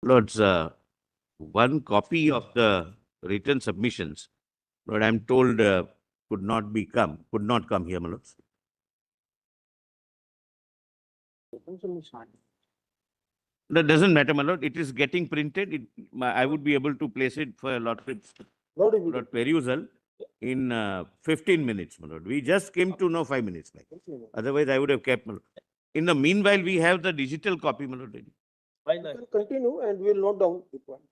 Lords, one copy of the written submissions, Lord, I'm told could not come here, my lords. That doesn't matter, my lord. It is getting printed. I would be able to place it for lordship's perusal in 15 minutes, my lord. We just came to know 5 minutes back. Otherwise, I would have kept, my lord. In the meanwhile, we have the digital copy, my lord. Continue and we will note down the point.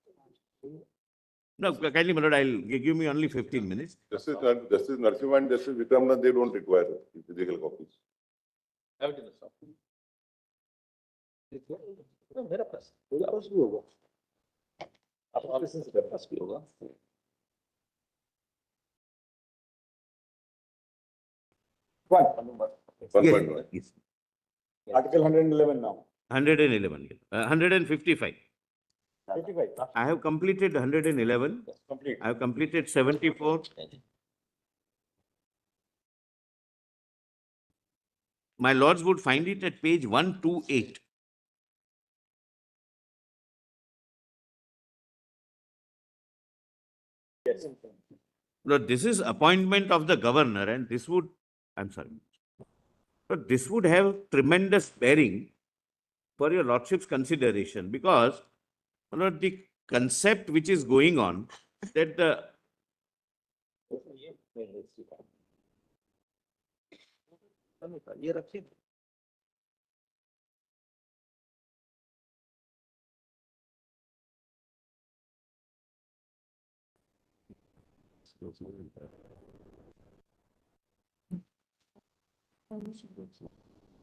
No, kindly, my lord, give me only 15 minutes. Justice Narasimha and Justice Vikramnath, they don't require physical copies. Have it in the shop. No, मेरा पास भी होगा आपके पास भी होगा Yes. Article 111 now. 111, 155. 55. I have completed 111. Yes, complete. I have completed 74. My lords would find it at page 128. Yes. Lord, this is appointment of the governor, and this would, I'm sorry, but this would have tremendous bearing for your lordship's consideration, because Lord, the concept which is going on that the ये रखिए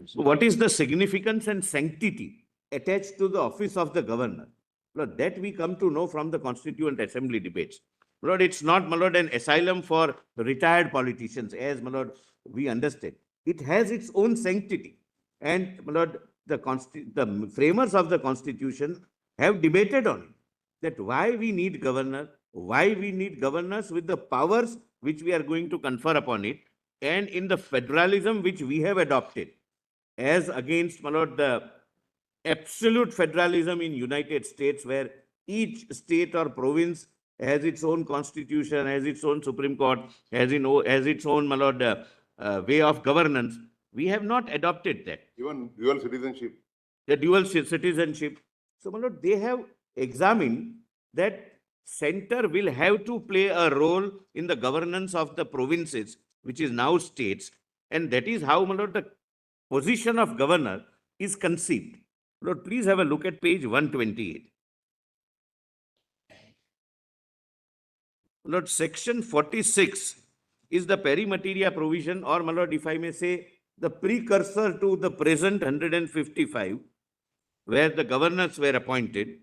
So what is the significance and sanctity attached to the office of the governor? Lord, that we come to know from the Constituent Assembly debates. Lord, it's not, my lord, an asylum for retired politicians, as, my lord, we understand. It has its own sanctity. And, my lord, the framers of the Constitution have debated on it, that why we need governor, why we need governors with the powers which we are going to confer upon it, and in the federalism which we have adopted, as against, my lord, the absolute federalism in United States, where each state or province has its own constitution, has its own Supreme Court, has its own, my lord, way of governance. We have not adopted that. Even dual citizenship. The dual citizenship. So, my lord, they have examined that center will have to play a role in the governance of the provinces, which is now states, and that is how, my lord, the position of governor is conceived. Lord, please have a look at page 128. Lord, section 46 is the peri materia provision, or, my lord, if I may say, the precursor to the present 155, where the governors were appointed.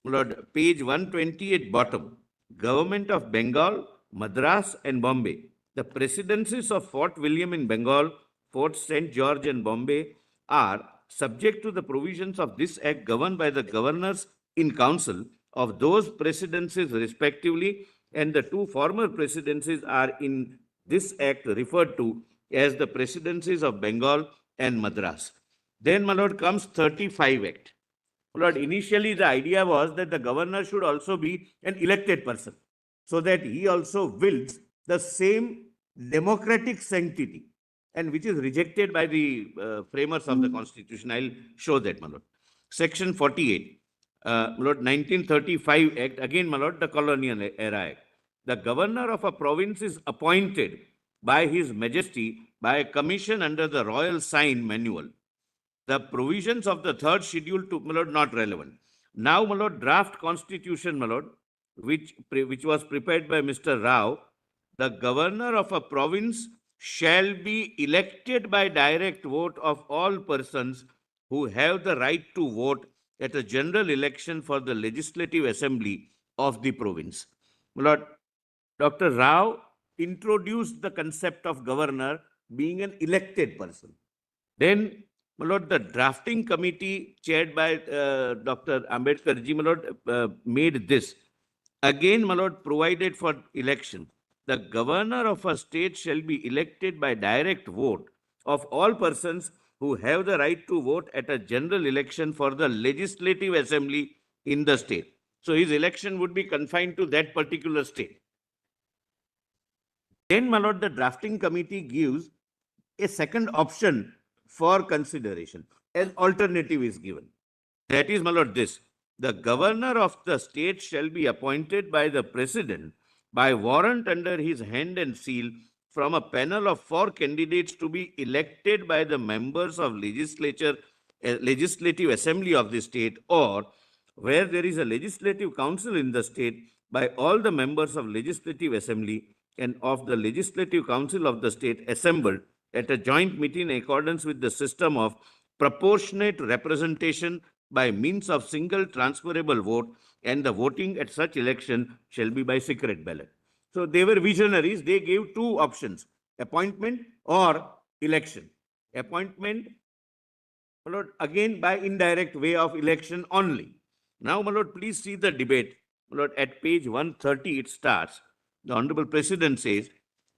Lord, page 128 bottom, Government of Bengal, Madras and Bombay. The presidencies of Fort William in Bengal, Fort St. George and Bombay are subject to the provisions of this act, governed by the governors in council of those presidencies respectively, and the two former presidencies are in this act referred to as the presidencies of Bengal and Madras. Then, my lord, comes 35 Act. My lord, initially the idea was that the governor should also be an elected person, so that he also wields the same democratic sanctity, and which is rejected by the framers of the Constitution. I'll show that, my lord. Section 48, my lord, 1935 Act, again, my lord, the Colonial Era Act. The governor of a province is appointed by His Majesty by a commission under the Royal Sign Manual. The provisions of the third schedule to, my lord, not relevant. Now, my lord, draft constitution, my lord, which was prepared by Mr. Rao, the governor of a province shall be elected by direct vote of all persons who have the right to vote at a general election for the legislative assembly of the province. My lord, Dr. Rao introduced the concept of governor being an elected person. Then, my lord, the drafting committee chaired by Dr. Ambedkar ji, my lord, made this. Again, my lord, provided for election. the governor of a state shall be elected by direct vote of all persons who have the right to vote at a general election for the legislative assembly in the state. So his election would be confined to that particular state. Then, my lord, the drafting committee gives a second option for consideration. An alternative is given. That is, my lord, this. The governor of the state shall be appointed by the president by warrant under his hand and seal from a panel of 4 candidates to be elected by the members of legislative assembly of the state, or where there is a legislative council in the state, by all the members of legislative assembly and of the legislative council of the state assembled at a joint meeting in accordance with the system of proportionate representation by means of single transferable vote, and the voting at such election shall be by secret ballot. So they were visionaries. They gave 2 options, appointment or election. Appointment, my lord, again by indirect way of election only. Now, my lord, please see the debate. My lord, at page 130 it starts. The Honorable President says,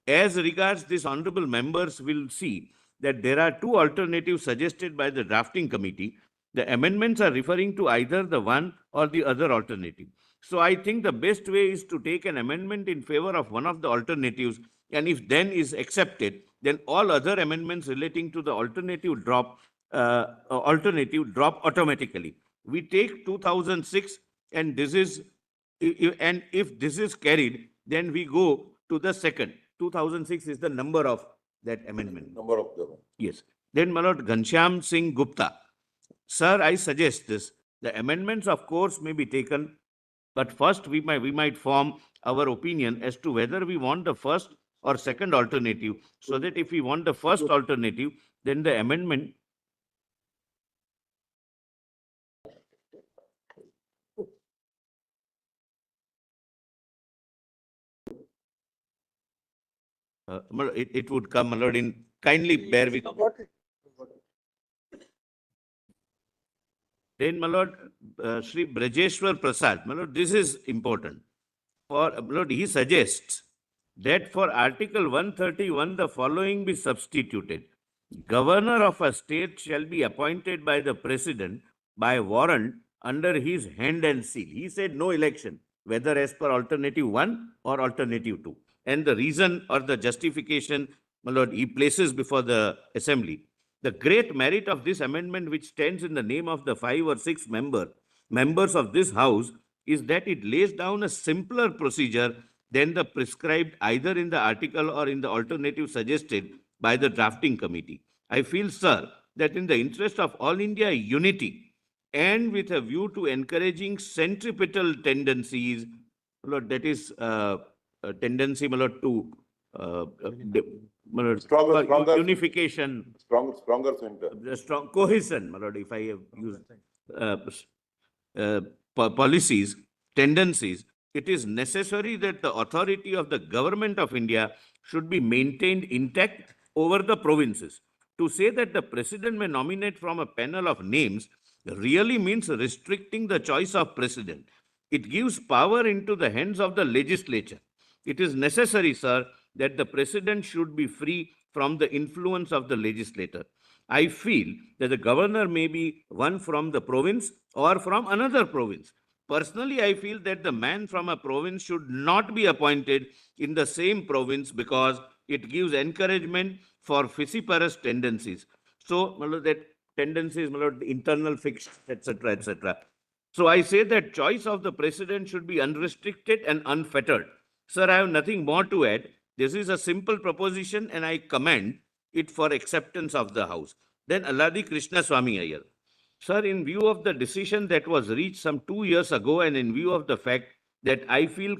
as regards this, honorable members will see that there are 2 alternatives suggested by the drafting committee. The amendments are referring to either the one or the other alternative. So I think the best way is to take an amendment in favor of one of the alternatives, and if then is accepted, then all other amendments relating to the alternative drop automatically. We take 2006, and this is, and if this is carried, then we go to the second. 2006 is the number of that amendment. Number of them. Yes. Then, my lord, Ghanshyam Singh Gupta. Sir, I suggest this. The amendments, of course, may be taken, but first we might form our opinion as to whether we want the first or second alternative, so that if we want the first alternative, then the amendment it would come, my lord, in kindly bear with. Then, my lord, Sri Brajeshwar Prasad, my lord, this is important. For, my lord, he suggests that for Article 131, the following be substituted. Governor of a state shall be appointed by the president by warrant under his hand and seal. He said no election, whether as per alternative 1 or alternative 2. And the reason or the justification, my lord, he places before the assembly. The great merit of this amendment, which stands in the name of the 5 or 6 members of this house, is that it lays down a simpler procedure than the prescribed either in the article or in the alternative suggested by the drafting committee. I feel, sir, that in the interest of all India unity and with a view to encouraging centripetal tendencies, my lord, that is a tendency, my lord, to my lord, Stronger. unification, Stronger center. the strong cohesion, my lord, if I have used policies, tendencies, it is necessary that the authority of the government of India should be maintained intact over the provinces. To say that the president may nominate from a panel of names really means restricting the choice of president. It gives power into the hands of the legislature. It is necessary, sir, that the president should be free from the influence of the legislator. I feel that the governor may be one from the province or from another province. Personally, I feel that the man from a province should not be appointed in the same province because it gives encouragement for vociferous tendencies. So, my lord, that tendencies, my lord, internal fixed, etc., etc. So I say that choice of the president should be unrestricted and unfettered. Sir, I have nothing more to add. This is a simple proposition and I commend it for acceptance of the House. Then Alladi Krishna Swami Iyer. Sir, in view of the decision that was reached some 2 years ago and in view of the fact that I feel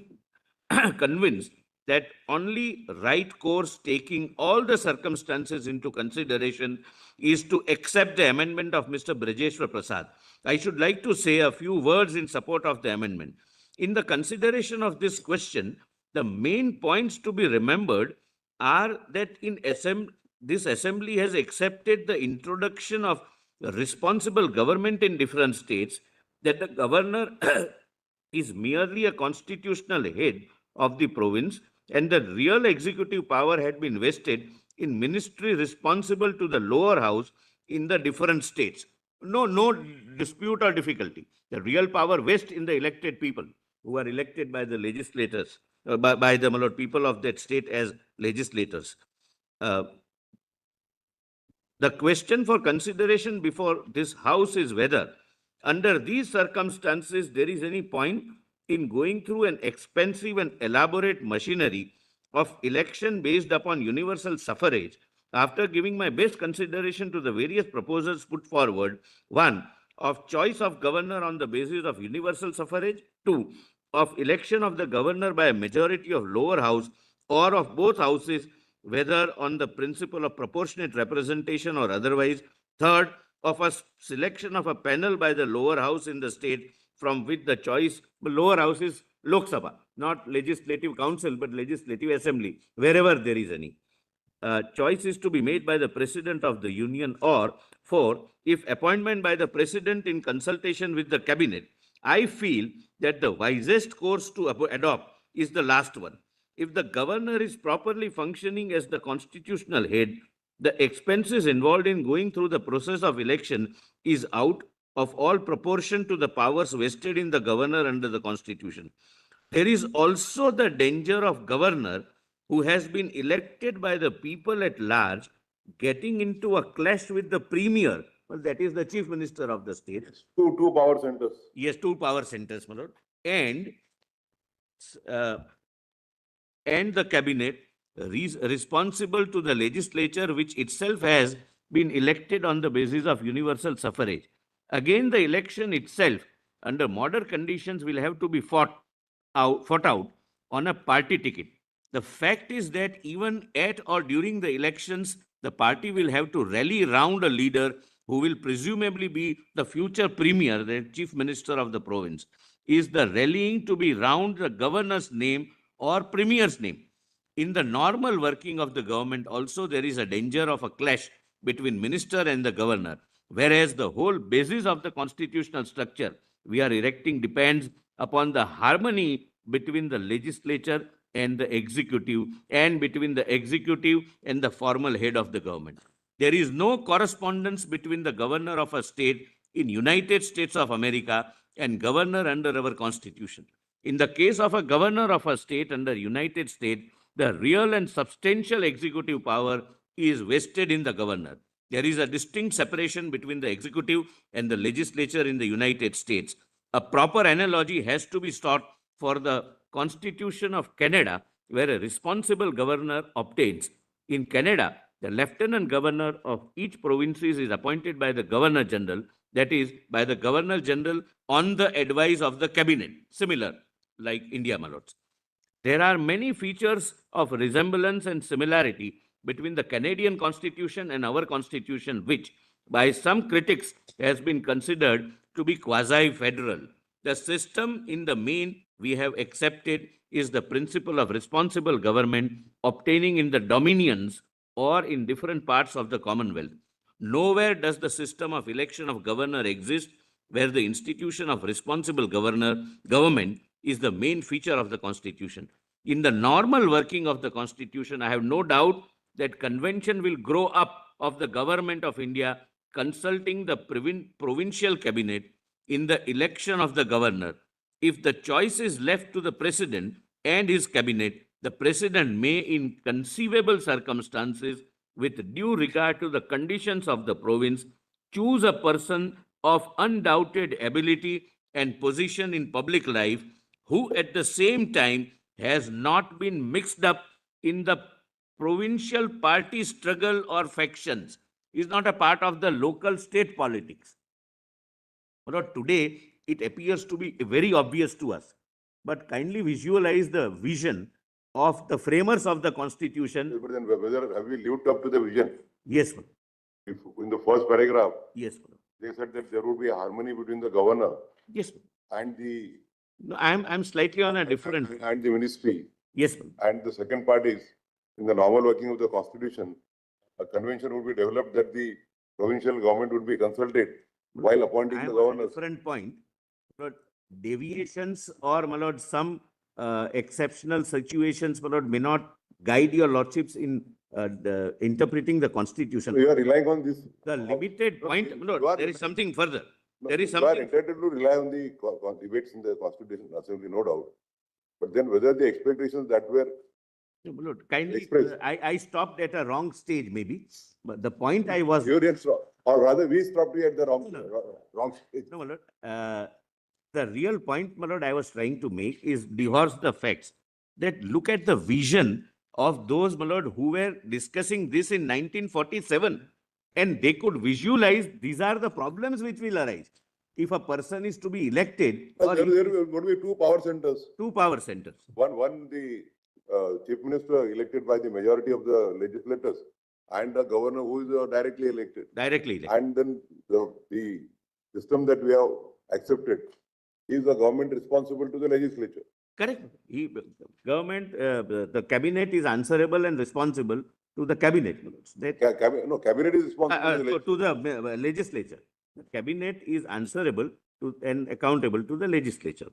convinced that only right course, taking all the circumstances into consideration, is to accept the amendment of Mr. Brajeshwar Prasad. I should like to say a few words in support of the amendment. In the consideration of this question, the main points to be remembered are that this assembly has accepted the introduction of responsible government in different states, that the governor is merely a constitutional head of the province, and the real executive power had been vested in ministry responsible to the lower house in the different states. No dispute or difficulty. The real power vests in the elected people who are elected by the legislators, by the people of that state as legislators. Uh, the question for consideration before this House is whether, under these circumstances, there is any point in going through an expensive and elaborate machinery of election based upon universal suffrage. After giving my best consideration to the various proposals put forward, one, of choice of governor on the basis of universal suffrage, two, of election of the governor by a majority of lower house or of both houses, whether on the principle of proportionate representation or otherwise. Third, of a selection of a panel by the lower house in the state from which the choice, lower house is Lok Sabha, not legislative council, but legislative assembly, wherever there is any. Choice is to be made by the president of the union, or four, if appointment by the president in consultation with the cabinet. I feel that the wisest course to adopt is the last one. If the governor is properly functioning as the constitutional head, the expenses involved in going through the process of election is out of all proportion to the powers vested in the governor under the constitution. There is also the danger of governor who has been elected by the people at large getting into a clash with the premier. Well, that is the chief minister of the state. Two power centers. Yes, two power centers, my lord. Uh, and the cabinet responsible to the legislature, which itself has been elected on the basis of universal suffrage. Again, the election itself, under modern conditions, will have to be fought out on a party ticket. The fact is that even at or during the elections, the party will have to rally round a leader who will presumably be the future premier, the chief minister of the province. Is the rallying to be round the governor's name or premier's name? In the normal working of the government also, there is a danger of a clash between minister and the governor, whereas the whole basis of the constitutional structure we are erecting depends upon the harmony between the legislature and the executive, and between the executive and the formal head of the government. There is no correspondence between the governor of a state in United States of America and governor under our constitution. In the case of a governor of a state under United States, the real and substantial executive power is vested in the governor. There is a distinct separation between the executive and the legislature in the United States. A proper analogy has to be sought for the Constitution of Canada, where a responsible governor obtains. In Canada, the lieutenant governor of each province is appointed by the governor general, that is, by the governor general on the advice of the cabinet, similar like India, my lords. There are many features of resemblance and similarity between the Canadian Constitution and our Constitution, which, by some critics, has been considered to be quasi-federal. The system, in the main, we have accepted is the principle of responsible government obtaining in the dominions or in different parts of the Commonwealth. Nowhere does the system of election of governor exist where the institution of responsible government is the main feature of the Constitution. In the normal working of the Constitution, I have no doubt that convention will grow up of the government of India consulting the provincial cabinet in the election of the governor. If the choice is left to the president and his cabinet, the president may, in conceivable circumstances, with due regard to the conditions of the province, choose a person of undoubted ability and position in public life who at the same time has not been mixed up in the provincial party struggle or factions, is not a part of the local state politics. But today, it appears to be very obvious to us. But kindly visualize the vision of the framers of the Constitution. But then whether have we lived up to the vision? Yes, ma'am. If in the first paragraph, Yes, ma'am. they said that there would be a harmony between the governor Yes, ma'am. and the No, I'm slightly on a different. and the ministry. Yes, ma'am. And the second part is, in the normal working of the Constitution, a convention would be developed that the provincial government would be consulted while appointing I the am on a governors. different point. But deviations or, my lord, some exceptional situations, my lord, may not guide your lordships in interpreting the So constitution. you are relying on this. The limited No, point, you my lord, are- there is something further. No, There is you are something. entitled to rely on the debates in the Constitution Assembly, no doubt. But then whether the expectations that were, No, my lord, kindly, Express. I stopped at a wrong stage maybe, but the point I was. you and or rather we stopped you at the wrong, No, wrong stage. No, my lord, the real point, my lord, I was trying to make is divorce the facts. That look at the vision of those, my lord, who were discussing this in 1947. And they could visualize these are the problems which will arise. If a person is to be elected or There if are going to be two power centers. two power centers. One the chief minister elected by the majority of the legislators and the governor who is directly elected. Directly elected. And then the system that we have accepted is the government responsible to the legislature. Correct. Government, the cabinet is answerable and responsible to the cabinet. That, No, cabinet is responsible to the to the legislature. The cabinet is answerable to and accountable to the legislature.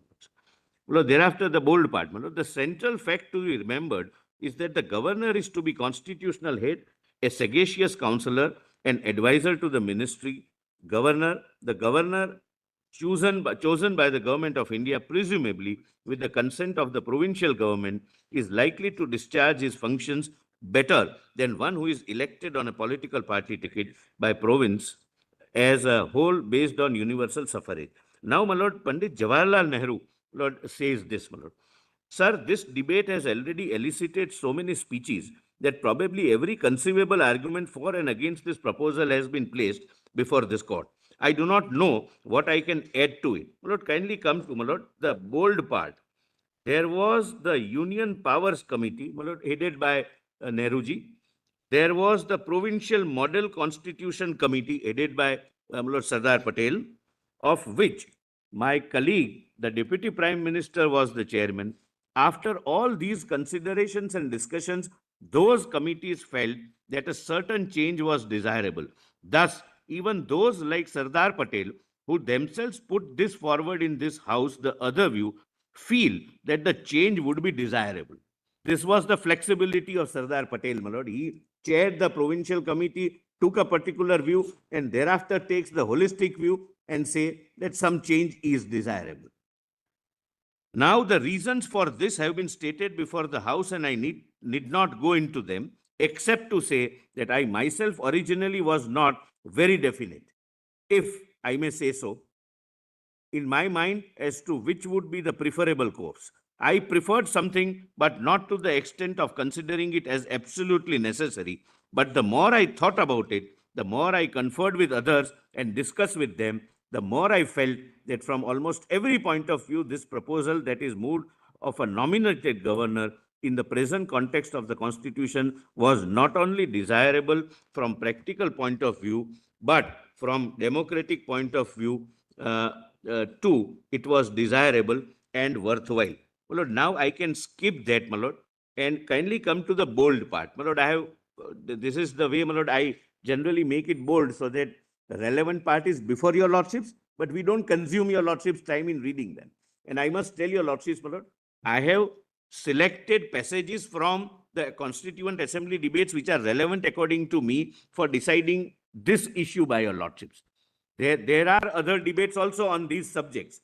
Well, thereafter, the bold part. The central fact to be remembered is that the governor is to be constitutional head, a sagacious counselor, and advisor to the ministry. The governor chosen by the government of India, presumably with the consent of the provincial government, is likely to discharge his functions better than one who is elected on a political party ticket by province as a whole based on universal suffrage. Now, my lord, Pandit Jawaharlal Nehru, Lord, says this, my lord. Sir, this debate has already elicited so many speeches that probably every conceivable argument for and against this proposal has been placed before this court. I do not know what I can add to it. My lord, kindly come to, my lord, the bold part. There was the Union Powers Committee, my lord, headed by Nehruji. There was the Provincial Model Constitution Committee, headed by my lord Sardar Patel, of which my colleague, the Deputy Prime Minister, was the chairman. After all these considerations and discussions, those committees felt that a certain change was desirable. Thus, even those like Sardar Patel, who themselves put this forward in this house, the other view, feel that the change would be desirable. This was the flexibility of Sardar Patel, my lord. He chaired the provincial committee, took a particular view, and thereafter takes the holistic view and say that some change is desirable. Now, the reasons for this have been stated before the House, and I need not go into them, except to say that I myself originally was not very definite, if I may say so, in my mind as to which would be the preferable course. I preferred something, but not to the extent of considering it as absolutely necessary. But the more I thought about it, the more I conferred with others and discussed with them, the more I felt that from almost every point of view, this proposal that is moved of a nominated governor in the present context of the Constitution was not only desirable from practical point of view, but from democratic point of view, too, it was desirable and worthwhile. My lord, now I can skip that, my lord, and kindly come to the bold part. My lord, I have, this is the way, my lord, I generally make it bold so that the relevant part is before your lordships, but we don't consume your lordship's time in reading them. And I must tell your lordships, my lord, I have selected passages from the Constituent Assembly debates which are relevant according to me for deciding this issue by your lordships. There are other debates also on these subjects.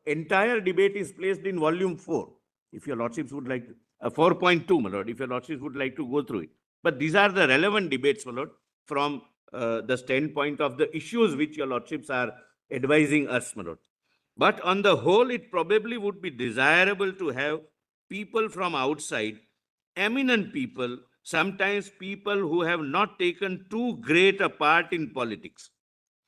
Entire debate is placed in volume 4. If your lordships would like to, 4.2, my lord, if your lordships would like to go through it. But these are the relevant debates, my lord, from the standpoint of the issues which your lordships are advising us, my lord. But on the whole, it probably would be desirable to have people from outside, eminent people, sometimes people who have not taken too great a part in politics.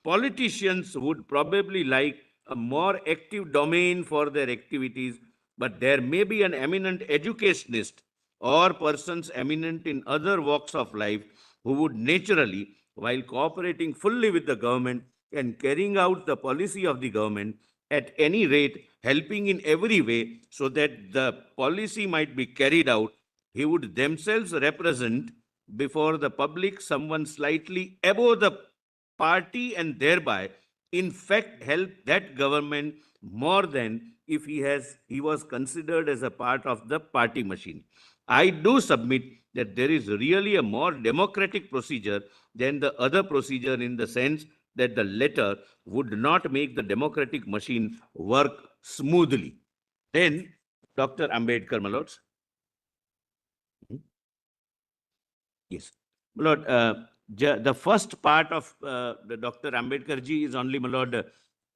Politicians would probably like a more active domain for their activities, but there may be an eminent educationist or persons eminent in other walks of life who would naturally, while cooperating fully with the government and carrying out the policy of the government, at any rate, helping in every way so that the policy might be carried out, he would themselves represent before the public someone slightly above the party and thereby, in fact, help that government more than if he was considered as a part of the party machine. I do submit that there is really a more democratic procedure than the other procedure, in the sense that the latter would not make the democratic machine work smoothly. Then, Dr. Ambedkar, my lords. Yes. My lord, the first part of the Dr. Ambedkar ji is only, my lord,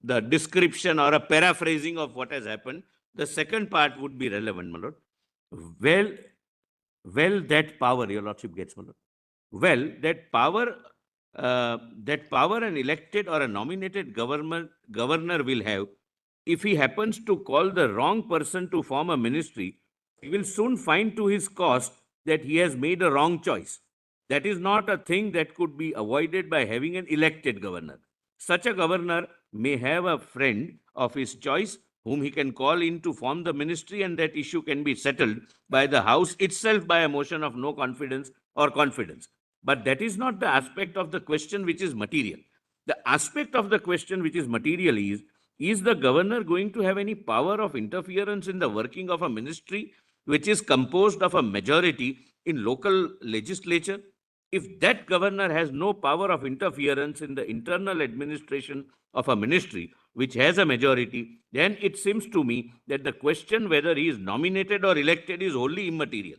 the description or a paraphrasing of what has happened. The second part would be relevant, my lord. Well, that power, your lordship gets, my lord. Well, that power an elected or a nominated governor will have, if he happens to call the wrong person to form a ministry, he will soon find to his cost that he has made a wrong choice. That is not a thing that could be avoided by having an elected governor. Such a governor may have a friend of his choice whom he can call in to form the ministry, and that issue can be settled by the House itself by a motion of no confidence or confidence. But that is not the aspect of the question which is material. The aspect of the question which is material is the governor going to have any power of interference in the working of a ministry which is composed of a majority in local legislature? If that governor has no power of interference in the internal administration of a ministry which has a majority, then it seems to me that the question whether he is nominated or elected is wholly immaterial.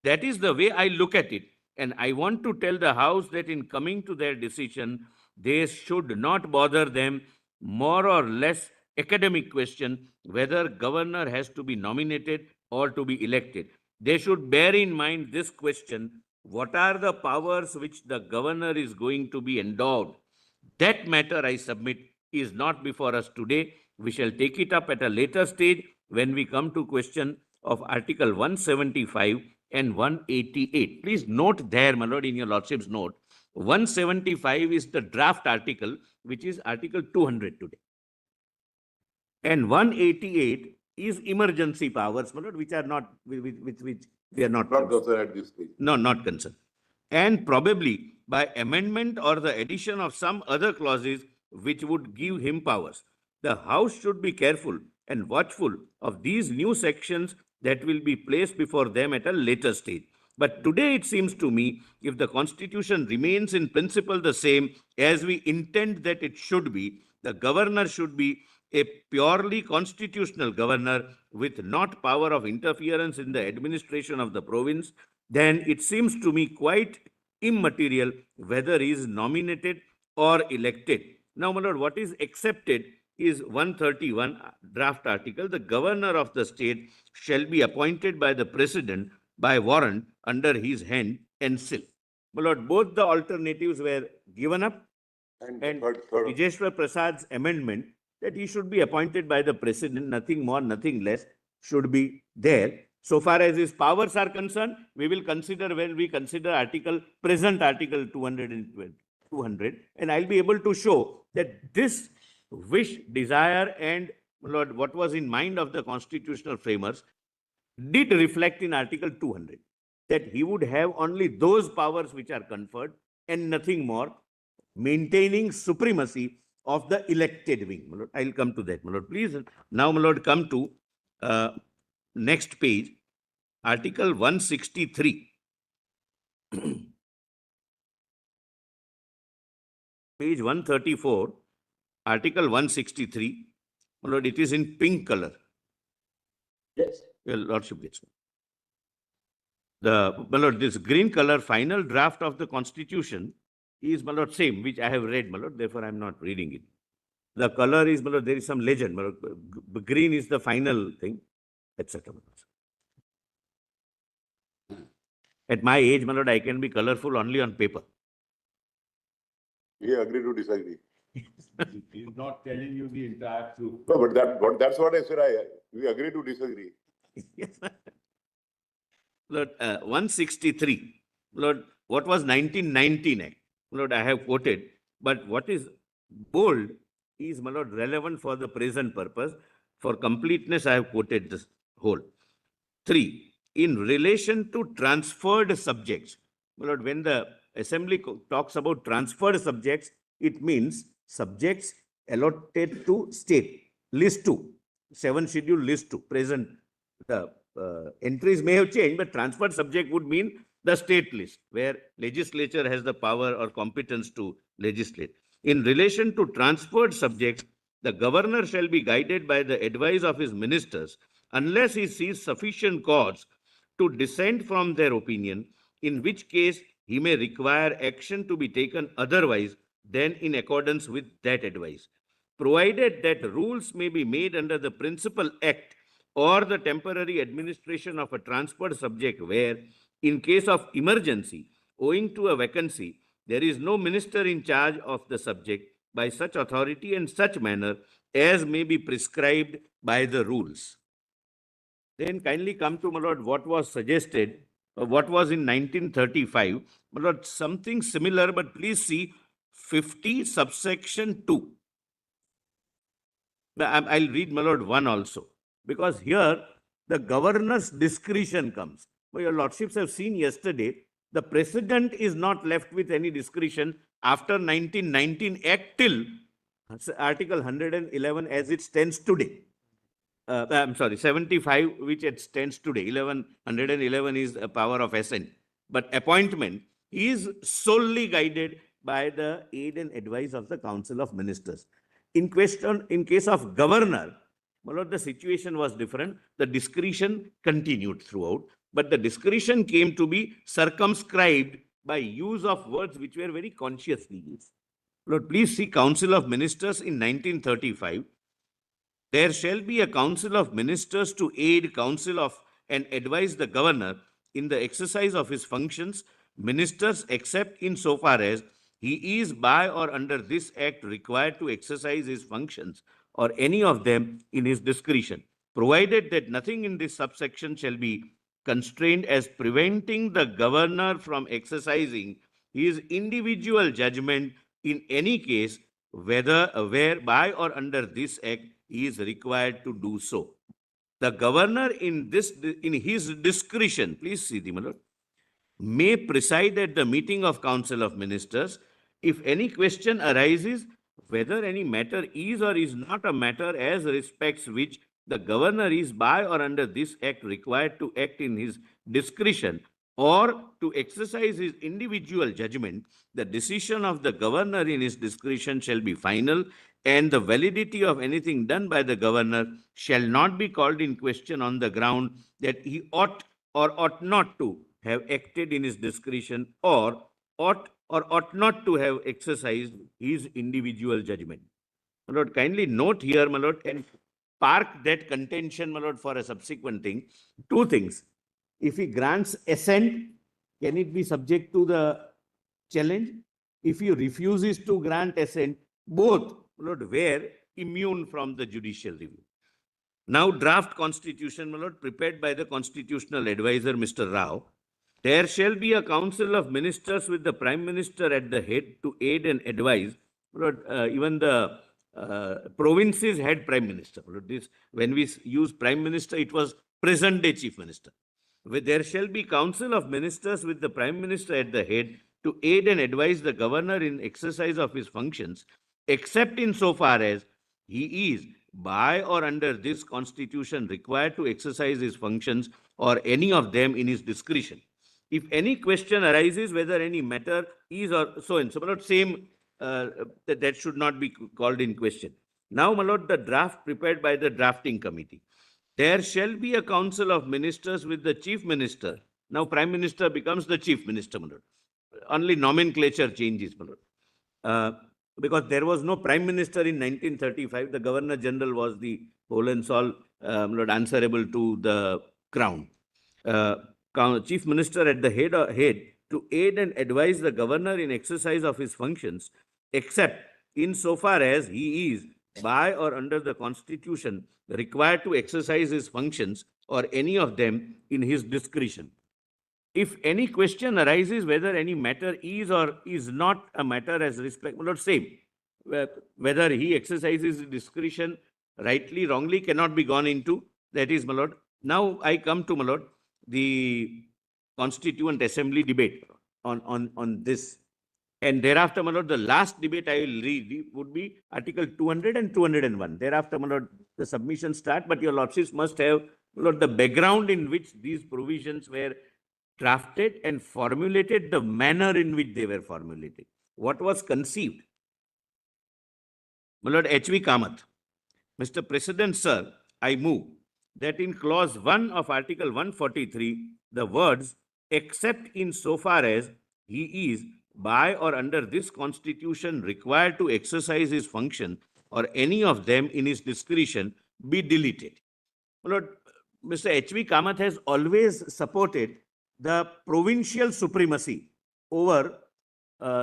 That is the way I look at it. And I want to tell the House that in coming to their decision, they should not bother them more or less academic question whether governor has to be nominated or to be elected. They should bear in mind this question: what are the powers which the governor is going to be endowed? That matter, I submit, is not before us today. We shall take it up at a later stage when we come to question of Article 175 and 188. Please note there, my lord, in your lordship's note, 175 is the draft article, which is Article 200 today. And 188 is emergency powers, my lord, which are not, which we are not. Not concerned at this stage. No, not concerned. And probably by amendment or the addition of some other clauses which would give him powers. The House should be careful and watchful of these new sections that will be placed before them at a later stage. But today it seems to me, if the Constitution remains in principle the same as we intend that it should be, the governor should be a purely constitutional governor with not power of interference in the administration of the province, then it seems to me quite immaterial whether he is nominated or elected. Now, my lord, what is accepted is 131 draft article. The governor of the state shall be appointed by the president by warrant under his hand and seal. My lord, both the alternatives were given up, And and third, Vijeshwar Prasad's amendment that he should be appointed by the president, nothing more, nothing less, should be there. So far as his powers are concerned, we will consider when we consider present article 200, and I'll be able to show that this wish, desire, and Lord, what was in mind of the constitutional framers did reflect in Article 200, that he would have only those powers which are conferred and nothing more, maintaining supremacy of the elected wing. My lord, I'll come to that, my lord. Please, now, my lord, come to next page, Article 163. Page 134, Article 163. My lord, it is in pink color. Yes. Your lordship gets one. My lord, this green color final draft of the Constitution is, my lord, same, which I have read, my lord, therefore I am not reading it. The color is, my lord, there is some legend, my lord, green is the final thing, etc. At my age, my lord, I can be colorful only on paper. we agree to disagree. He's not telling you the entire truth. No, but that's what I said. We agree to disagree. Yes. Lord, 163. Lord, what was 1919 Act? Lord, I have quoted, but what is bold is, my lord, relevant for the present purpose. For completeness, I have quoted this whole. 3. In relation to transferred subjects. My lord, when the assembly talks about transferred subjects, it means subjects allotted to state. List 2. 7 schedule list to present. The entries may have changed, but transferred subject would mean the state list, where legislature has the power or competence to legislate. In relation to transferred subjects, the governor shall be guided by the advice of his ministers unless he sees sufficient cause to dissent from their opinion, in which case he may require action to be taken otherwise than in accordance with that advice, provided that rules may be made under the principal act or the temporary administration of a transferred subject where, in case of emergency, owing to a vacancy, there is no minister in charge of the subject by such authority and such manner as may be prescribed by the rules. Then kindly come to, my lord, what was suggested, what was in 1935. My lord, something similar, but please see 50 subsection 2. I'll read, my lord, 1 also, because here the governor's discretion comes. Well, your lordships have seen yesterday, the president is not left with any discretion after 1919 Act till Article 111 as it stands today. I'm sorry, 75, which it stands today. 111 is a power of assent. But appointment is solely guided by the aid and advice of the Council of Ministers. In case of governor, my lord, the situation was different. The discretion continued throughout, but the discretion came to be circumscribed by use of words which were very consciously used. Lord, please see Council of Ministers in 1935. There shall be a council of ministers to aid, counsel of, and advise the governor in the exercise of his functions, ministers except in so far as he is by or under this act required to exercise his functions or any of them in his discretion, provided that nothing in this subsection shall be constrained as preventing the governor from exercising his individual judgment in any case, whether whereby or under this act he is required to do so. The governor in his discretion, please see the, my lord, may preside at the meeting of Council of Ministers if any question arises whether any matter is or is not a matter as respects which the governor is by or under this act required to act in his discretion or to exercise his individual judgment, the decision of the governor in his discretion shall be final, and the validity of anything done by the governor shall not be called in question on the ground that he ought or ought not to have acted in his discretion or ought not to have exercised his individual judgment. My lord, kindly note here, my lord, and park that contention, my lord, for a subsequent thing. 2 things. If he grants assent, can it be subject to the challenge? If he refuses to grant assent, both, my lord, were immune from the judicial review. Now, draft constitution, my lord, prepared by the constitutional advisor, Mr. Rao. There shall be a council of ministers with the prime minister at the head to aid and advise. My lord, even the provinces had prime minister. My lord, this, when we use prime minister, it was present day chief minister. There shall be council of ministers with the prime minister at the head to aid and advise the governor in exercise of his functions, except in so far as he is by or under this constitution required to exercise his functions or any of them in his discretion. If any question arises whether any matter is or so and so, my lord, same, that should not be called in question. Now, my lord, the draft prepared by the drafting committee. There shall be a council of ministers with the chief minister. Now, prime minister becomes the chief minister, my lord. Only nomenclature changes, my lord. Because there was no prime minister in 1935, the governor general was the whole and all, my lord, answerable to the crown. Chief minister at the head to aid and advise the governor in exercise of his functions, except insofar as he is by or under the constitution required to exercise his functions or any of them in his discretion. If any question arises whether any matter is or is not a matter as respect, my lord, same. Whether he exercises discretion rightly, wrongly cannot be gone into. That is, my lord. Now I come to, my lord, the Constituent Assembly debate on this. And thereafter, my lord, the last debate I will read would be Article 200 and 201. Thereafter, my lord, the submission start, but your lordships must have, my lord, the background in which these provisions were drafted and formulated, the manner in which they were formulated. What was conceived? My lord H.V. Kamat. Mr. President, sir, I move that in clause 1 of Article 143, the words except in so far as he is by or under this constitution required to exercise his function or any of them in his discretion be deleted. My lord, Mr. H.V. Kamath has always supported the provincial supremacy over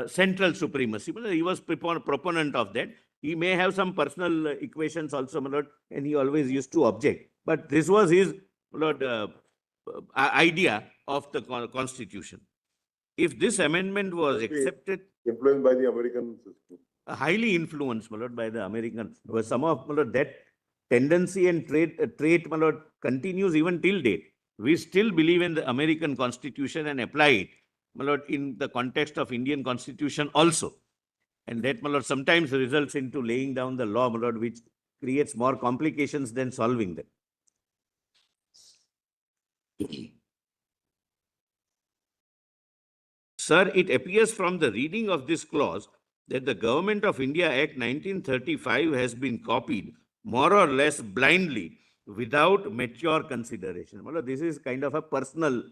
central supremacy. He was proponent of that. He may have some personal equations also, my lord, and he always used to object. But this was his, my lord, idea of the constitution. If this amendment was Must be accepted, Influenced by the American system. highly influenced, my lord, by the Americans, because some of, my lord, that tendency and trait, my lord, continues even till date. We still believe in the American Constitution and apply it, my lord, in the context of Indian Constitution also. And that, my lord, sometimes results into laying down the law, my lord, which creates more complications than solving them. Sir, it appears from the reading of this clause that the Government of India Act 1935 has been copied more or less blindly without mature consideration. Well, this is kind of a personal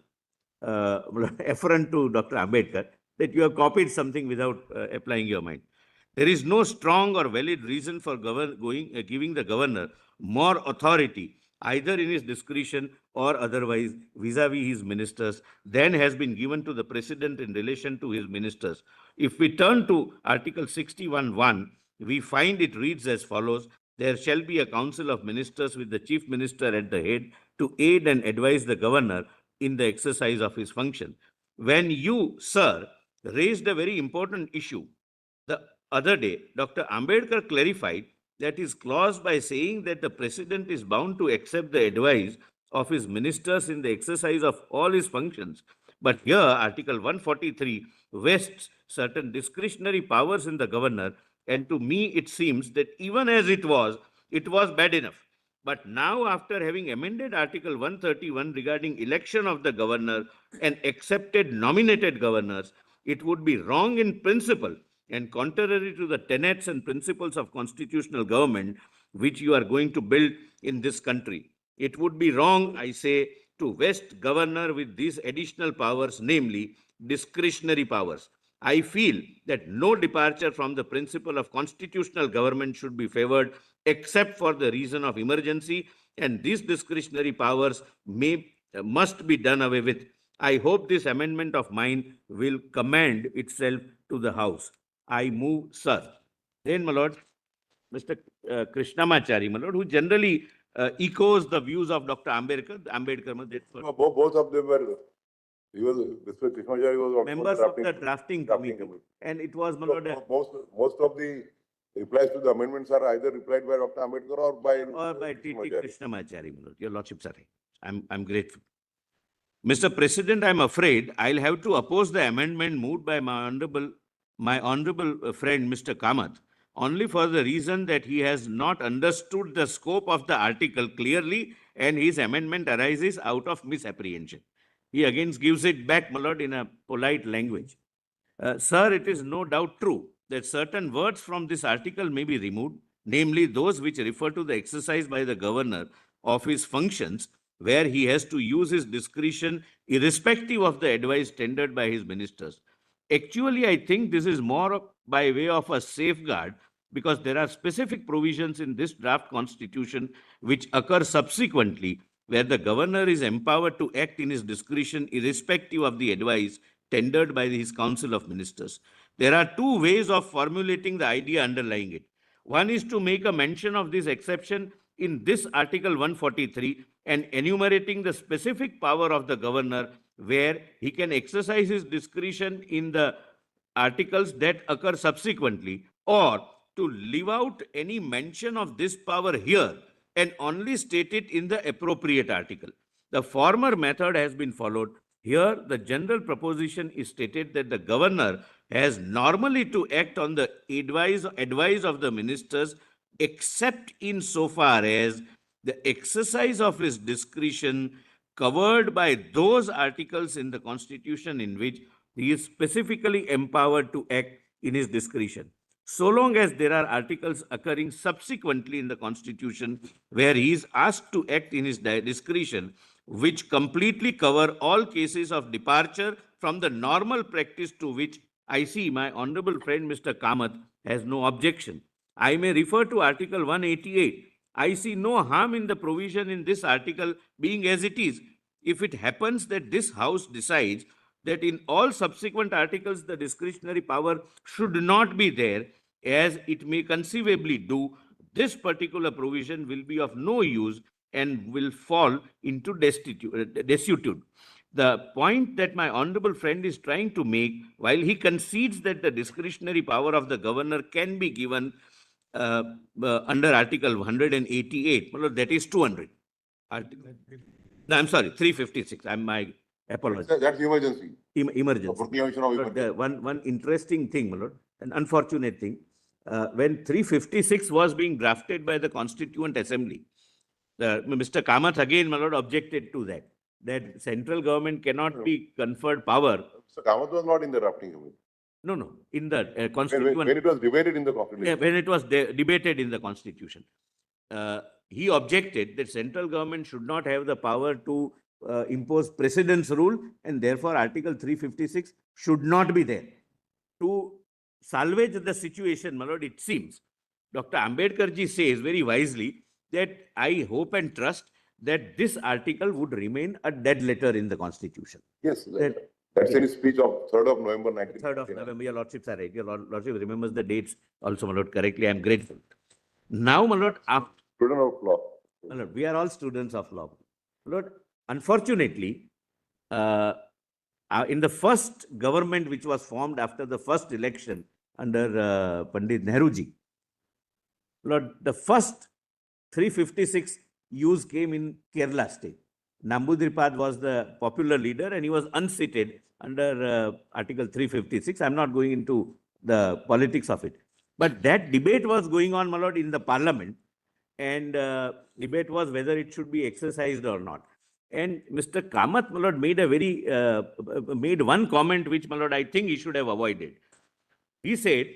affront to Dr. Ambedkar that you have copied something without applying your mind. There is no strong or valid reason for giving the governor more authority either in his discretion or otherwise vis-a-vis his ministers than has been given to the president in relation to his ministers. If we turn to Article 61(1), we find it reads as follows: there shall be a council of ministers with the chief minister at the head to aid and advise the governor in the exercise of his function. When you, sir, raised a very important issue the other day, Dr. Ambedkar clarified that his clause by saying that the president is bound to accept the advice of his ministers in the exercise of all his functions. But here, Article 143 vests certain discretionary powers in the governor, and to me it seems that even as it was bad enough. But now, after having amended Article 131 regarding election of the governor and accepted nominated governors, it would be wrong in principle and contrary to the tenets and principles of constitutional government which you are going to build in this country. It would be wrong, I say, to vest governor with these additional powers, namely discretionary powers. I feel that no departure from the principle of constitutional government should be favored except for the reason of emergency, and these discretionary powers must be done away with. I hope this amendment of mine will commend itself to the House. I move, sir. Then, my lord, Mr. Krishnamachari, my lord, who generally echoes the views of Dr. Ambedkar. No, both of them were, Mr. Krishnamachari was also Members of the drafting committee. And it was, my lord, most of the replies to the amendments are either replied by Dr. Ambedkar or by T.T. Krishnamachari, my lord. Your lordships are right. I'm grateful. Mr. President, I'm afraid I'll have to oppose the amendment moved by my honorable friend, Mr. Kamat, only for the reason that he has not understood the scope of the article clearly and his amendment arises out of misapprehension. He again gives it back, my lord, in a polite language. Sir, it is no doubt true that certain words from this article may be removed, namely those which refer to the exercise by the governor of his functions, where he has to use his discretion irrespective of the advice tendered by his ministers. Actually, I think this is more by way of a safeguard because there are specific provisions in this draft constitution which occur subsequently where the governor is empowered to act in his discretion irrespective of the advice tendered by his council of ministers. There are two ways of formulating the idea underlying it. One is to make a mention of this exception in this Article 143 and enumerating the specific power of the governor where he can exercise his discretion in the articles that occur subsequently, or to leave out any mention of this power here and only state it in the appropriate article. The former method has been followed. Here, the general proposition is stated that the governor has normally to act on the advice of the ministers, except insofar as the exercise of his discretion covered by those articles in the Constitution in which he is specifically empowered to act in his discretion. So long as there are articles occurring subsequently in the Constitution where he is asked to act in his discretion, which completely cover all cases of departure from the normal practice to which I see my honorable friend Mr. Kamat has no objection. I may refer to Article 188. I see no harm in the provision in this article being as it is. If it happens that this House decides that in all subsequent articles the discretionary power should not be there, as it may conceivably do, this particular provision will be of no use and will fall into desuetude. The point that my honorable friend is trying to make, while he concedes that the discretionary power of the governor can be given under Article 188, well, that is 200. No, I'm sorry, 356. My apologies. That's emergency. Emergency. Proclamation of But, emergency. one interesting thing, my lord, an unfortunate thing, when 356 was being drafted by the Constituent Assembly, Mr. Kamat again, my lord, objected to that central government cannot be conferred power. So Kamat was not in the drafting committee. No, in the When Constituent. it was debated in the Yeah, Constitution. when it was debated in the Constitution, he objected that central government should not have the power to impose precedence rule, and therefore Article 356 should not be there. To salvage the situation, my lord, it seems, Dr. Ambedkar ji says very wisely that I hope and trust that this article would remain a dead letter in the Constitution. Yes, That- that's in his speech of 3rd of November 19. 3rd of November, your lordships are right. Your lordship remembers the dates also, my lord, correctly. I am grateful. Now, my lord, after, Student of law. my lord, we are all students of law. My lord, unfortunately, in the first government which was formed after the first election under Pandit Nehruji, Lord, the first 356 use came in Kerala state. Nambudripad was the popular leader and he was unseated under Article 356. I'm not going into the politics of it. But that debate was going on, my lord, in the parliament, and debate was whether it should be exercised or not. And Mr. Kamat, my lord, made one comment which, my lord, I think he should have avoided. He said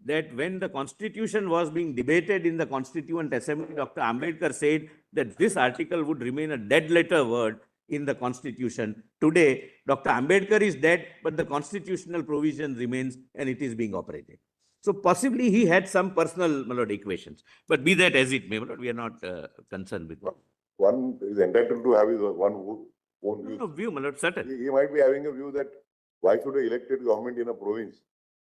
that when the Constitution was being debated in the Constituent Assembly, Dr. Ambedkar said that this article would remain a dead letter word in the Constitution. Today, Dr. Ambedkar is dead, but the constitutional provision remains and it is being operated. So possibly he had some personal, my lord, equations. But be that as it may, my lord, we are not concerned with that. One is entitled to have his own view. No, view, my lord, certain. He might be having a view that why should a elected government in a province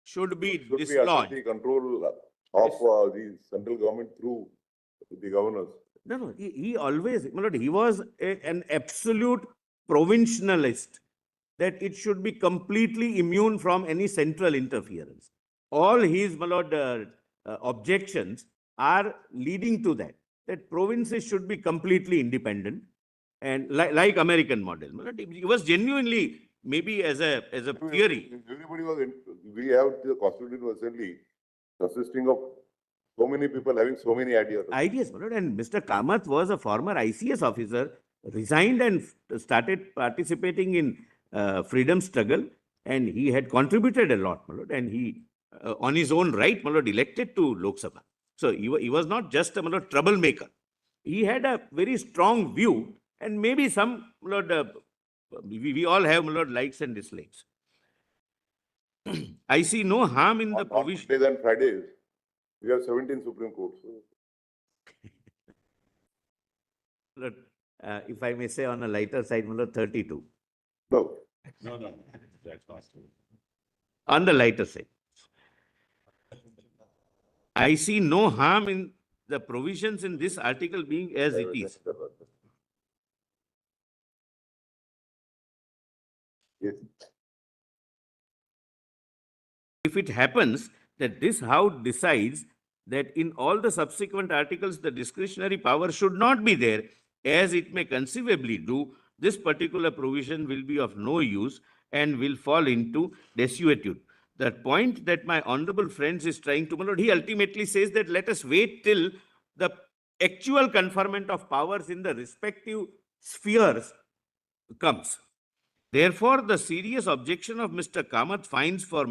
Should be should be dislodged. under the control of the central government through the governors. No, he always, my lord, he was an absolute provincialist, that it should be completely immune from any central interference. All his, my lord, objections are leading to that provinces should be completely independent and like American model. My lord, he was genuinely, maybe as a theory. Everybody was, we have the Constitutional Assembly consisting of so many people having so many ideas. Ideas, my lord, and Mr. Kamat was a former ICS officer, resigned and started participating in freedom struggle, and he had contributed a lot, my lord, and he, on his own right, my lord, elected to Lok Sabha. So he was not just a, my lord, troublemaker. He had a very strong view, and maybe some, my lord, we all have, my lord, likes and dislikes. I see no harm in the On provision. Mondays and Fridays, we have 17 Supreme Courts. Lord, if I may say on a lighter side, my lord, 32. No, No, that's not true. On the lighter side. I see no harm in the provisions in this article being as it is. Yes. If it happens that this House decides that in all the subsequent articles, the discretionary power should not be there, as it may conceivably do, this particular provision will be of no use and will fall into desuetude. The point that my honorable friends is trying to, my lord, he ultimately says that let us wait till the actual conferment of powers in the respective spheres comes. Therefore, the serious objection of Mr. Kamat finds for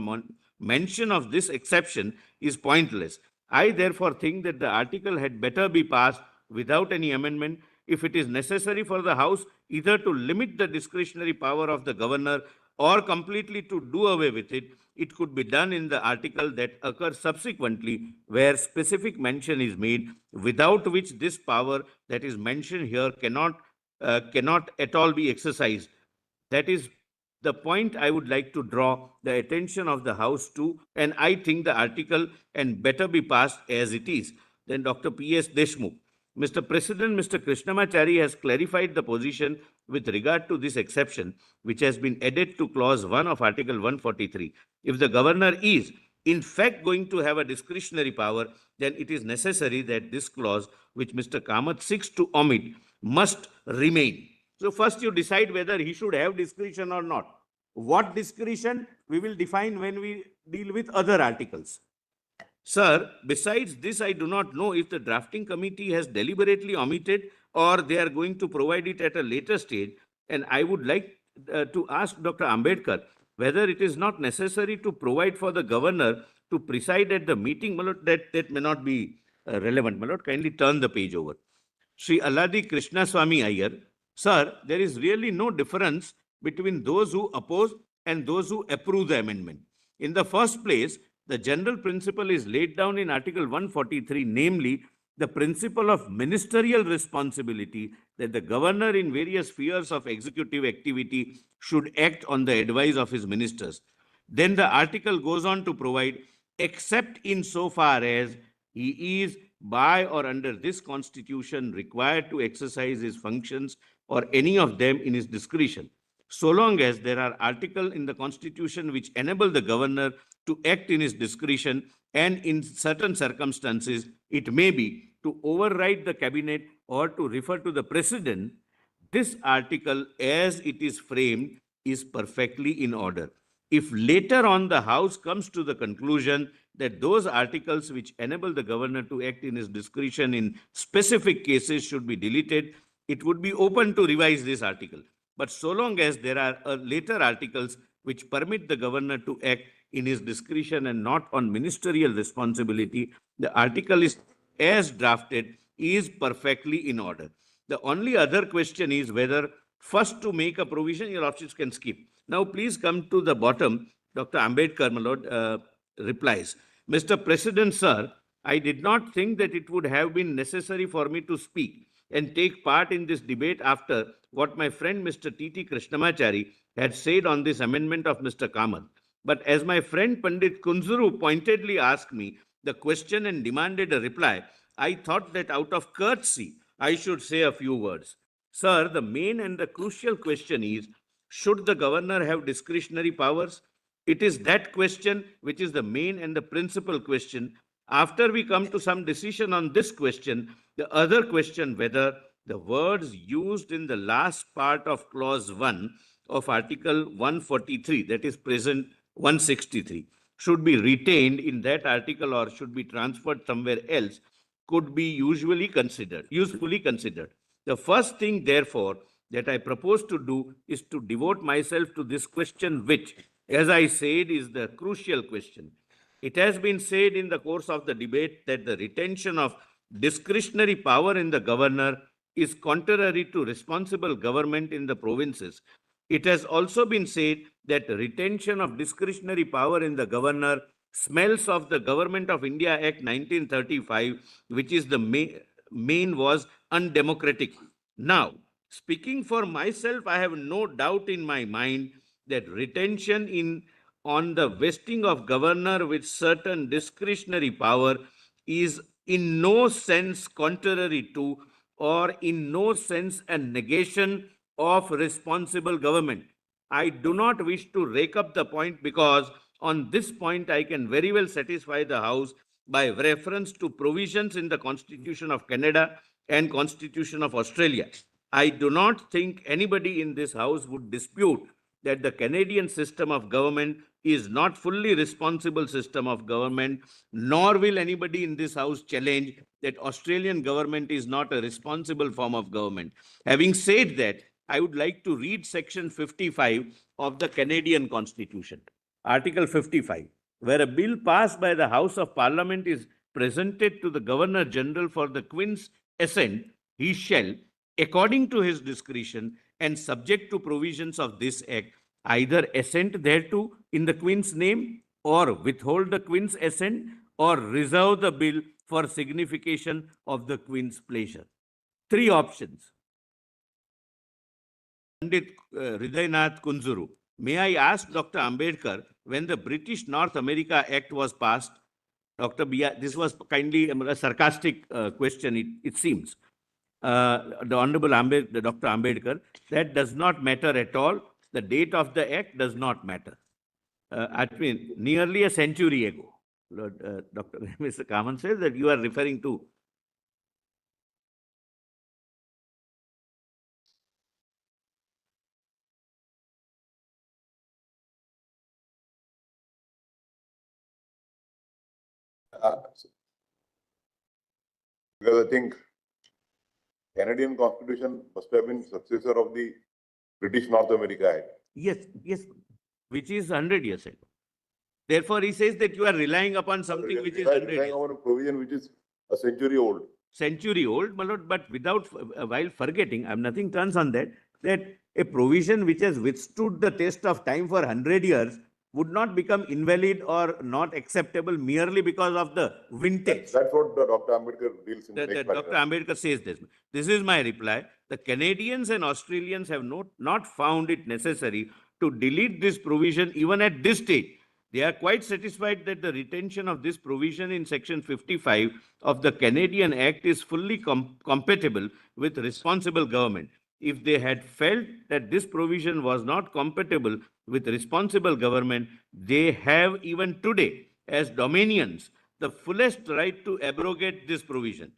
mention of this exception is pointless. I therefore think that the article had better be passed without any amendment if it is necessary for the House either to limit the discretionary power of the governor or completely to do away with it. It could be done in the article that occurs subsequently where specific mention is made, without which this power that is mentioned here cannot at all be exercised. That is the point I would like to draw the attention of the House to, and I think the article can better be passed as it is. Then Dr. P.S. Deshmukh. Mr. President, Mr. Krishnamachari has clarified the position with regard to this exception, which has been added to clause 1 of Article 143. If the governor is, in fact, going to have a discretionary power, then it is necessary that this clause, which Mr. Kamath seeks to omit, must remain. So first you decide whether he should have discretion or not. What discretion we will define when we deal with other articles. Sir, besides this, I do not know if the drafting committee has deliberately omitted or they are going to provide it at a later stage. And I would like to ask Dr. Ambedkar whether it is not necessary to provide for the governor to preside at the meeting. Malot, that may not be relevant. Malot, kindly turn the page over. Sri Alladi Krishnaswamy Iyer. Sir, there is really no difference between those who oppose and those who approve the amendment. In the first place, the general principle is laid down in Article 143, namely the principle of ministerial responsibility that the governor in various spheres of executive activity should act on the advice of his ministers. Then the article goes on to provide, except insofar as he is by or under this constitution required to exercise his functions or any of them in his discretion, so long as there are articles in the constitution which enable the governor to act in his discretion, and in certain circumstances it may be to override the cabinet or to refer to the president. This article as it is framed is perfectly in order. If later on the House comes to the conclusion that those articles which enable the governor to act in his discretion in specific cases should be deleted, it would be open to revise this article. But so long as there are later articles which permit the governor to act in his discretion and not on ministerial responsibility, the article is as drafted is perfectly in order. The only other question is whether first to make a provision, your lordships can skip. Now please come to the bottom. Dr. Ambedkar, my lord, replies, Mr. President, sir, I did not think that it would have been necessary for me to speak and take part in this debate after what my friend Mr. T.T. Krishnamachari had said on this amendment of Mr. Kamat. But as my friend Pandit Kunzuru pointedly asked me the question and demanded a reply, I thought that out of courtesy, I should say a few words. Sir, the main and the crucial question is, should the governor have discretionary powers? It is that question which is the main and the principal question. After we come to some decision on this question, the other question whether the words used in the last part of clause 1 of Article 143, that is present 163, should be retained in that article or should be transferred somewhere else, could be usefully considered. The first thing, therefore, that I propose to do is to devote myself to this question, which, as I said, is the crucial question. It has been said in the course of the debate that the retention of discretionary power in the governor is contrary to responsible government in the provinces. It has also been said that retention of discretionary power in the governor smells of the Government of India Act 1935, which is the main was undemocratic. Now, speaking for myself, I have no doubt in my mind that retention on the vesting of governor with certain discretionary power is in no sense contrary to or in no sense a negation of responsible government. I do not wish to rake up the point because on this point I can very well satisfy the House by reference to provisions in the Constitution of Canada and Constitution of Australia. I do not think anybody in this House would dispute that the Canadian system of government is not fully responsible system of government, nor will anybody in this house challenge that Australian government is not a responsible form of government. Having said that, I would like to read section 55 of the Canadian Constitution. Article 55, where a bill passed by the House of Parliament is presented to the Governor General for the Queen's assent, he shall, according to his discretion and subject to provisions of this Act, either assent thereto in the Queen's name, or withhold the Queen's assent, or reserve the bill for signification of the Queen's pleasure. Three options. Pandit Hridaynath Kunzuru, may I ask Dr. Ambedkar, when the British North America Act was passed, Dr. This was kindly a sarcastic question, it seems. The Honorable Dr. Ambedkar, that does not matter at all. The date of the act does not matter. I mean, nearly a century ago. Dr. Mr. Kamat says that you are referring to. Because I think Canadian Constitution must have been successor of the British North America Act. Yes, yes, which is 100 years ago. Therefore, he says that you are relying upon something which is 100 relying years. on a provision which is a century old. Century old, my lord, but without, while forgetting, I have nothing turns on that a provision which has withstood the test of time for 100 years would not become invalid or not acceptable merely because of the vintage. That's what Dr. Ambedkar deals in the next Dr. Ambedkar says this. This is my reply. The Canadians and Australians have not found it necessary to delete this provision even at this stage. They are quite satisfied that the retention of this provision in section 55 of the Canadian Act is fully compatible with responsible government. If they had felt that this provision was not compatible with responsible government, they have even today, as dominions, the fullest right to abrogate this provision.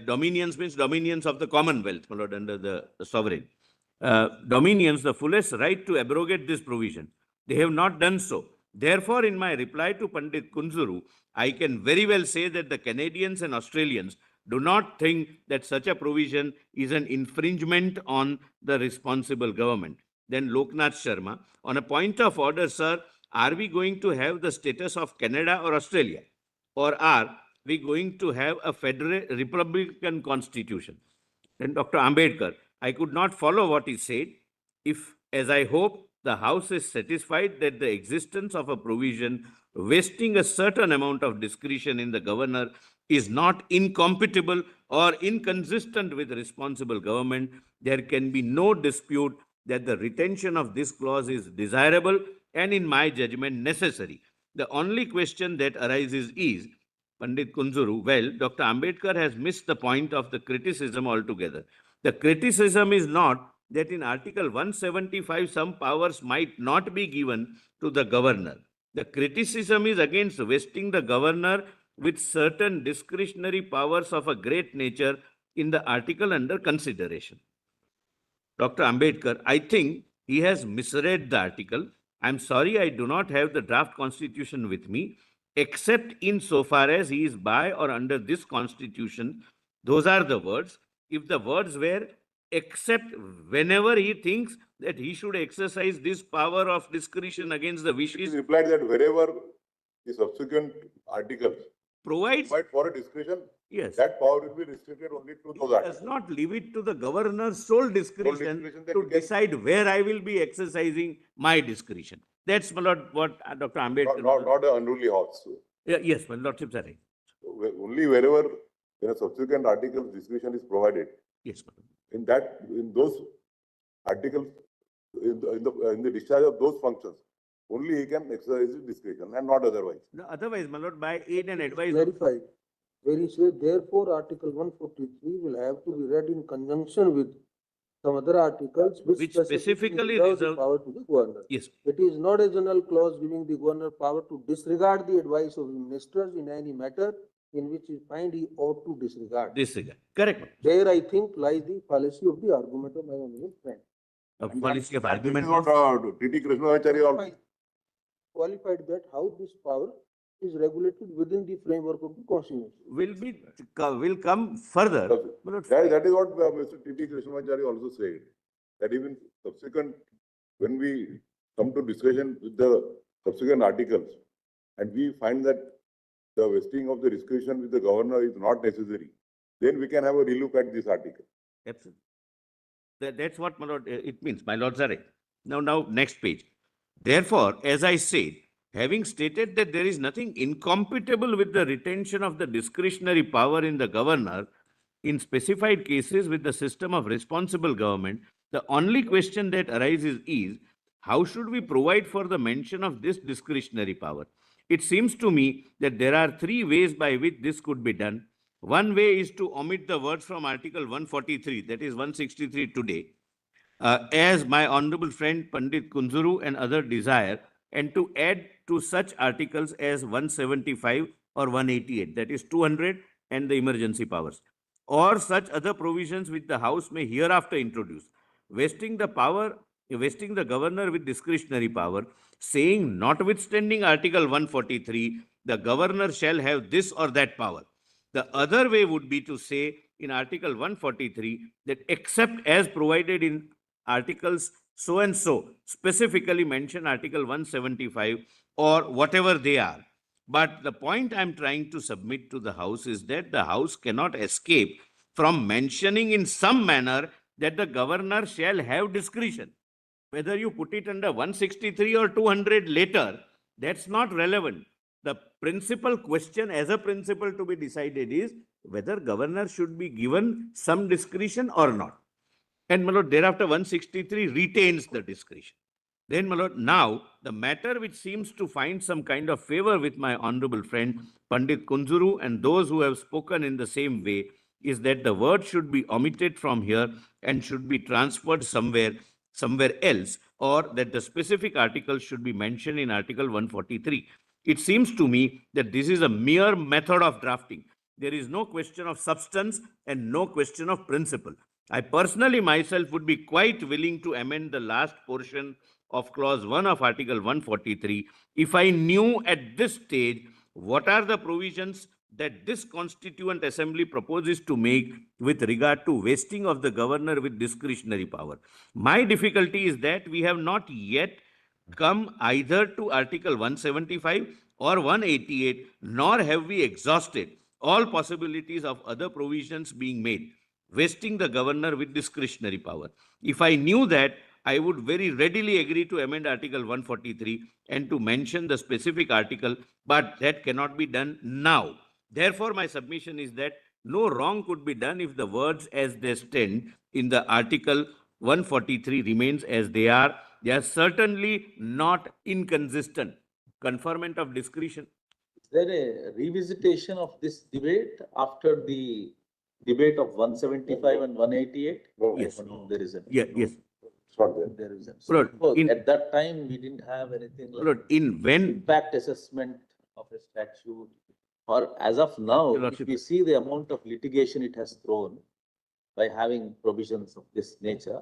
Dominions means dominions of the Commonwealth, under the sovereign. Dominions, the fullest right to abrogate this provision. They have not done so. Therefore, in my reply to Pandit Kunzuru, I can very well say that the Canadians and Australians do not think that such a provision is an infringement on the responsible government. Then Loknath Sharma, on a point of order, sir, are we going to have the status of Canada or Australia? Or are we going to have a federal republican constitution? Then Dr. Ambedkar, I could not follow what he said. If, as I hope, the House is satisfied that the existence of a provision vesting a certain amount of discretion in the governor is not incompatible or inconsistent with responsible government, there can be no dispute that the retention of this clause is desirable and, in my judgment, necessary. The only question that arises is, Pandit Kunzuru, well, Dr. Ambedkar has missed the point of the criticism altogether. The criticism is not that in Article 175 some powers might not be given to the governor. The criticism is against vesting the governor with certain discretionary powers of a great nature in the article under consideration. Dr. Ambedkar, I think he has misread the article. I am sorry I do not have the draft constitution with me, except insofar as he is by or under this constitution. Those are the words. If the words were except whenever he thinks that he should exercise this power of discretion against the It wishes, is implied that wherever the subsequent articles provides, provide for a discretion, yes, that power will be restricted only to those does articles. not leave it to the governor's sole discretion discretion that to he can- decide where I will be exercising my discretion. That's what Dr. Ambedkar. Not an unruly horse. Yes, my lordships are right. Only wherever in a subsequent article discretion is provided, Yes, madam. in those articles, in the discharge of those functions, only he can exercise his discretion and not otherwise. No, otherwise, my lord, by aid and advice. Clarified. Where he said, therefore, Article 143 will have to be read in conjunction with some other articles Which specifically reserve the reserve- power to the governor. Yes, It is not a general clause giving the governor power to disregard the advice of ministers in any matter in which he find he ought to disregard. disregard. Correct, madam. There, I think, lies the fallacy of the argument of my honorable friend. a policy of That is argument. what T.T. Krishnamacharya also. Qualified that how this power is regulated within the framework of the constitution. Will come further. But That is what Mr. T.T. Krishnamacharya also said, that even subsequent, when we come to discussion with the subsequent articles, and we find that the vesting of the discretion with the governor is not necessary, then we can have a relook at this article. Absolutely. That's what, my lord, it means. My lords are right. Now, next page. Therefore, as I said, having stated that there is nothing incompatible with the retention of the discretionary power in the governor in specified cases with the system of responsible government, the only question that arises is, how should we provide for the mention of this discretionary power? It seems to me that there are three ways by which this could be done. One way is to omit the words from Article 143, that is 163 today, as my honorable friend Pandit Kunzuru and other desire, and to add to such articles as 175 or 188, that is 200 and the emergency powers, or such other provisions which the House may hereafter introduce, vesting the governor with discretionary power, saying notwithstanding Article 143, the governor shall have this or that power. The other way would be to say in Article 143 that except as provided in articles so and so, specifically mention Article 175 or whatever they are. But the point I'm trying to submit to the House is that the House cannot escape from mentioning in some manner that the governor shall have discretion. Whether you put it under 163 or 200 later, that's not relevant. The principal question as a principle to be decided is whether governor should be given some discretion or not. And my lord, thereafter 163 retains the discretion. Then, my lord, now the matter which seems to find some kind of favor with my honorable friend Pandit Kunzuru and those who have spoken in the same way is that the word should be omitted from here and should be transferred somewhere else, or that the specific article should be mentioned in Article 143. It seems to me that this is a mere method of drafting. There is no question of substance and no question of principle. I personally myself would be quite willing to amend the last portion of clause 1 of Article 143 if I knew at this stage what are the provisions that this Constituent Assembly proposes to make with regard to vesting of the governor with discretionary power. My difficulty is that we have not yet come either to Article 175 or 188, nor have we exhausted all possibilities of other provisions being made, vesting the governor with discretionary power. If I knew that, I would very readily agree to amend Article 143 and to mention the specific article, but that cannot be done now. Therefore, my submission is that no wrong could be done if the words as they stand in the Article 143 remains as they are. They are certainly not inconsistent. Conferment of discretion. Is there a revisitation of this debate after the debate of 175 and 188? No, Yes. No, there isn't. Yes. it's not there. There isn't. Lord, Suppose in- at that time, we didn't have anything like Lord, in when impact assessment of a statute. Or as of now, Your if Lordship. we see the amount of litigation it has thrown by having provisions of this nature,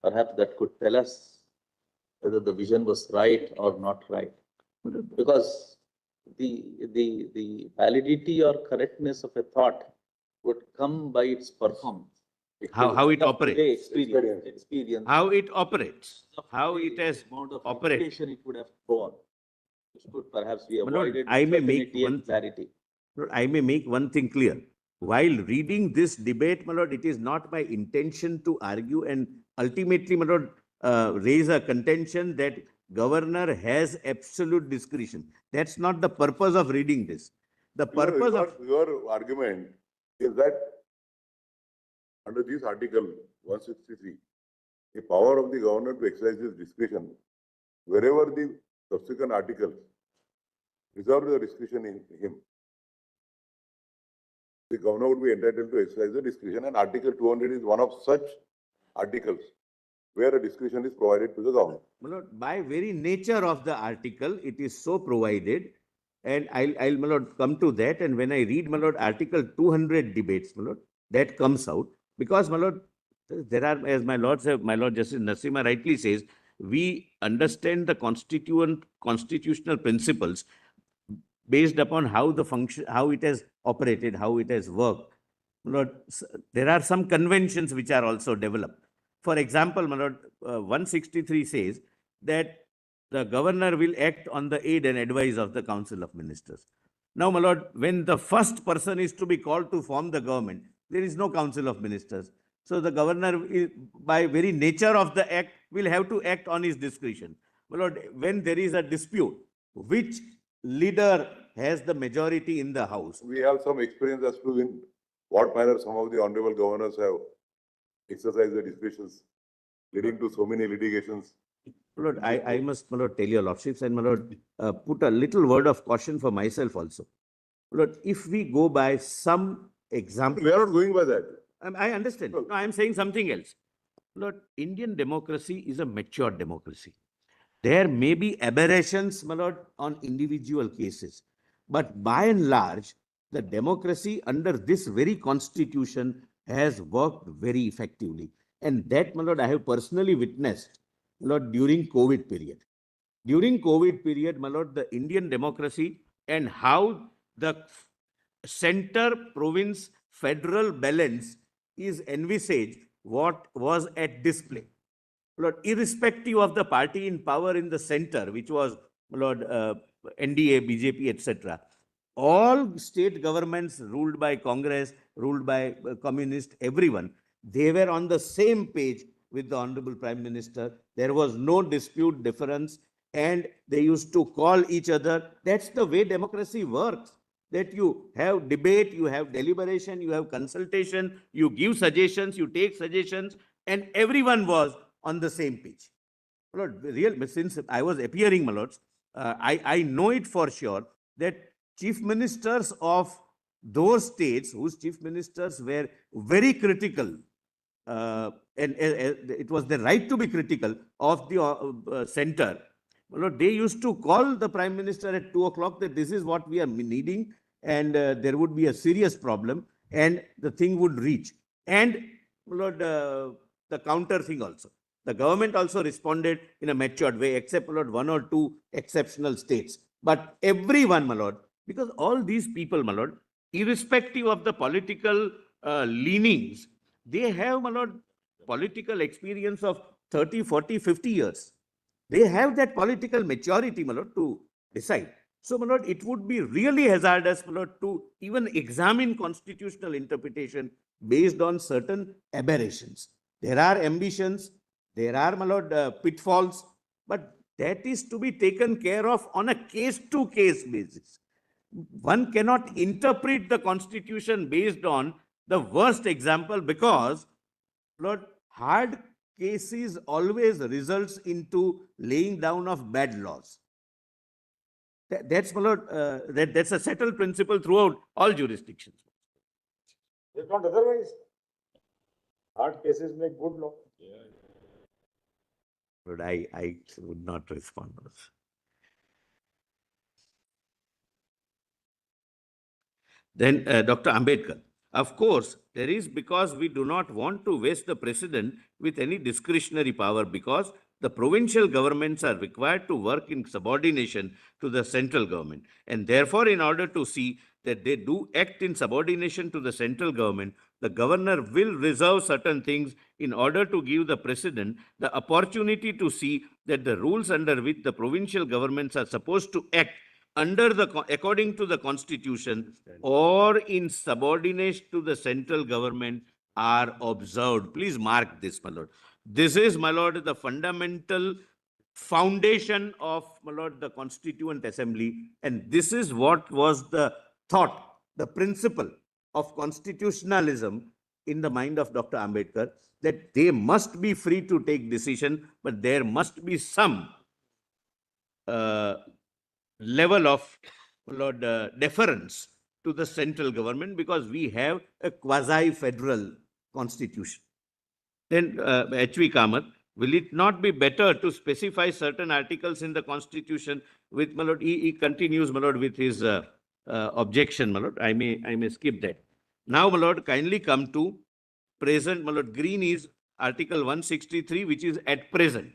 perhaps that could tell us whether the vision was right or not right. Because the validity or correctness of a thought would come by its performance. How it operates. Experience. how it operates, how the it has amount of operated. litigation it would have thrown, which could perhaps be My lord, avoided. I may with make certainty and one- clarity. Lord, I may make one thing clear. While reading this debate, my lord, it is not my intention to argue and ultimately, my lord, raise a contention that governor has absolute discretion. That's not the purpose of reading this. The purpose of Your argument is that under this article 163, the power of the governor to exercise his discretion, wherever the subsequent articles reserve the discretion in him, the governor would be entitled to exercise the discretion, and Article 200 is one of such articles where a discretion is provided to the governor. my lord, by very nature of the article, it is so provided, and I'll, my lord, come to that. And when I read, my lord, Article 200 debates, my lord, that comes out because, my lord, There are, as my Lord Justice Nasima rightly says, we understand the constitutional principles based upon how the function, how it has operated, how it has worked. My Lord, there are some conventions which are also developed. For example, my Lord, 163 says that the governor will act on the aid and advice of the Council of Ministers. Now, my Lord, when the first person is to be called to form the government, there is no Council of Ministers. So the governor, by very nature of the act, will have to act on his discretion. My Lord, when there is a dispute, which leader has the majority in the house? We have some experience as to in what manner some of the honorable governors have exercised their discretions, leading to so many litigations. My Lord, I must, my Lord, tell your lordships and my Lord, put a little word of caution for myself also. My Lord, if we go by some example, We are not going by that. I understand. No, I am saying something else. Lord, Indian democracy is a mature democracy. There may be aberrations, my Lord, on individual cases. But by and large, the democracy under this very constitution has worked very effectively. And that, my Lord, I have personally witnessed, my Lord, during COVID period. During COVID period, my Lord, the Indian democracy and how the center, province, federal balance is envisaged what was at display. Lord, irrespective of the party in power in the center, which was, Lord, NDA, BJP, etc., all state governments ruled by Congress, ruled by communist, everyone, they were on the same page with the Honorable Prime Minister. There was no dispute, difference, and they used to call each other. That's the way democracy works. That you have debate, you have deliberation, you have consultation, you give suggestions, you take suggestions, and everyone was on the same page. My Lord, since I was appearing, my Lords, I know it for sure that chief ministers of those states whose chief ministers were very critical, and it was their right to be critical of the center. My Lord, they used to call the Prime Minister at 2 o'clock that this is what we are needing, and there would be a serious problem, and the thing would reach. And, my Lord, the counter thing also. The government also responded in a matured way, except, my Lord, one or two exceptional states. But everyone, my Lord, because all these people, my Lord, irrespective of the political leanings, they have, my Lord, political experience of 30, 40, 50 years. They have that political maturity, my Lord, to decide. So, my Lord, it would be really hazardous, my Lord, to even examine constitutional interpretation based on certain aberrations. There are ambitions, there are, my Lord, pitfalls, but that is to be taken care of on a case-to-case basis. One cannot interpret the constitution based on the worst example because, Lord, hard cases always results into laying down of bad laws. That's, my Lord, that's a settled principle throughout all jurisdictions. If not otherwise, hard cases make good law. But I would not respond. Then Dr. Ambedkar. Of course, there is because we do not want to waste the precedent with any discretionary power because the provincial governments are required to work in subordination to the central government. And therefore, in order to see that they do act in subordination to the central government, the governor will reserve certain things in order to give the president the opportunity to see that the rules under which the provincial governments are supposed to act under the according to the constitution or in subordination to the central government are observed. Please mark this, my Lord. This is, my Lord, the fundamental foundation of, my Lord, the Constituent Assembly. And this is what was the thought, the principle of constitutionalism in the mind of Dr. Ambedkar, that they must be free to take decision, but there must be some level of, Lord, deference to the central government because we have a quasi-federal constitution. Then H.V. Kamat, will it not be better to specify certain articles in the constitution with, my Lord, he continues, my Lord, with his objection, my Lord. I may skip that. Now, my Lord, kindly come to present, my Lord, green is Article 163, which is at present,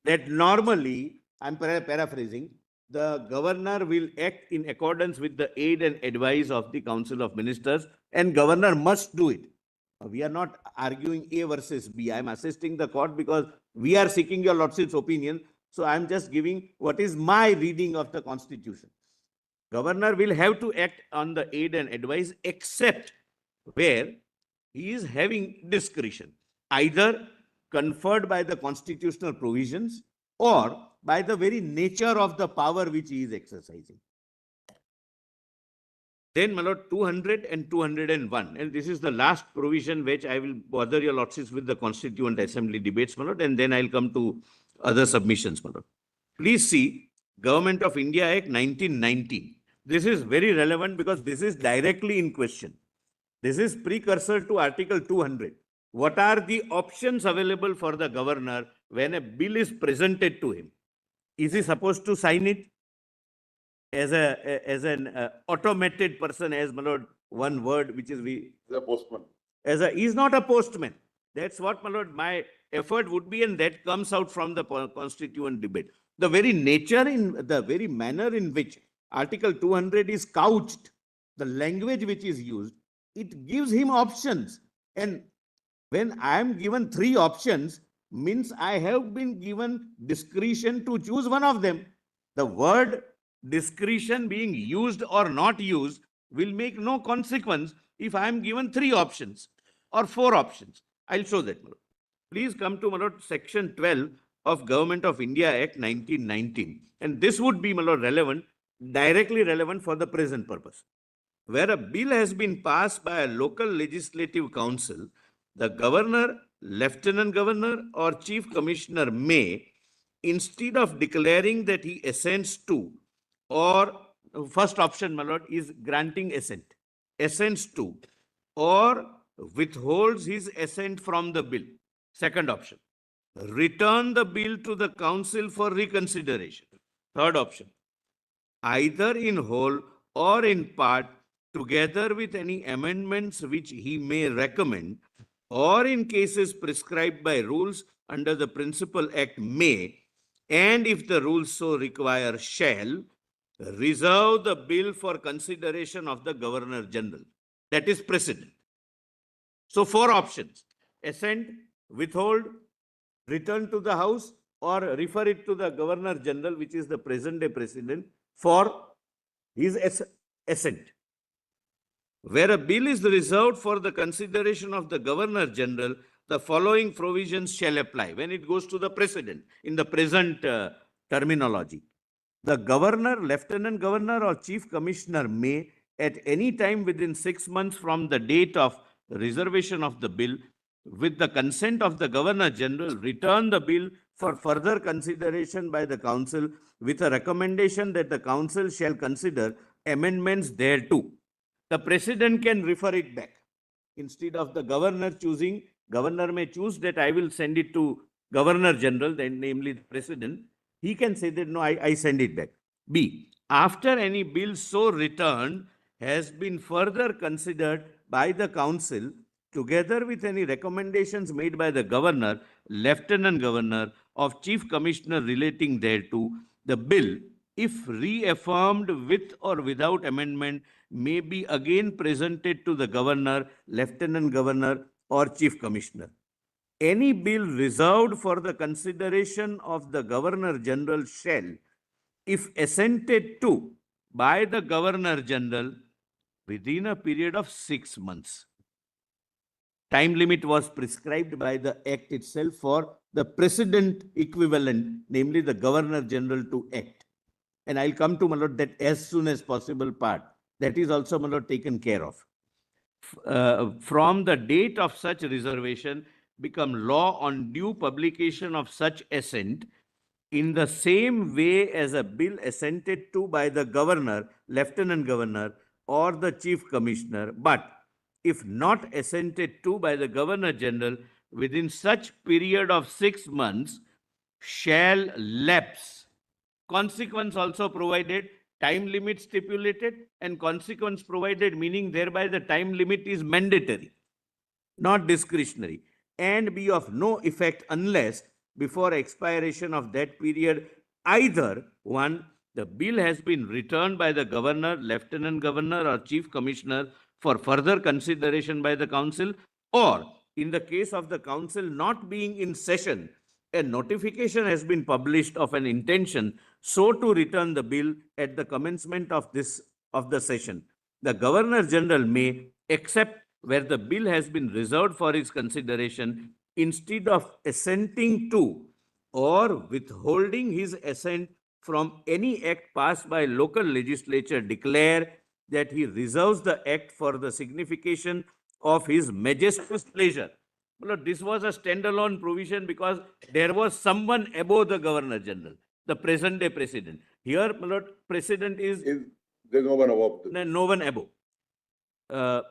that normally, I'm paraphrasing, the governor will act in accordance with the aid and advice of the Council of Ministers, and governor must do it. We are not arguing A versus B. I'm assisting the court because we are seeking your lordship's opinion. So I'm just giving what is my reading of the Constitution. Governor will have to act on the aid and advice except where he is having discretion, either conferred by the constitutional provisions or by the very nature of the power which he is exercising. Then, my lord, 200 and 201, and this is the last provision which I will bother your lordships with the Constituent Assembly debates, my lord, and then I'll come to other submissions, my lord. Please see Government of India Act 1919. This is very relevant because this is directly in question. This is precursor to Article 200. What are the options available for the governor when a bill is presented to him? Is he supposed to sign it as an automated person, as my lord, one word which is The postman. he's not a postman. That's what, my lord, my effort would be, and that comes out from the constituent debate. The very nature, in the very manner in which Article 200 is couched, the language which is used, it gives him options. And when I am given 3 options, means I have been given discretion to choose one of them. The word discretion being used or not used will make no consequence if I am given 3 options or 4 options. I'll show that, my lord. Please come to, my lord, section 12 of Government of India Act 1919. And this would be, my lord, relevant, directly relevant for the present purpose. Where a bill has been passed by a local legislative council, the governor, lieutenant governor, or chief commissioner may, instead of declaring that he assents to, or first option, my lord, is granting assent, assents to, or withholds his assent from the bill. Second option, return the bill to the council for reconsideration. Third option, either in whole or in part, together with any amendments which he may recommend, or in cases prescribed by rules under the Principal Act may, and if the rules so require shall, reserve the bill for consideration of the Governor General. That is precedent. So 4 options: assent, withhold, return to the House, or refer it to the Governor General, which is the present day president, for his assent. Where a bill is reserved for the consideration of the Governor General, the following provisions shall apply when it goes to the President in the present terminology. The Governor, Lieutenant Governor, or Chief Commissioner may, at any time within 6 months from the date of reservation of the bill, with the consent of the Governor General, return the bill for further consideration by the Council with a recommendation that the Council shall consider amendments thereto. The President can refer it back. Instead of the Governor choosing, Governor may choose that I will send it to Governor General, then namely the President. He can say that no, I send it back. B, after any bill so returned has been further considered by the Council, together with any recommendations made by the Governor, Lieutenant Governor, of Chief Commissioner relating thereto, the bill, if reaffirmed with or without amendment, may be again presented to the Governor, Lieutenant Governor, or Chief Commissioner. Any bill reserved for the consideration of the Governor General shall, if assented to by the Governor General within a period of 6 months. Time limit was prescribed by the Act itself for the President equivalent, namely the Governor General, to act. And I'll come to, my lord, that as soon as possible part. That is also, my lord, taken care of. From the date of such reservation become law on due publication of such assent, in the same way as a bill assented to by the Governor, Lieutenant Governor, or the Chief Commissioner, but if not assented to by the Governor General within such period of 6 months, shall lapse. Consequence also provided, time limit stipulated, and consequence provided, meaning thereby the time limit is mandatory, not discretionary. and be of no effect unless before expiration of that period, either one, the bill has been returned by the governor, lieutenant governor, or chief commissioner for further consideration by the council, or in the case of the council not being in session, a notification has been published of an intention so to return the bill at the commencement of the session. The Governor General may, except where the bill has been reserved for his consideration, instead of assenting to or withholding his assent from any act passed by local legislature, declare that he reserves the act for the signification of his majesty's pleasure. Well, this was a standalone provision because there was someone above the Governor General, the present day president. Here, my lord, president is There's no one above. no one above.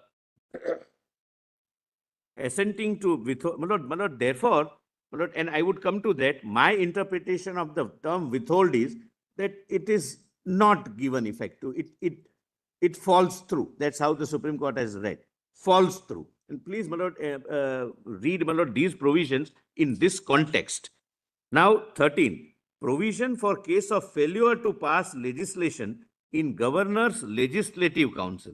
Assenting to withhold, my lord, therefore, my lord, and I would come to that, my interpretation of the term withhold is that it is not given effect to it falls through. That's how the Supreme Court has read. Falls through. And please, my lord, read, my lord, these provisions in this context. Now, 13. Provision for case of failure to pass legislation in Governor's Legislative Council.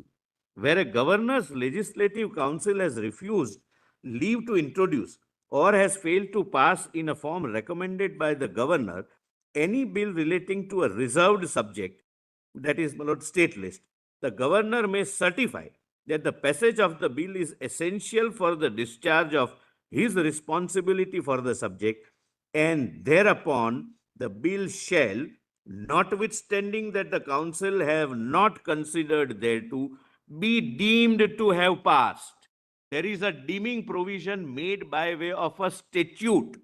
Where a Governor's Legislative Council has refused leave to introduce or has failed to pass in a form recommended by the Governor any bill relating to a reserved subject, that is, my lord, state list, the Governor may certify that the passage of the bill is essential for the discharge of his responsibility for the subject, and thereupon the bill shall, notwithstanding that the council have not considered thereto, be deemed to have passed. There is a deeming provision made by way of a statute.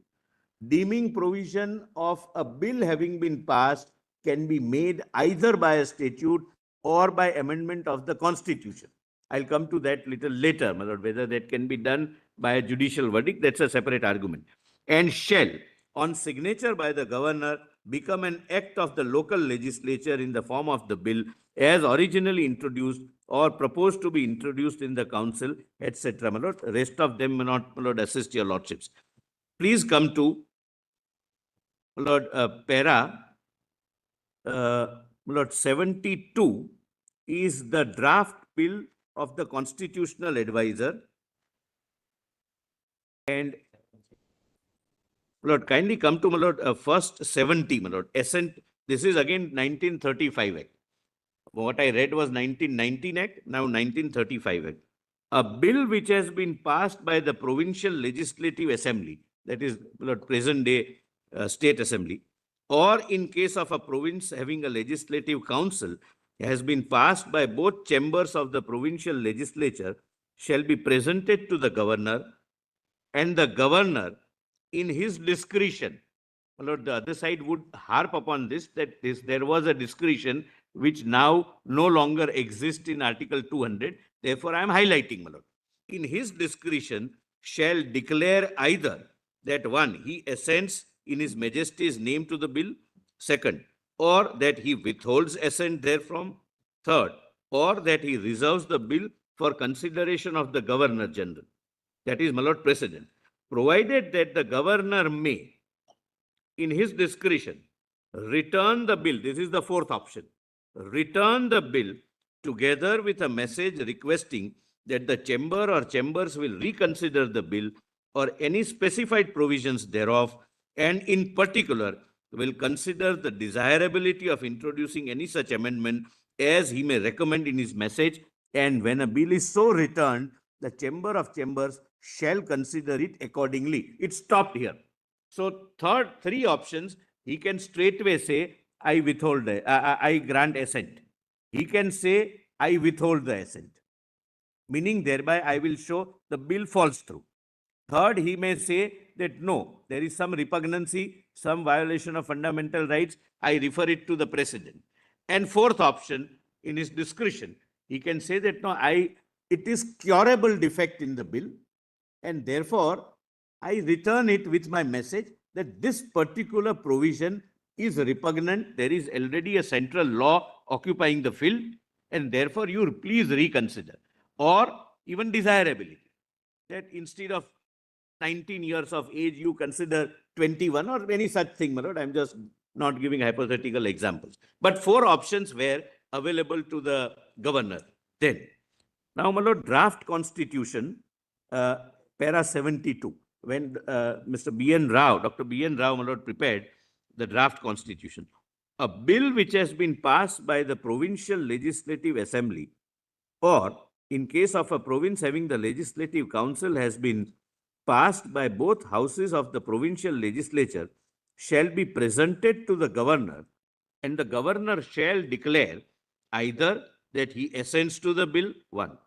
Deeming provision of a bill having been passed can be made either by a statute or by amendment of the Constitution. I'll come to that little later, my lord, whether that can be done by a judicial verdict, that's a separate argument. And shall, on signature by the governor, become an act of the local legislature in the form of the bill as originally introduced or proposed to be introduced in the council, etc. My lord, rest of them may not, my lord, assist your lordships. Please come to, my lord, my lord, 72 is the draft bill of the constitutional advisor. And my lord, kindly come to, my lord, first 70, my lord, Assent. This is again 1935 Act. What I read was 1919 Act, now 1935 Act. A bill which has been passed by the Provincial Legislative Assembly, that is, my lord, present day State Assembly, or in case of a province having a legislative council, has been passed by both chambers of the provincial legislature, shall be presented to the governor, and the governor, in his discretion, my lord, the other side would harp upon this, that there was a discretion which now no longer exists in Article 200. Therefore, I am highlighting, my lord. In his discretion, shall declare either that one, he assents in his majesty's name to the bill, second, or that he withholds assent therefrom, third, or that he reserves the bill for consideration of the Governor General, that is, my lord, President, provided that the governor may, in his discretion, return the bill. This is the fourth option. Return the bill together with a message requesting that the chamber or chambers will reconsider the bill or any specified provisions thereof, and in particular will consider the desirability of introducing any such amendment as he may recommend in his message. And when a bill is so returned, the chamber of chambers shall consider it accordingly. It stopped here. So three options, he can straightway say, I withhold, I grant assent. He can say, I withhold the assent, meaning thereby I will show the bill falls through. Third, he may say that no, there is some repugnancy, some violation of fundamental rights, I refer it to the president. And fourth option, in his discretion, he can say that no, it is curable defect in the bill, and therefore I return it with my message that this particular provision is repugnant. There is already a central law occupying the field, and therefore you please reconsider. Or even desirability, that instead of 19 years of age, you consider 21 or any such thing, my lord. I'm just not giving hypothetical examples. But 4 options were available to the governor then. Now, my lord, draft constitution, para 72, when Mr. B.N. Rao, Dr. B.N. Rao, my lord, prepared the draft constitution. A bill which has been passed by the provincial legislative assembly, or in case of a province having the legislative council, has been passed by both houses of the provincial legislature, shall be presented to the governor, and the governor shall declare either that he assents to the bill, 1.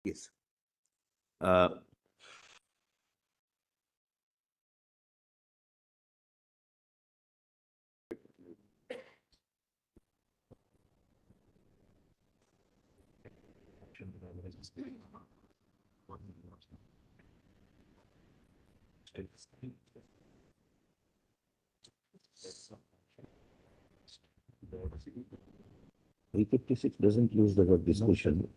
Yes. Three 56 doesn't use the word discussion.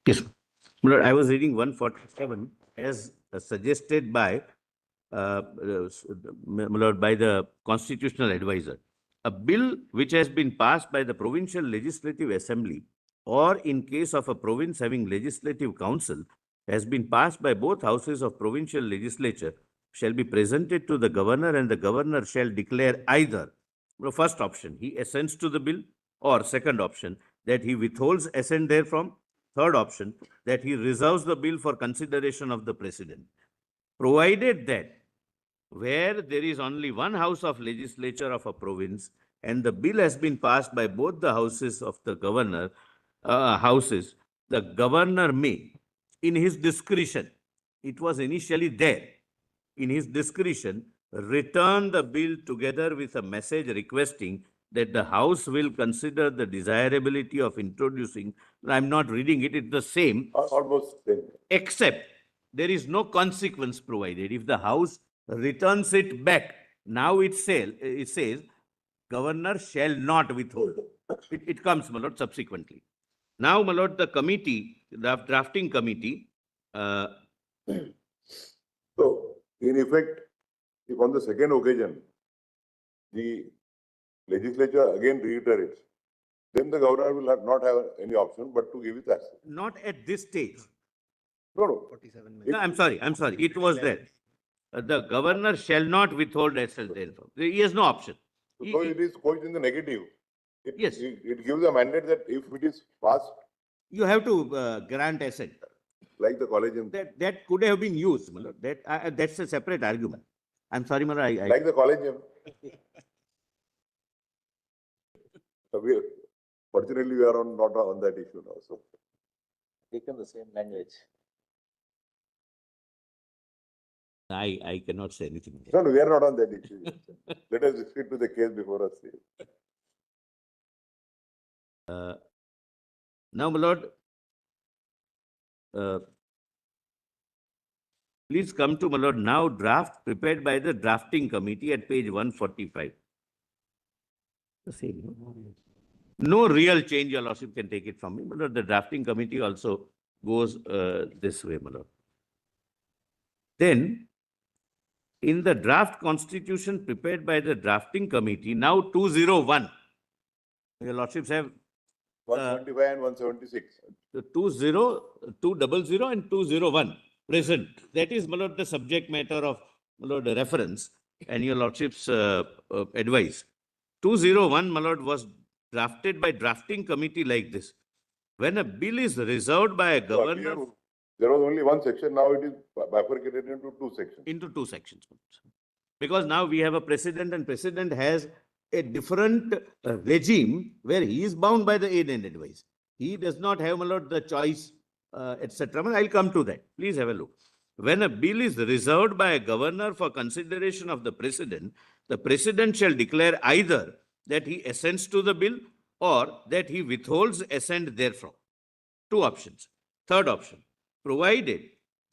Yes. My lord, I was reading 147 as suggested by, my lord, by the constitutional advisor. A bill which has been passed by the provincial legislative assembly, or in case of a province having legislative council, has been passed by both houses of provincial legislature, shall be presented to the governor, and the governor shall declare either, the first option, he assents to the bill, or second option, that he withholds assent therefrom, third option, that he reserves the bill for consideration of the president, provided that where there is only one house of legislature of a province and the bill has been passed by both the houses of the governor, houses, the governor may, in his discretion, it was initially there, in his discretion, return the bill together with a message requesting that the House will consider the desirability of introducing, I'm not reading it, it's the same, Almost same. except there is no consequence provided. If the House returns it back, now it says, governor shall not withhold. It comes, my lord, subsequently. Now, my lord, the committee, the drafting committee, So, in effect, if on the second occasion, the legislature again reiterates, then the governor will not have any option but to give it as. not at this stage. No, no. No, I'm sorry, it was there. The governor shall not withhold assent therefrom. He has no option. So it is quite in the negative. Yes. It gives a mandate that if it is passed, You have to grant assent. like the collegium, That could have been used, my lord. That's a separate argument. I'm sorry, my lord, like the collegium. Fortunately, we are not on that issue now, so. Taken the same language. I cannot say anything. No, we are not on that issue. Let us stick to the case before us. Now, my lord, please come to, my lord, now draft prepared by the drafting committee at page 145. The same. No real change, your lordship can take it from me. My lord, the drafting committee also goes this way, my lord. Then, in the draft constitution prepared by the drafting committee, now 201, your lordships have 175 and 176. the 200 and 201 present. That is, my lord, the subject matter of, my lord, the reference and your lordship's advice. 201, my lord, was drafted by drafting committee like this. When a bill is reserved by a So governor earlier, there was only one section, now it is bifurcated into two sections. into two sections. Because now we have a president and president has a different regime where he is bound by the aid and advice. He does not have, my lord, the choice, etc. I'll come to that. Please have a look. When a bill is reserved by a governor for consideration of the president shall declare either that he assents to the bill or that he withholds assent therefrom. Two options. Third option, provided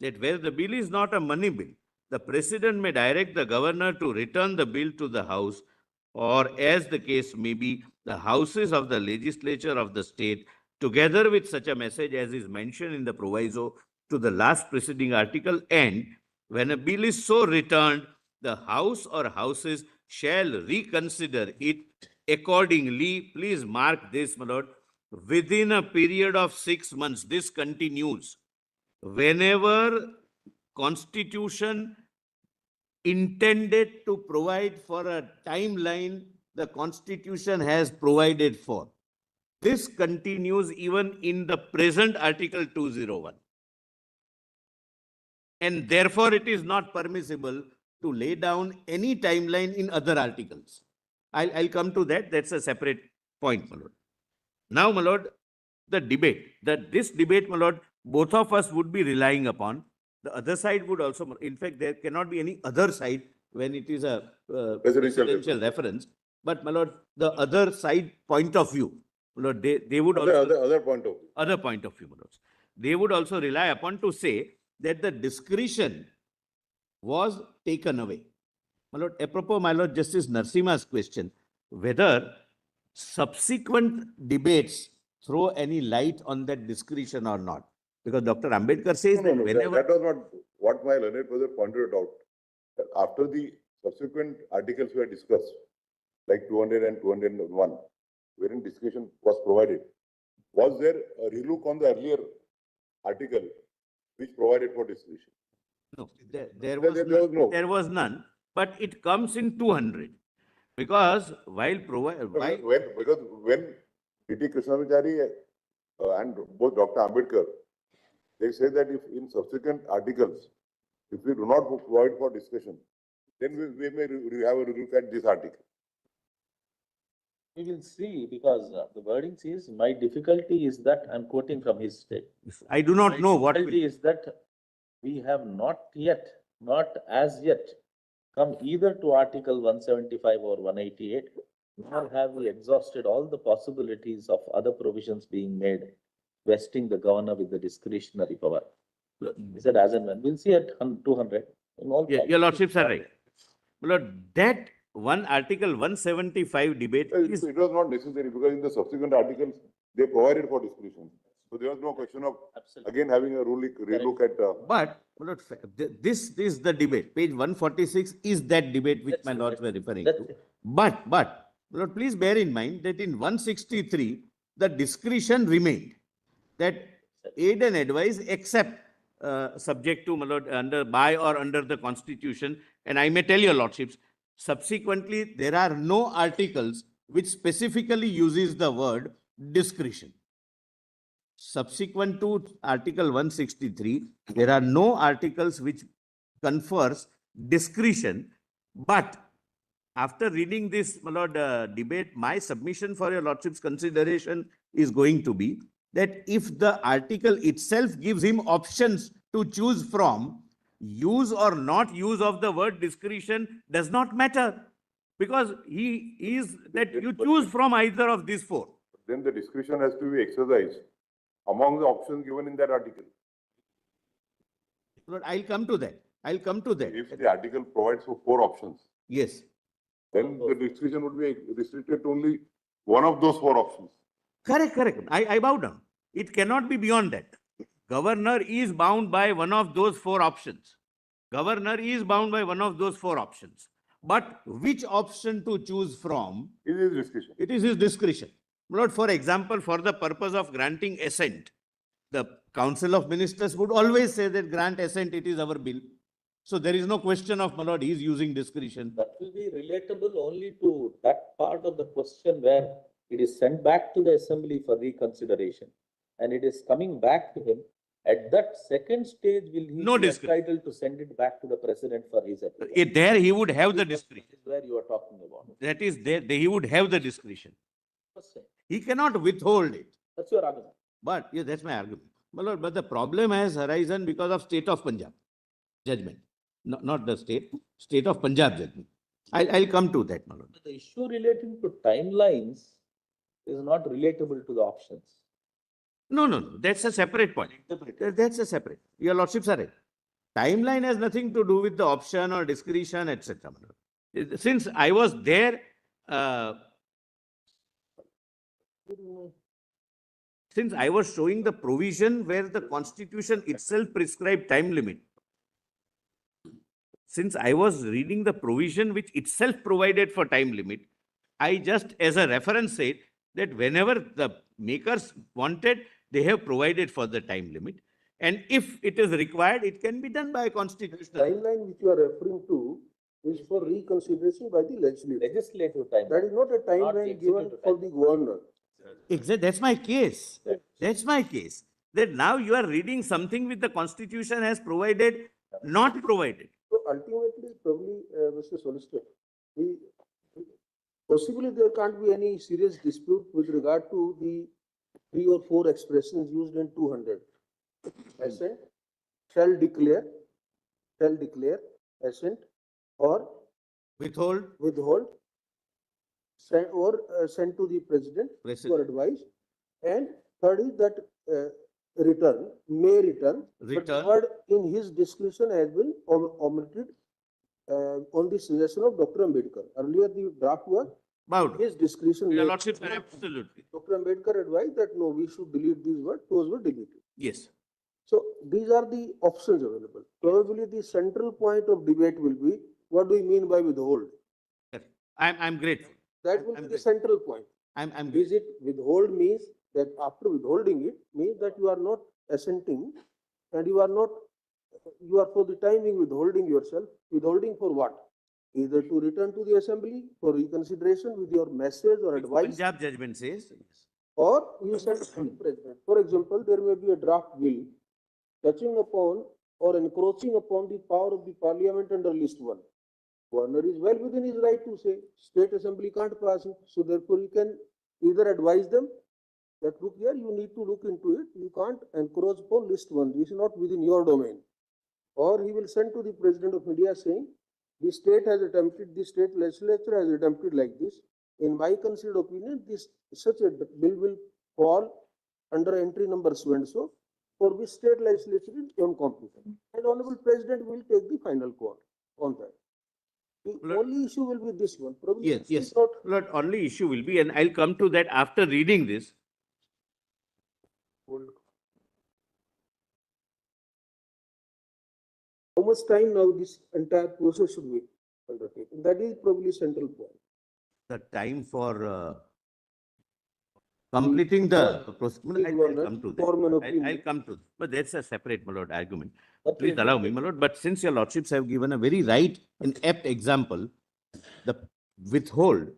that where the bill is not a money bill, the president may direct the governor to return the bill to the house, or as the case may be, the houses of the legislature of the state, together with such a message as is mentioned in the proviso to the last preceding article. And when a bill is so returned, the house or houses shall reconsider it accordingly. Please mark this, my lord, within a period of 6 months. This continues. Whenever Constitution intended to provide for a timeline, the Constitution has provided for. This continues even in the present Article 201. And therefore, it is not permissible to lay down any timeline in other articles. I'll come to that. That's a separate point, my lord. Now, my lord, the debate, this debate, my lord, both of us would be relying upon. The other side would also, in fact, there cannot be any other side when it is a presidential reference. But, my lord, the other side point of view, my lord, they would also, Other point of view. other point of view, my lords, they would also rely upon to say that the discretion was taken away. My lord, apropos, my lord, Justice Narsimha's question, whether subsequent debates throw any light on that discretion or not. Because Dr. Ambedkar says that whenever... That was not what my learned brother pointed out. That after the subsequent articles were discussed, like 200 and 201, wherein discretion was provided, was there a relook on the earlier article which provided for discretion? No, There was no. there was none, but it comes in 200. Because Because when T.T. Krishnamachari and both Dr. Ambedkar, they say that if in subsequent articles, if we do not provide for discussion, then we may have a look at this article. We will see, because the wording says, my difficulty is that, I'm quoting from his state. I do not know what Difficulty is that we have not as yet come either to Article 175 or 188, nor have we exhausted all the possibilities of other provisions being made, vesting the governor with the discretionary power. He said as and when. We'll see at 200. In all Yeah, your lordships are right. My lord, that one Article 175 debate is... It was not necessary because in the subsequent articles, they provided for discretion. So there was no question of Absolutely. again having a relook at. But, my lord, this is the debate. Page 146 is that debate which That's my lords were correct. referring That's to. it. But, my lord, please bear in mind that in 163, the discretion remained. That aid and advice except subject to, my lord, by or under the Constitution. And I may tell your lordships, subsequently, there are no articles which specifically uses the word discretion. Subsequent to Article 163, there are no articles which confers discretion. But after reading this, my lord, debate, my submission for your lordship's consideration is going to be that if the article itself gives him options to choose from, use or not use of the word discretion does not matter, because he is that you choose from either of these four. Then the discretion has to be exercised among the options given in that article. Lord, I'll come to that. I'll come to that. If the article provides for 4 options, Yes. then the discretion would be restricted to only one of those 4 options. Correct, correct. I bow down. It cannot be beyond that. Governor is bound by one of those 4 options. Governor is bound by one of those 4 options. But which option to choose from, It is discretion. it is his discretion. My lord, for example, for the purpose of granting assent, the Council of Ministers would always say that grant assent, it is our bill. So there is no question of, my lord, he is using discretion. That will be relatable only to that part of the question where it is sent back to the assembly for reconsideration. And it is coming back to him. At that second stage, will he No be discretion. entitled to send it back to the president for his approval? There he would have the discretion. This is where you are talking about. That is, there he would have the discretion. Percent. He cannot withhold it. That's your argument. But, yeah, that's my argument. My lord, but the problem has arisen because of state of Punjab judgment. Not the state of Punjab judgment. I'll come to that, my lord. The issue relating to timelines is not relatable to the options. No, that's a separate point. That's a separate. Your lordships are right. Timeline has nothing to do with the option or discretion, etc. Since I was there, since I was showing the provision where the Constitution itself prescribed time limit, since I was reading the provision which itself provided for time limit, I just as a reference said that whenever the makers wanted, they have provided for the time limit. And if it is required, it can be done by a constitutional. Timeline which you are referring to is for reconsideration by the legislature. Legislative time. That is not a timeline given executive for the governor. Exactly, that's my case. That's my case. That now you are reading something which the Constitution has provided, not provided. So ultimately, probably, Mr. Solicitor, possibly there can't be any serious dispute with regard to the 3 or 4 expressions used in 200. Assent, shall declare, assent, or withhold, send to the president for advice. And third is that may return. But the word in his discretion has been omitted on the suggestion of Dr. Ambedkar. Earlier the draft was About his discretion. your lordship, absolutely. Dr. Ambedkar advised that no, we should delete these words, those were deleted. Yes. So these are the options available. Probably the central point of debate will be, what do we mean by withhold? I'm grateful. That will be the central point. I'm Is it withhold means that after withholding it means that you are not assenting and you are for the time being withholding yourself. Withholding for what? Either to return to the assembly for reconsideration with your message or advice, Punjab judgment says. or you send to the president. For example, there may be a draft bill touching upon or encroaching upon the power of the parliament under list 1. Governor is well within his right to say, state assembly can't pass it. So therefore, you can either advise them that look here, you need to look into it. You can't encroach upon list 1. This is not within your domain. Or he will send to the president of India saying, the state has attempted, the state legislature has attempted like this. In my considered opinion, such a bill will fall under entry number so and so, for which state legislature is incompetent. And Honorable President will take the final call on that. The only issue will be this one. Probably Yes. Not, Lord, only issue will be, and I'll come to that after reading this. how much time now this entire process should be undertaken? That is probably central point. The time for completing the process. I'll come to that. I'll come to that. But that's a separate, my lord, argument. Please allow me, my lord. But since your lordships have given a very right and apt example, the withhold,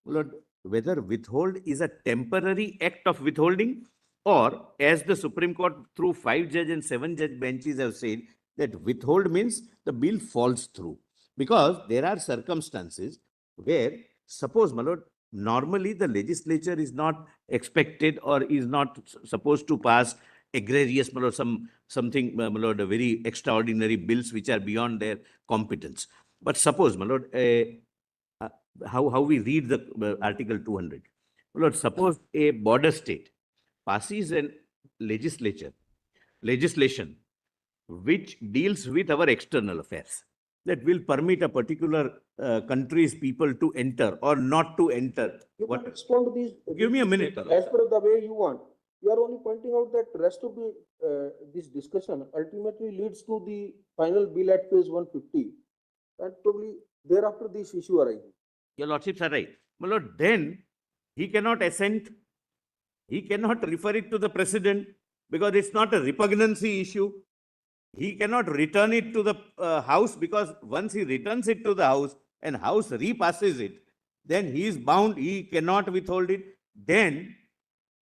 my lord, whether withhold is a temporary act of withholding, or as the Supreme Court through 5-judge and 7-judge benches have said, that withhold means the bill falls through. Because there are circumstances where, suppose, my lord, normally the legislature is not expected or is not supposed to pass egregious, my lord, something, my lord, very extraordinary bills which are beyond their competence. But suppose, my lord, how we read the Article 200. My lord, suppose a border state passes a legislation which deals with our external affairs, that will permit a particular country's people to enter or not to enter. You What? can respond to these. Give me a minute. As per the way you want. You are only pointing out that rest of the this discussion ultimately leads to the final bill at page 150. And probably thereafter this issue arises. Your lordships are right. My lord, then he cannot assent He cannot refer it to the president because it's not a repugnancy issue. He cannot return it to the house because once he returns it to the house and house repasses it, then he is bound, he cannot withhold it. Then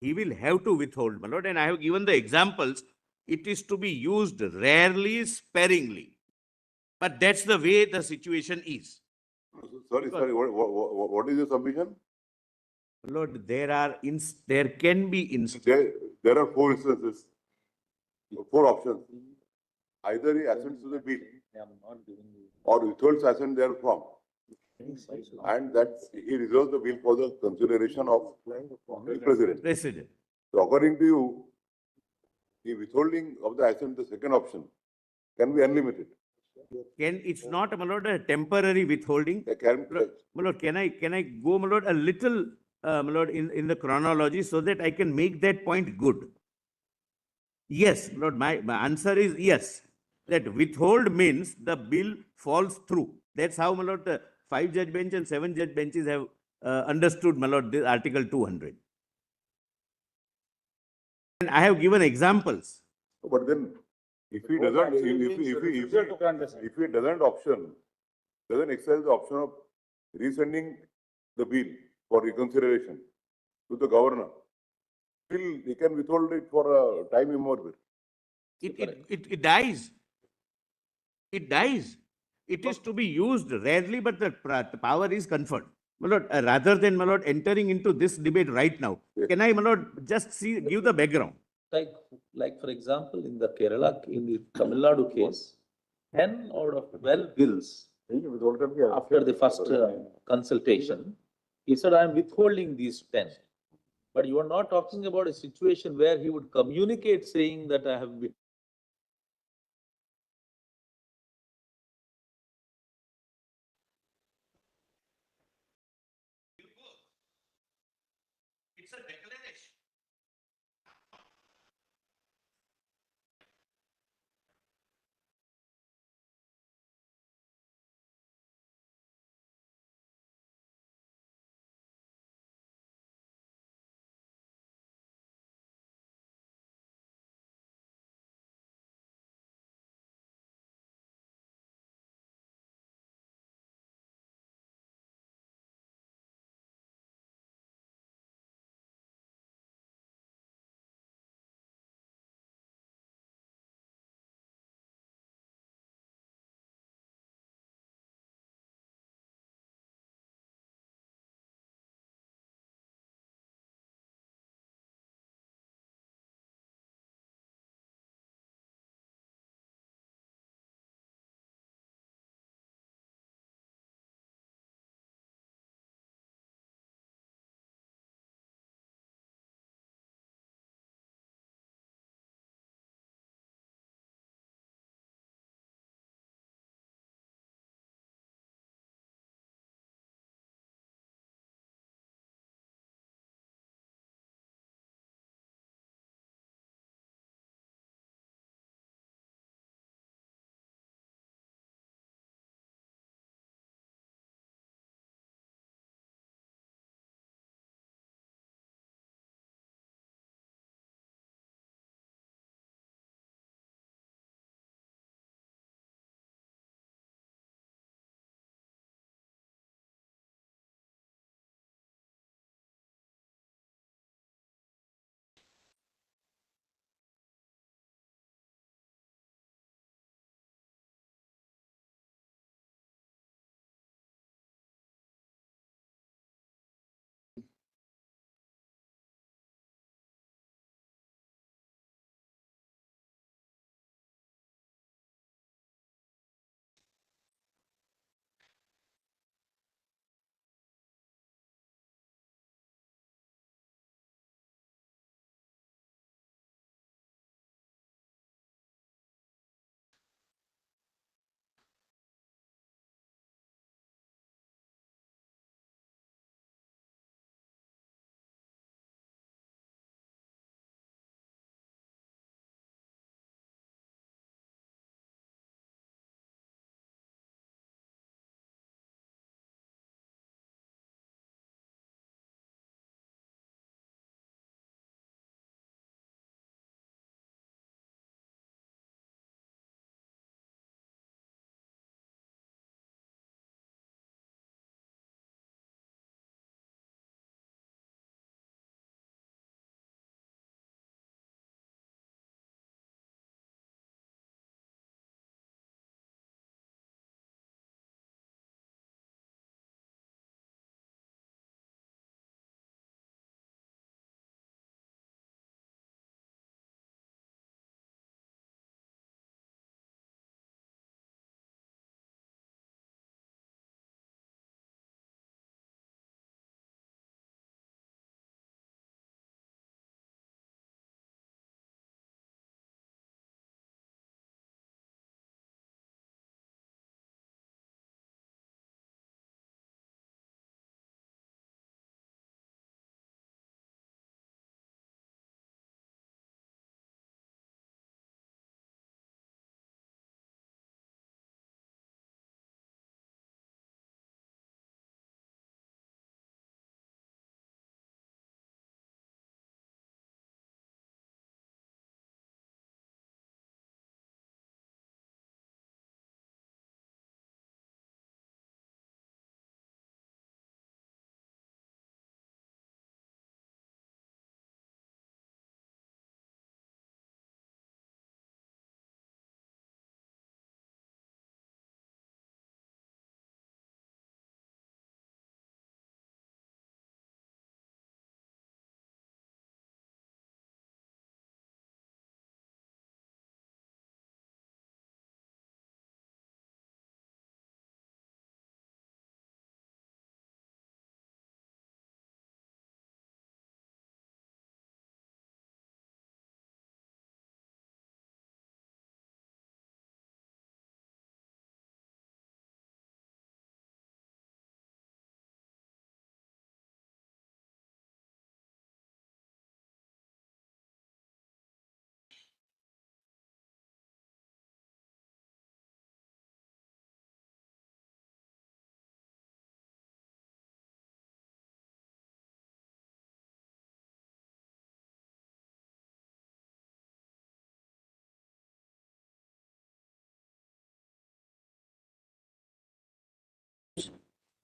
he will have to withhold, my lord. And I have given the examples. It is to be used rarely, sparingly. But that's the way the situation is. Sorry, what is your submission? My lord, there can be There are four instances, four options. Either he assents to the bill or withholds assent therefrom. And that he reserves the bill for the consideration of the president. president. So according to you, the withholding of the assent, the second option, can be unlimited. It's not, my lord, a temporary withholding. My lord, can I go, my lord, a little, my lord, in the chronology so that I can make that point good? Yes, my lord, my answer is yes. That withhold means the bill falls through. That's how, my lord, the 5-judge bench and 7-judge benches have understood, my lord, this Article 200. And I have given examples. But then, if he doesn't, if he doesn't exercise the option of resending the bill for reconsideration to the governor, still he can withhold it for a time immemorial. It dies. It dies. It is to be used rarely, but the power is conferred. My lord, rather than, my lord, entering into this debate right now, Yes. can I, my lord, just give the background? Like for example, in the Kerala, in the Tamil Nadu case, 10 out of 12 bills, after the first consultation, he said, I am withholding these 10. But you are not talking about a situation where he would communicate saying that I have It's a declaration.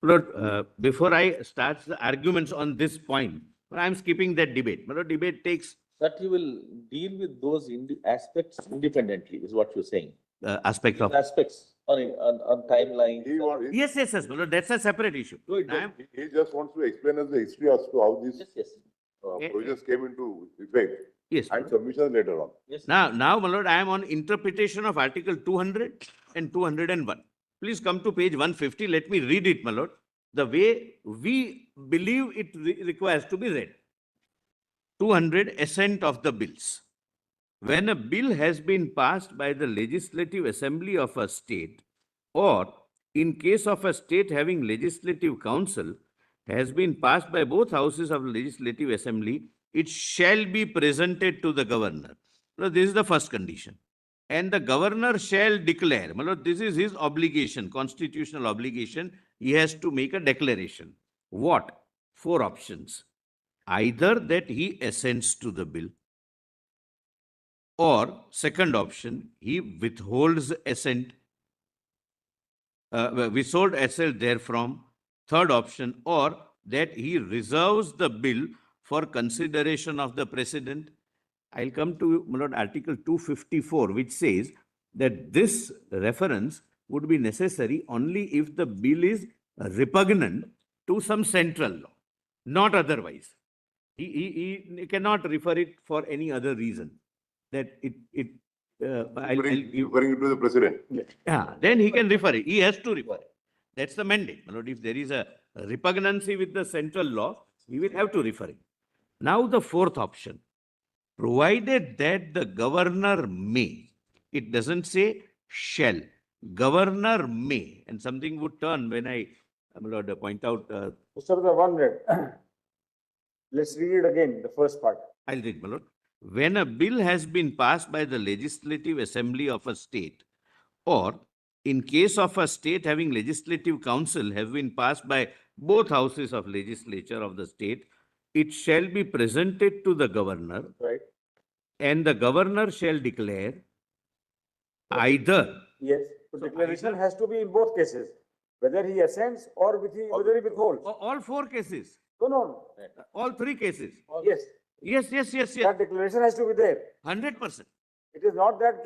Lord, before I start the arguments on this point, I'm skipping that debate. Lord, debate takes That you will deal with those aspects independently, is what you're saying. aspect of. Aspects on timeline. He want, he, Yes, yes, yes. Lord, that's a separate issue. I'm- he just wants to explain us the history as to how these Yes, yes, provisions came into effect Yes. and submission later on. yes. Now, my lord, I am on interpretation of Article 200 and 201. Please come to page 150. Let me read it, my lord. The way we believe it requires to be read. 200, assent of the bills. When a bill has been passed by the Legislative Assembly of a state, or in case of a state having Legislative Council, has been passed by both houses of the Legislative Assembly, it shall be presented to the governor. So this is the first condition. And the governor shall declare, Malad, this is his obligation, constitutional obligation. He has to make a declaration. What? 4 options. Either that he assents to the bill, or second option, he withholds assent, withhold assent therefrom. Third option, or that he reserves the bill for consideration of the president. I'll come to my lord, Article 254, which says that this reference would be necessary only if the bill is repugnant to some central law, not otherwise. He cannot refer it for any other reason. That Referring to the president. yeah, then he can refer it. He has to refer it. That's the mandate. My lord, if there is a repugnancy with the central law, he will have to refer it. Now the fourth option, provided that the governor may. It doesn't say shall. Governor may. And something would turn when I, my lord, point out. Mr. The 1 minute. Let's read it again, the first part. I'll read, my lord. When a bill has been passed by the Legislative Assembly of a state, or in case of a state having Legislative Council have been passed by both houses of legislature of the state, it shall be presented to the governor, Right. and the governor shall declare either. Yes, so declaration has to be in both cases, whether he assents or whether he withholds. All 4 cases, No. all 3 cases. Yes, Yes. that declaration has to be there. 100%. It is not that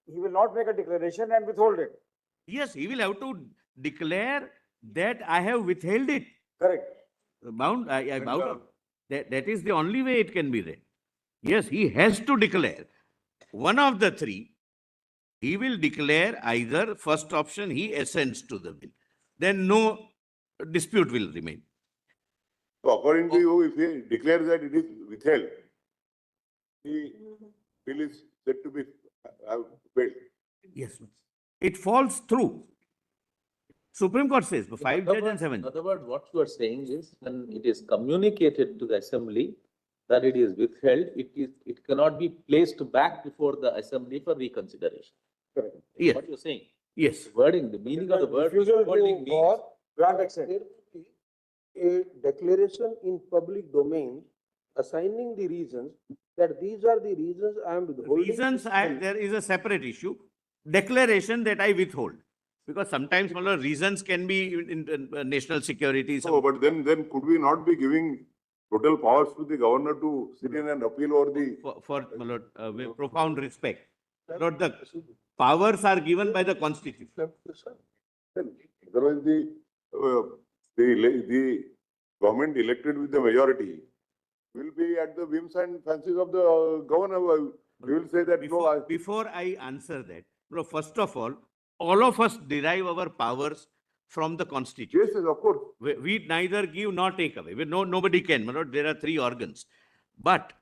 he will not make a declaration and withhold it. Yes, he will have to declare that I have withheld it. Correct. Bound, I bound out. That is the only way it can be read. Yes, he has to declare. One of the 3, he will declare either first option, he assents to the bill. Then no dispute will remain. So according to you, if he declares that it is withheld, the bill is said to be failed. Yes, it falls through. Supreme Court says, 5 judge and 7. In other words, what you are saying is, when it is communicated to the assembly that it is withheld, it cannot be placed back before the assembly for reconsideration. Correct. Yes, What you're saying? yes. Wording, the meaning of the word Refusal withholding to means. or grant assent. There will be a declaration in public domain assigning the reasons that these are the reasons I am withholding. Reasons, there is a separate issue. Declaration that I withhold. Because sometimes, my lord, reasons can be in national security. So, but then could we not be giving total powers to the governor to sit in and appeal over the? For my lord, with profound respect. Lord, the powers are given by the Constitution. Otherwise, the government elected with the majority will be at the whims and fancies of the governor. We will say that Before I answer that, lord, first of all of us derive our powers from the Constitution. yes, of course. We neither give nor take away. Nobody can, my lord. There are 3 organs. But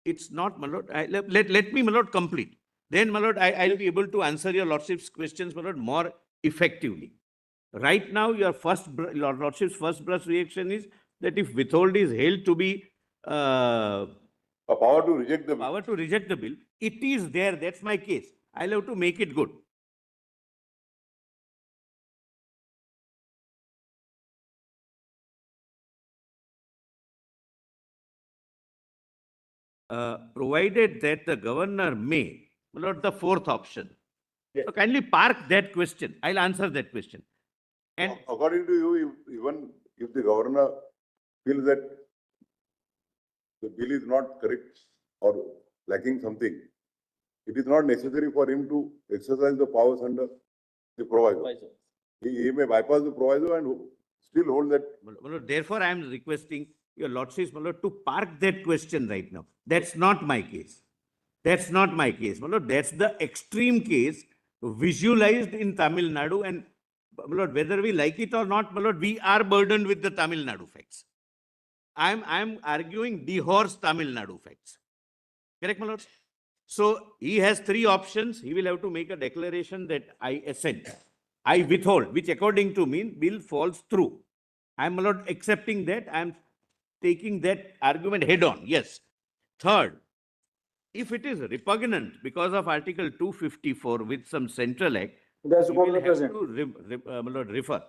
it's not, my lord. Let me, my lord, complete. Then, my lord, I'll be able to answer your lordship's questions, my lord, more effectively. Right now, your lordship's first brush reaction is that if withhold is held to be A power to reject the bill. power to reject the bill, it is there. That's my case. I'll have to make it good. Provided that the governor may, my lord, the 4th option. Yes. So kindly park that question. I'll answer that question. And According to you, even if the governor feels that the bill is not correct or lacking something, it is not necessary for him to exercise the powers under the proviso. Proviso. He may bypass the proviso and still hold that. therefore, I am requesting your lordships, to park that question right now. That's not my case. That's not my case. That's the extreme case visualized in Tamil Nadu, and whether we like it or not, we are burdened with the Tamil Nadu facts. I'm arguing dehorse Tamil Nadu facts. Correct, my lord? So he has three options. He will have to make a declaration that I assent. I withhold, which according to me, bill falls through. I'm not accepting that. I'm taking that argument head on. Yes. Third, if it is repugnant because of Article 254 with some central act, It has to we go to will the have president. to refer.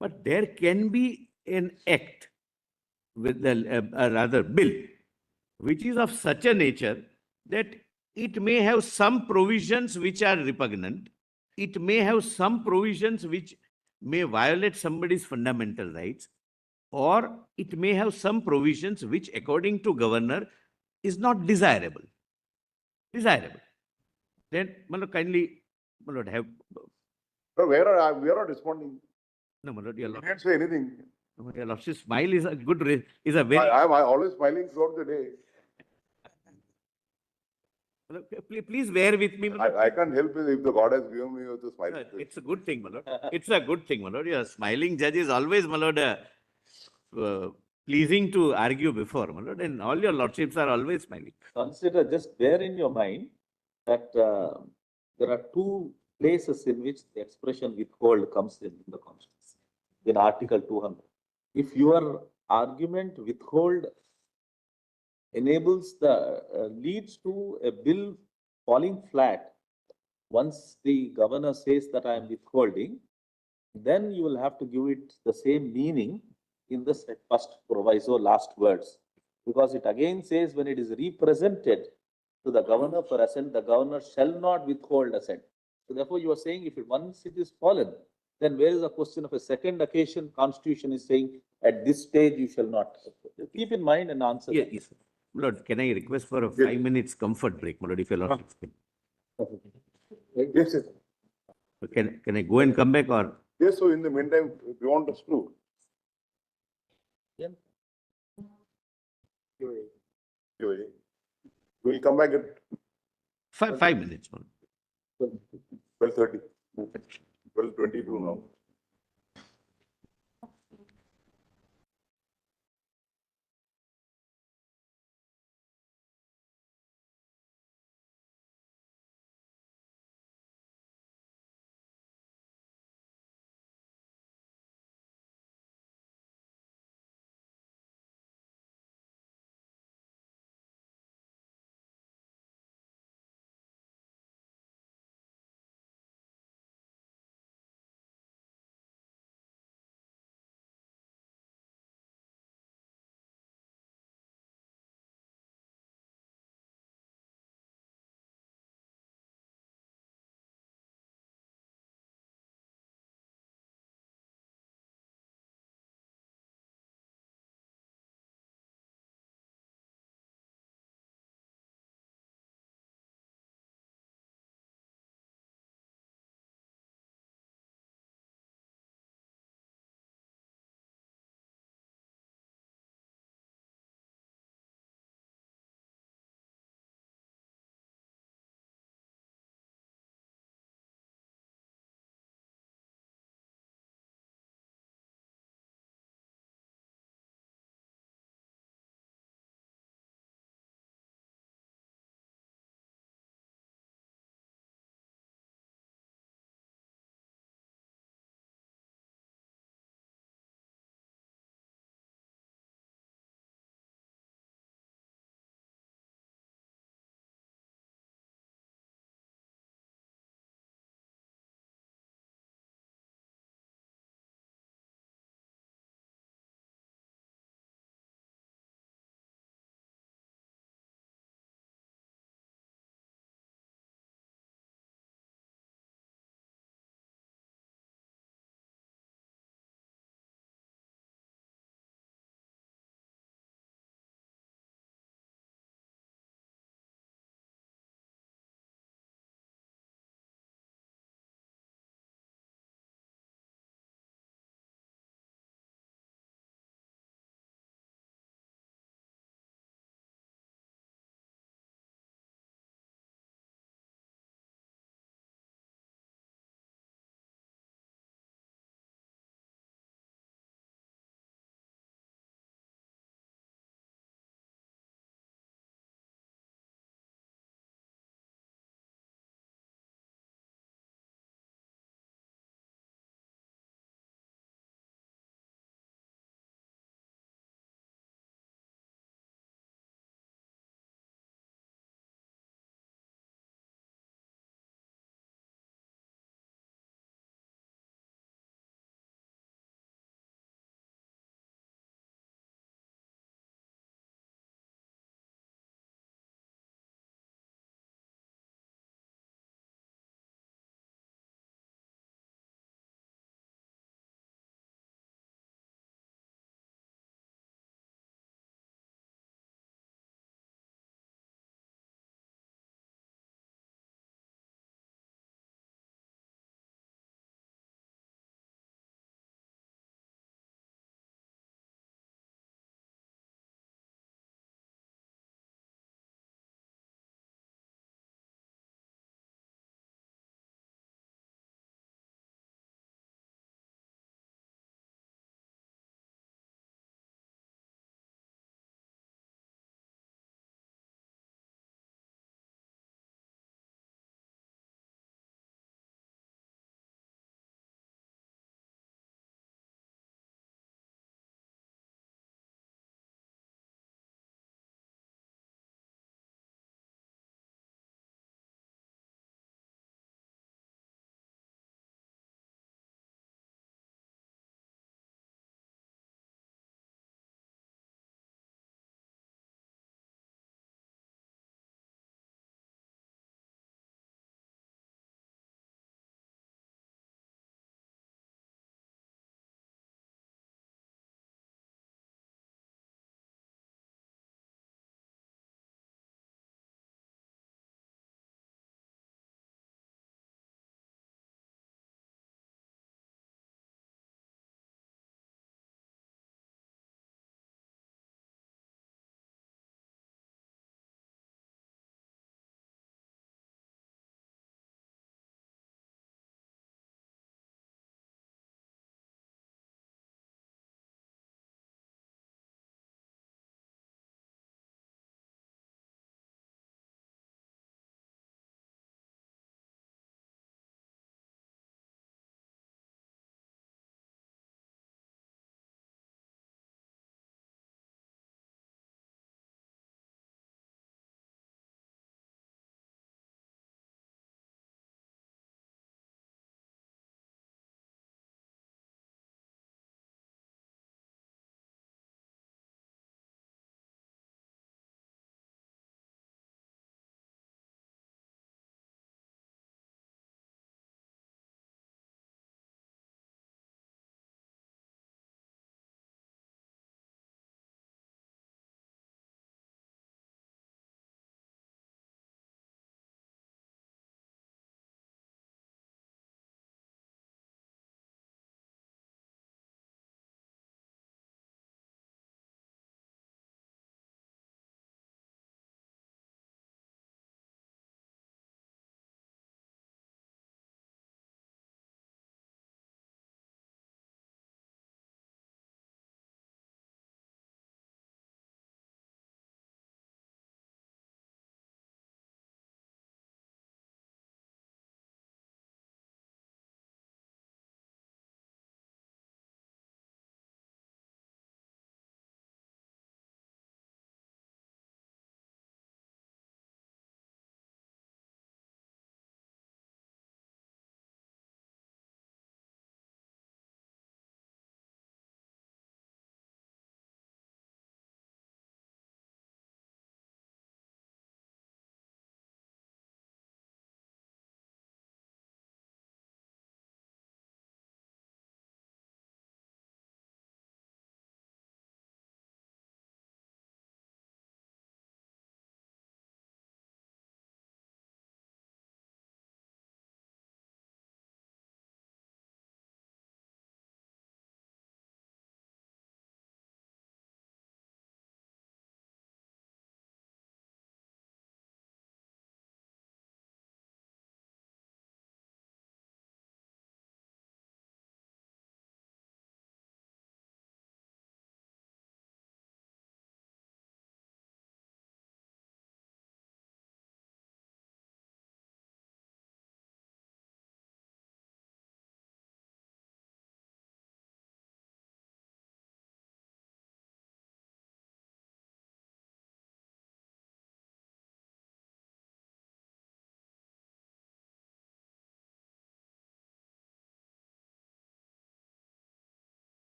But there can be an act with the rather bill, which is of such a nature that it may have some provisions which are repugnant. It may have some provisions which may violate somebody's fundamental rights, or it may have some provisions which, according to governor, is not desirable. Desirable. Then, kindly, have No, we are not responding. no, We your didn't say anything. lordship, smile is a good, is a very. I am always smiling throughout the day. Please bear with me. I can't help it if the God has given me the smile. It's a good thing, my lord. It's a good thing, my lord. Your smiling judge is always, my lord, pleasing to argue before, my lord, and all your lordships are always smiling. Consider, just bear in your mind that there are two places in which the expression withhold comes in the Constitution, in Article 200. If your argument withhold enables leads to a bill falling flat, once the governor says that I am withholding, then you will have to give it the same meaning in the first proviso, last words. Because it again says when it is represented to the governor for assent, the governor shall not withhold assent. So therefore you are saying if once it is fallen, then where is the question of a second occasion? Constitution is saying at this stage you shall not. Keep in mind and answer. Yes, yes. My lord, can I request for a 5 minutes comfort break, my lord, if your lordship can? Yes, yes. Can I go and come back, or? Yes, so in the meantime, if you want us to. Yeah. We'll come back at 5 minutes, my lord. 12:30. 12:22 now.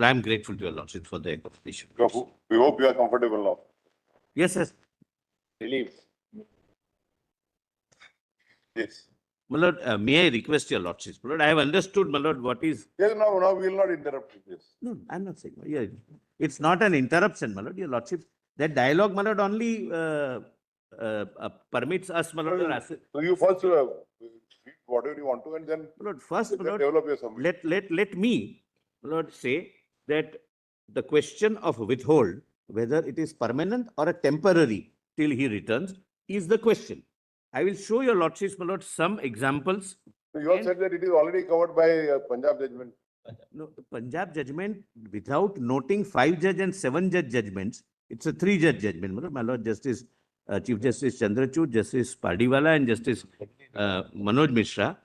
Well, I'm grateful to your lordship for the accommodation. We hope you are comfortable now. Yes, yes. Relief. Yes. My lord, may I request your lordship? My lord, I have understood, my lord, what is. Yes, now we will not interrupt this. No, I'm not saying. Yeah, it's not an interruption, my lord, your lordship. That dialogue, my lord, only permits us, my lord. So you first read whatever you want to, and then My lord, first, my lord, develop your summary. let me, my lord, say that the question of withhold, whether it is permanent or a temporary till he returns, is the question. I will show your lordships, my lord, some examples. So you have said that it is already covered by Punjab judgment. No, the Punjab judgment, without noting 5-judge and 7-judge judgments, it's a 3-judge judgment. My lord, Justice, Chief Justice Chandrachud, Justice Pardiwala, and Justice Manoj Mishra,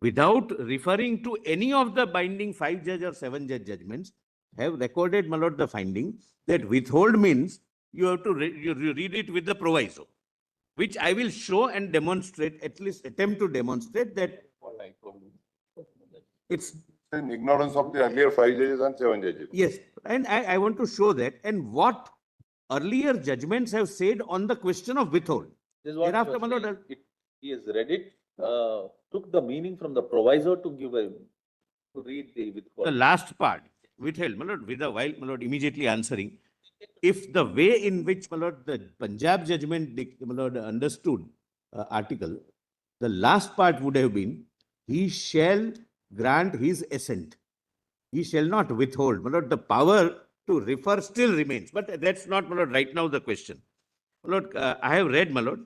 without referring to any of the binding 5-judge or 7-judge judgments, have recorded, my lord, the finding that withhold means you have to you read it with the proviso, which I will show and demonstrate, at least attempt to demonstrate that it's. In ignorance of the earlier 5 judges and 7 judges. Yes, and I want to show that and what earlier judgments have said on the question of withhold. This is what Thereafter, you are my lord, saying. He has read it, took the meaning from the proviso to give to read the withhold. the last part, withheld, my lord, with a while, my lord, immediately answering. If the way in which, my lord, the Punjab judgment, my lord, understood article, the last part would have been, he shall grant his assent. He shall not withhold. My lord, the power to refer still remains, but that's not, my lord, right now the question. My lord, I have read, my lord,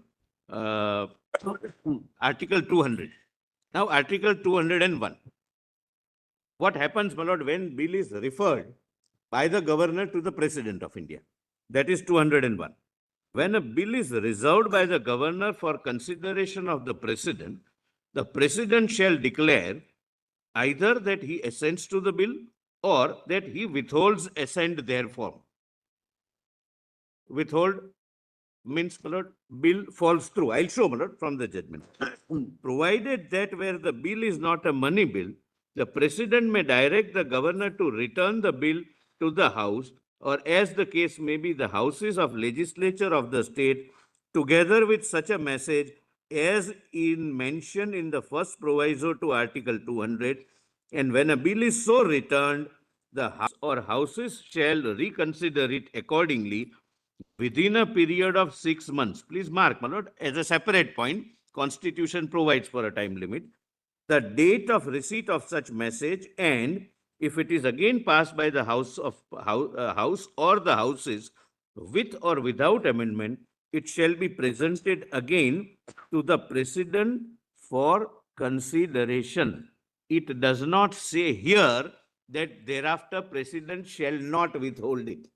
Article 200. Now, Article 201. What happens, my lord, when bill is referred by the governor to the President of India? That is 201. When a bill is reserved by the governor for consideration of the President shall declare either that he assents to the bill or that he withholds assent therefore. Withhold means, my lord, bill falls through. I'll show, my lord, from the judgment. Provided that where the bill is not a money bill, the President may direct the governor to return the bill to the House, or as the case may be, the houses of legislature of the state, together with such a message as in mentioned in the first proviso to Article 200. And when a bill is so returned, the House or houses shall reconsider it accordingly within a period of 6 months. Please mark, my lord, as a separate point, Constitution provides for a time limit. The date of receipt of such message, and if it is again passed by the House or the Houses with or without amendment, it shall be presented again to the President for consideration. It does not say here that thereafter President shall not withhold it.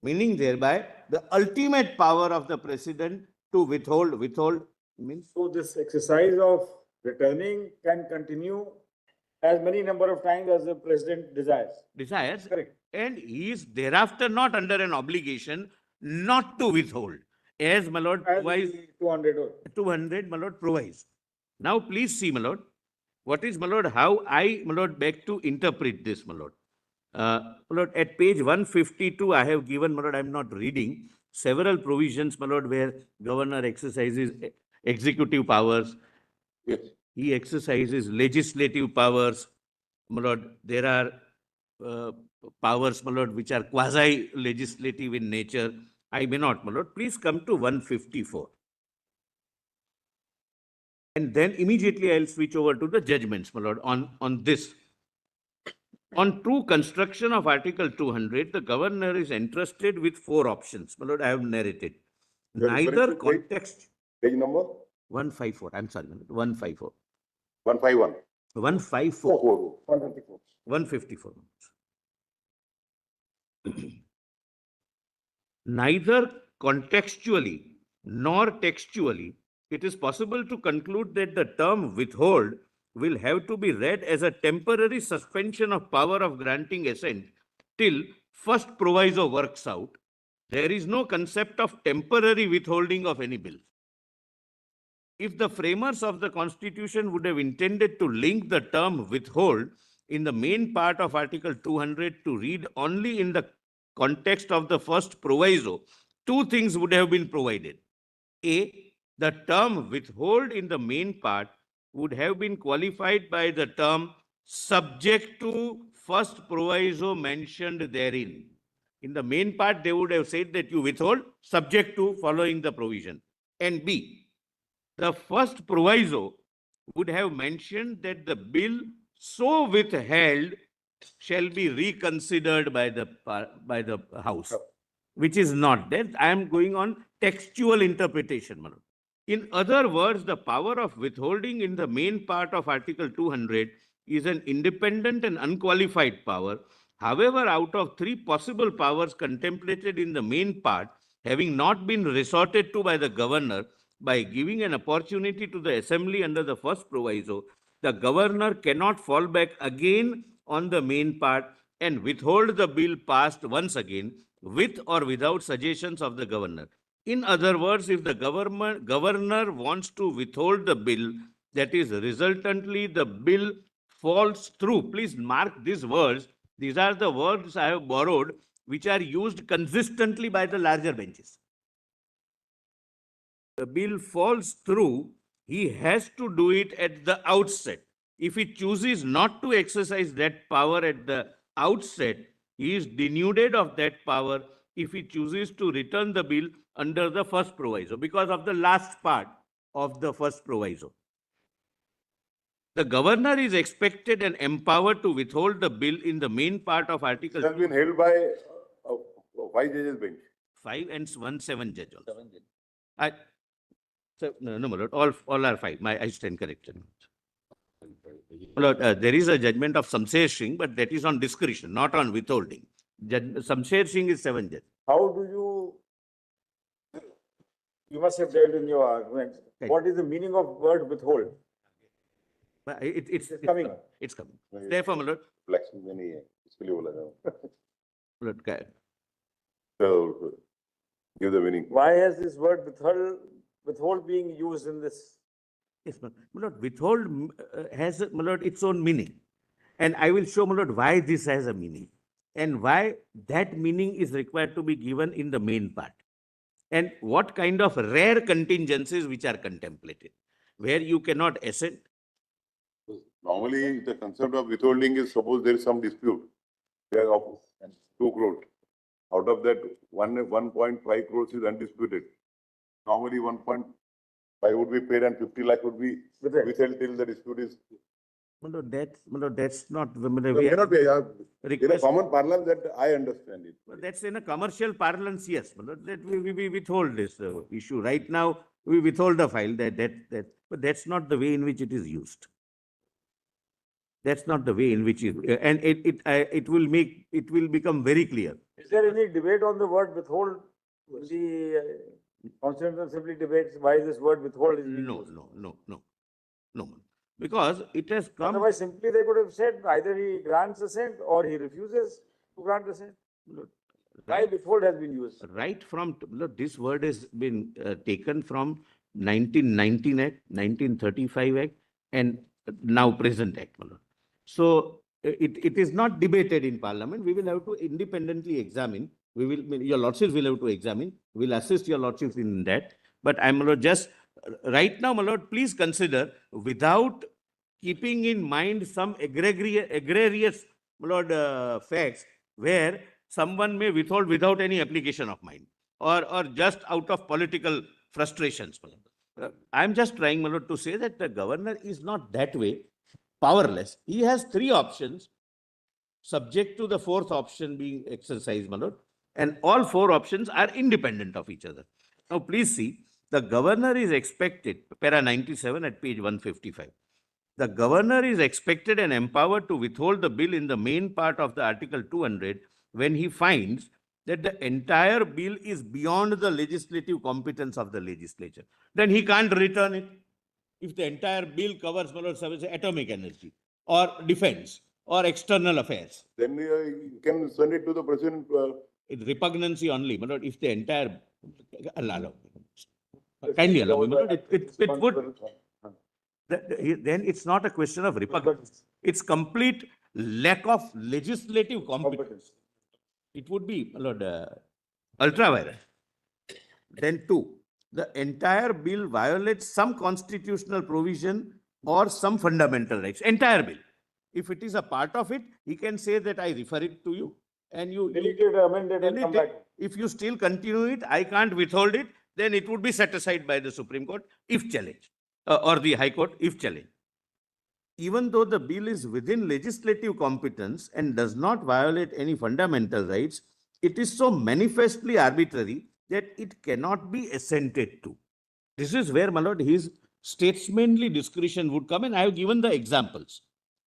Meaning thereby, the ultimate power of the President to withhold means. So this exercise of returning can continue as many number of times as the president desires. Correct. And he is thereafter not under an obligation not to withhold, as my lord As provides. the 200 or 200, my lord, provides. Now, please see, my lord, what is, my lord, how I, my lord, beg to interpret this, my lord. My lord, at page 152, I have given, my lord, I am not reading, several provisions, my lord, where governor exercises executive powers. Yes. He exercises legislative powers. My lord, there are powers, my lord, which are quasi-legislative in nature. I may not, my lord. Please come to 154. And then immediately I'll switch over to the judgments, my lord, on this. On true construction of Article 200, the governor is entrusted with 4 options. My lord, I have narrated. You are referring Neither to context. Page number 154. I'm sorry, my lord, 154. 151. 154. 154. 154. Neither contextually nor textually, it is possible to conclude that the term withhold will have to be read as a temporary suspension of power of granting assent till first proviso works out. There is no concept of temporary withholding of any bill. If the framers of the Constitution would have intended to link the term withhold in the main part of Article 200 to read only in the context of the first proviso, two things would have been provided. A, the term withhold in the main part would have been qualified by the term subject to first proviso mentioned therein. In the main part, they would have said that you withhold subject to following the provision. And B, the first proviso would have mentioned that the bill so withheld shall be reconsidered by the House, which is not that. I am going on textual interpretation, Manoj. In other words, the power of withholding in the main part of Article 200 is an independent and unqualified power. However, out of three possible powers contemplated in the main part, having not been resorted to by the governor, by giving an opportunity to the assembly under the first proviso, the governor cannot fall back again on the main part and withhold the bill passed once again, with or without suggestions of the governor. In other words, if the governor wants to withhold the bill, that is resultantly the bill falls through. Please mark these words. These are the words I have borrowed, which are used consistently by the larger benches. The bill falls through, he has to do it at the outset. If he chooses not to exercise that power at the outset, he is denuded of that power if he chooses to return the bill under the first proviso, because of the last part of the first proviso. The governor is expected and empowered to withhold the bill in the main part of Article It has been held by 5 judges bench. 5 and 1 judge also. 7 judges. No, my lord, all are 5. I stand corrected. My lord, there is a judgment of Samsher Singh, but that is on discretion, not on withholding. Samsher Singh is 7 judge. How do you must have dealt in your argument. Right. What is the meaning of word withhold? It's coming. It's coming. Therefore, my lord, Flexible नहीं है, इसके लिए बोला था. my lord, So, give the winning. Why has this word withhold being used in this? yes, my lord, withhold has, my lord, its own meaning. And I will show, my lord, why this has a meaning and why that meaning is required to be given in the main part. And what kind of rare contingencies which are contemplated, where you cannot assent. Normally, the concept of withholding is suppose there is some dispute. There of 2 crore. Out of that, 1.5 crores is undisputed. Normally, 1.5 would be paid and 50 lakh would be withheld till the dispute is. My lord, that's not. So, cannot be. In a Request, common parlance, that I understand it. that's in a commercial parlance, yes. My lord, that we withhold this issue. Right now, we withhold the file. But that's not the way in which it is used. That's not the way in which it, and it will become very clear. Is there any debate on the word withhold? The Constituent Assembly debates why this word withhold is being used. No. Because it has come. Otherwise, simply they could have said either he grants assent or he refuses to grant assent. Why withhold has been used? Right from, look, this word has been taken from 1919 Act, 1935 Act, and now present Act. So it is not debated in Parliament. We will have to independently examine. Your Lordships will have to examine. We will assist your Lordships in that. But I'm just right now, my lord, please consider, without keeping in mind some egregious, my lord, facts where someone may withhold without any application of mind or just out of political frustrations. I'm just trying, my lord, to say that the governor is not that way powerless. He has 3 options, subject to the 4th option being exercised, my lord, and all 4 options are independent of each other. Now, please see, the governor is expected, para 97 at page 155. The governor is expected and empowered to withhold the bill in the main part of the Article 200 when he finds that the entire bill is beyond the legislative competence of the legislature. Then he can't return it. If the entire bill covers, atomic energy or defense or external affairs. Then you can send it to the president. It's repugnancy only, but if the entire, kindly allow me, then it's not a question of repugnance. It's complete lack of legislative competence. It would be, my lord, ultra vires. Then two, the entire bill violates some constitutional provision or some fundamental rights. Entire bill. If it is a part of it, he can say that I refer it to you and you Delete it, amend it and delete come it. back. If you still continue it, I can't withhold it, then it would be set aside by the Supreme Court if challenged, or the High Court if challenged. Even though the bill is within legislative competence and does not violate any fundamental rights, it is so manifestly arbitrary that it cannot be assented to. This is where, my lord, his statesmanly discretion would come, and I have given the examples.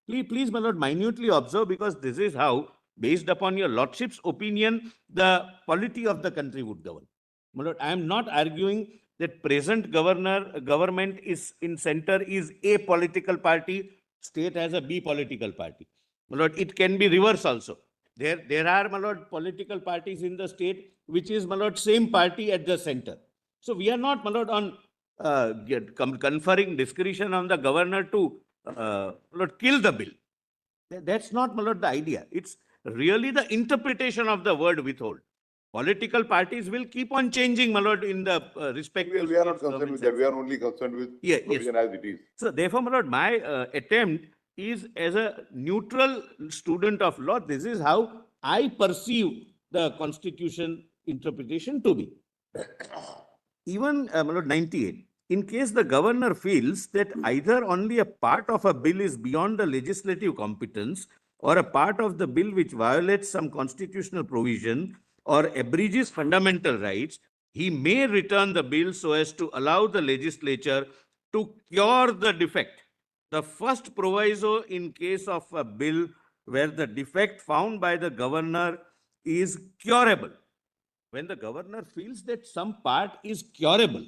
Please, my lord, minutely observe, because this is how, based upon your lordship's opinion, the polity of the country would govern. My lord, I am not arguing that present government is in center is a political party, state has a B political party. My lord, it can be reverse also. There are, my lord, political parties in the state which is, my lord, same party at the center. So we are not, my lord, on conferring discretion on the governor to my lord, kill the bill. That's not, my lord, the idea. It's really the interpretation of the word withhold. Political parties will keep on changing, my lord, in the respective. We are not concerned with that. We are only concerned with Yes. provision as it is. So therefore, my lord, my attempt is as a neutral student of law. This is how I perceive the constitution interpretation to be. Even, my lord, 98. In case the governor feels that either only a part of a bill is beyond the legislative competence or a part of the bill which violates some constitutional provision or abridges fundamental rights, he may return the bill so as to allow the legislature to cure the defect. The first proviso in case of a bill where the defect found by the governor is curable. When the governor feels that some part is curable,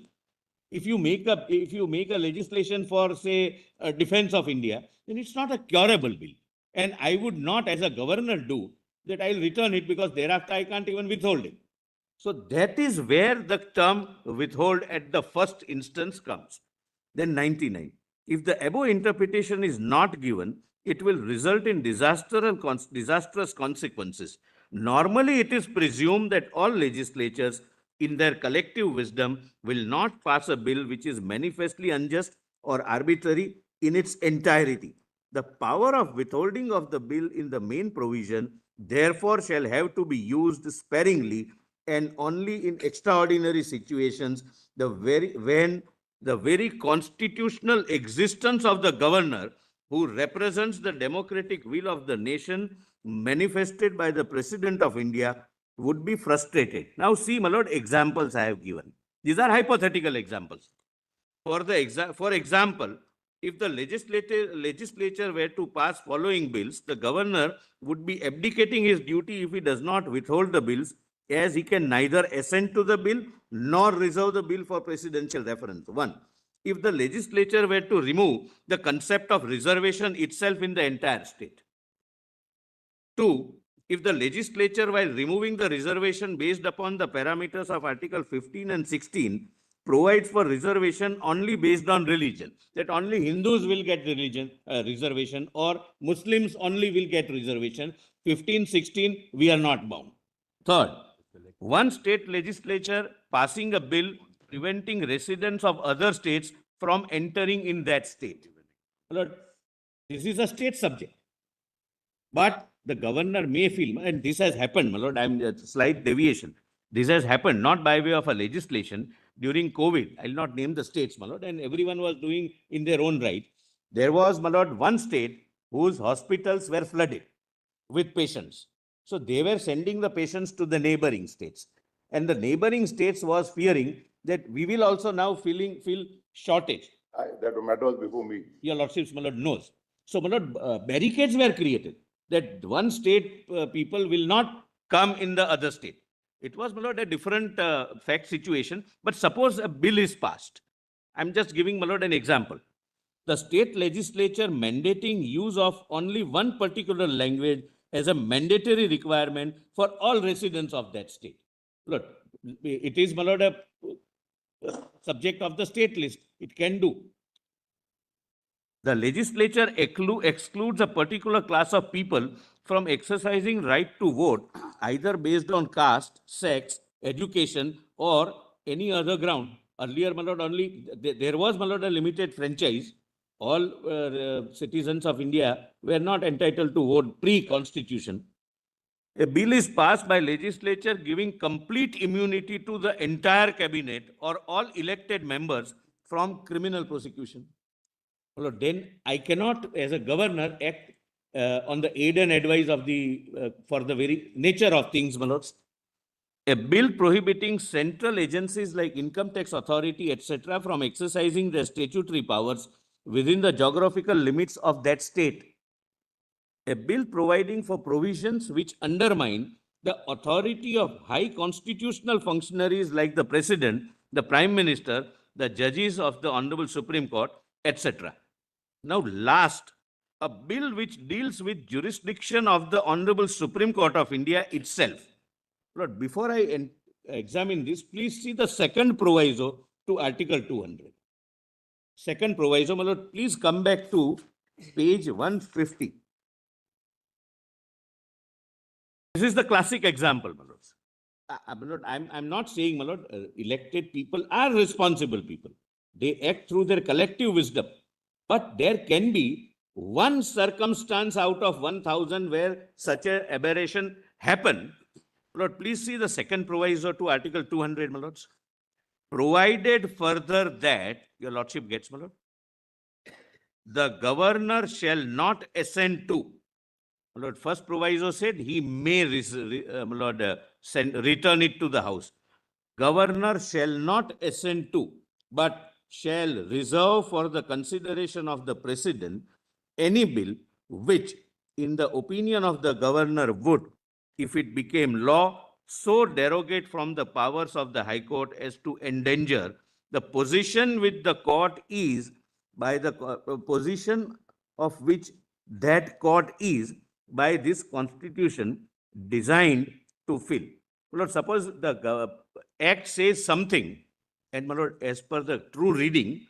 if you make a legislation for, say, defense of India, then it's not a curable bill. And I would not, as a governor, do that. I'll return it because thereafter I can't even withhold it. So that is where the term withhold at the first instance comes. Then 99. If the above interpretation is not given, it will result in disastrous consequences. Normally, it is presumed that all legislatures, in their collective wisdom, will not pass a bill which is manifestly unjust or arbitrary in its entirety. The power of withholding of the bill in the main provision, therefore, shall have to be used sparingly and only in extraordinary situations, when the very constitutional existence of the governor, who represents the democratic will of the nation manifested by the President of India, would be frustrated. Now see, my lord, examples I have given. These are hypothetical examples. For example, if the legislature were to pass following bills, the governor would be abdicating his duty if he does not withhold the bills, as he can neither assent to the bill nor reserve the bill for presidential reference. 1. If the legislature were to remove the concept of reservation itself in the entire state. 2. If the legislature, while removing the reservation based upon the parameters of Article 15 and 16, provides for reservation only based on religion, that only Hindus will get reservation, or Muslims only will get reservation. 15, 16, we are not bound. Third, one state legislature passing a bill preventing residents of other states from entering in that state. Lord, this is a state subject. But the governor may feel, and this has happened, my lord, I'm a slight deviation. This has happened not by way of a legislation during COVID. I'll not name the states, my lord, and everyone was doing in their own right. There was, my lord, one state whose hospitals were flooded with patients. So they were sending the patients to the neighboring states. And the neighboring states was fearing that we will also now feel shortage. That matter was before me. Your lordship, my lord, knows. So, my lord, barricades were created that one state people will not come in the other state. It was, my lord, a different fact situation. But suppose a bill is passed. I'm just giving, my lord, an example. The state legislature mandating use of only one particular language as a mandatory requirement for all residents of that state. Look, it is, my lord, a subject of the state list. It can do. The legislature excludes a particular class of people from exercising right to vote, either based on caste, sex, education, or any other ground. Earlier, my lord, only there was, my lord, a limited franchise. All citizens of India were not entitled to vote pre-constitution. A bill is passed by legislature giving complete immunity to the entire cabinet or all elected members from criminal prosecution. Well, then I cannot, as a governor, act on the aid and advice of for the very nature of things, my lords. A bill prohibiting central agencies like income tax authority, etc., from exercising their statutory powers within the geographical limits of that state. A bill providing for provisions which undermine the authority of high constitutional functionaries like the President, the Prime Minister, the judges of the Honorable Supreme Court, etc. Now, last, a bill which deals with jurisdiction of the Honorable Supreme Court of India itself. Lord, before I examine this, please see the second proviso to Article 200. Second proviso, my lord, please come back to page 150. This is the classic example, my lords. I'm not saying, my lord, elected people are responsible people. They act through their collective wisdom. But there can be one circumstance out of 1,000 where such an aberration happen. Lord, please see the second proviso to Article 200, my lords. Provided further that, your lordship gets, my lord, the governor shall not assent to. My lord, first proviso said he may, my lord, return it to the house. Governor shall not assent to, but shall reserve for the consideration of the president any bill which, in the opinion of the governor, would, if it became law, so derogate from the powers of the High Court as to endanger the position which the court is by the position of which that court is by this constitution designed to fill. Lord, suppose the act says something, and my lord, as per the true reading,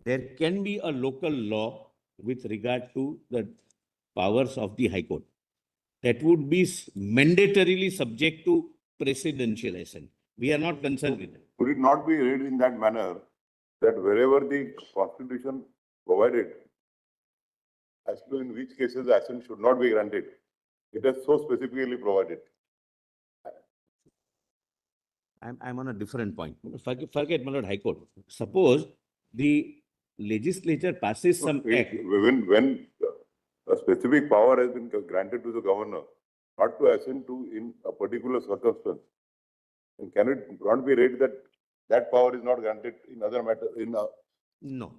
there can be a local law with regard to the powers of the High Court that would be mandatorily subject to presidential assent. We are not concerned with that. Could it not be read in that manner that wherever the Constitution provided as to in which cases the assent should not be granted, it has so specifically provided? I'm on a different point. Forget, my lord, High Court. Suppose the legislature passes some act. When a specific power has been granted to the governor, not to assent to in a particular circumstance, and can it not be read that that power is not granted in other matters? No,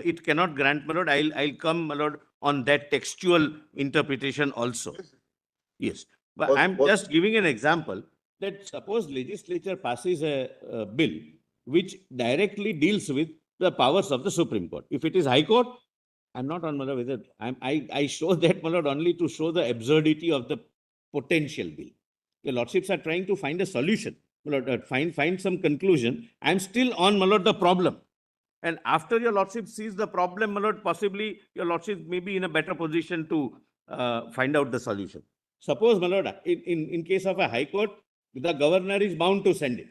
it cannot grant, my lord. I'll come, my lord, on that textual interpretation also. Yes, but I'm just giving an example that suppose legislature passes a bill which directly deals with the powers of the Supreme Court. If it is High Court, I'm not on, my lord, whether I show that, my lord, only to show the absurdity of the potential bill. Your lordships are trying to find a solution, my lord, find some conclusion. I'm still on, my lord, the problem. And after your lordship sees the problem, my lord, possibly your lordship may be in a better position to find out the solution. Suppose, my lord, in case of a High Court, the governor is bound to send it.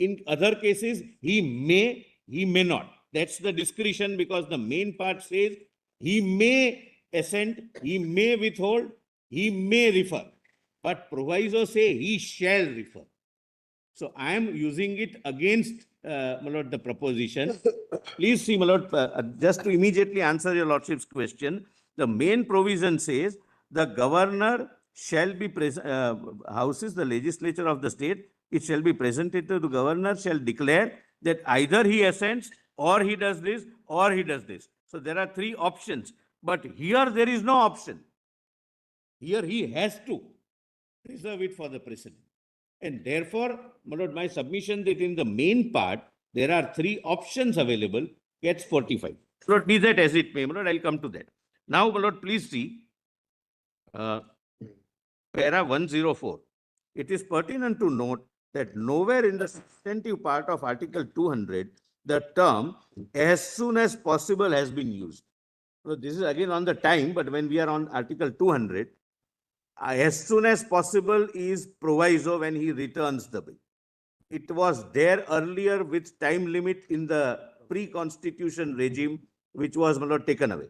In other cases, he may not. That's the discretion, because the main part says he may assent, he may withhold, he may refer. But proviso say he shall refer. So I am using it against, my lord, the proposition. Please see, my lord, just to immediately answer your lordship's question, the main provision says the governor shall be houses the legislature of the state. It shall be presented to the governor, shall declare that either he assents or he does this or he does this. So there are three options, but here there is no option. Here he has to reserve it for the president. And therefore, my lord, my submission that in the main part, there are three options available, gets 45. Lord, be that as it may, my lord, I'll come to that. Now, my lord, please see para 104. It is pertinent to note that nowhere in the substantive part of Article 200, the term as soon as possible has been used. So this is again on the time, but when we are on Article 200, as soon as possible is proviso when he returns the bill. It was there earlier with time limit in the pre-constitution regime, which was taken away.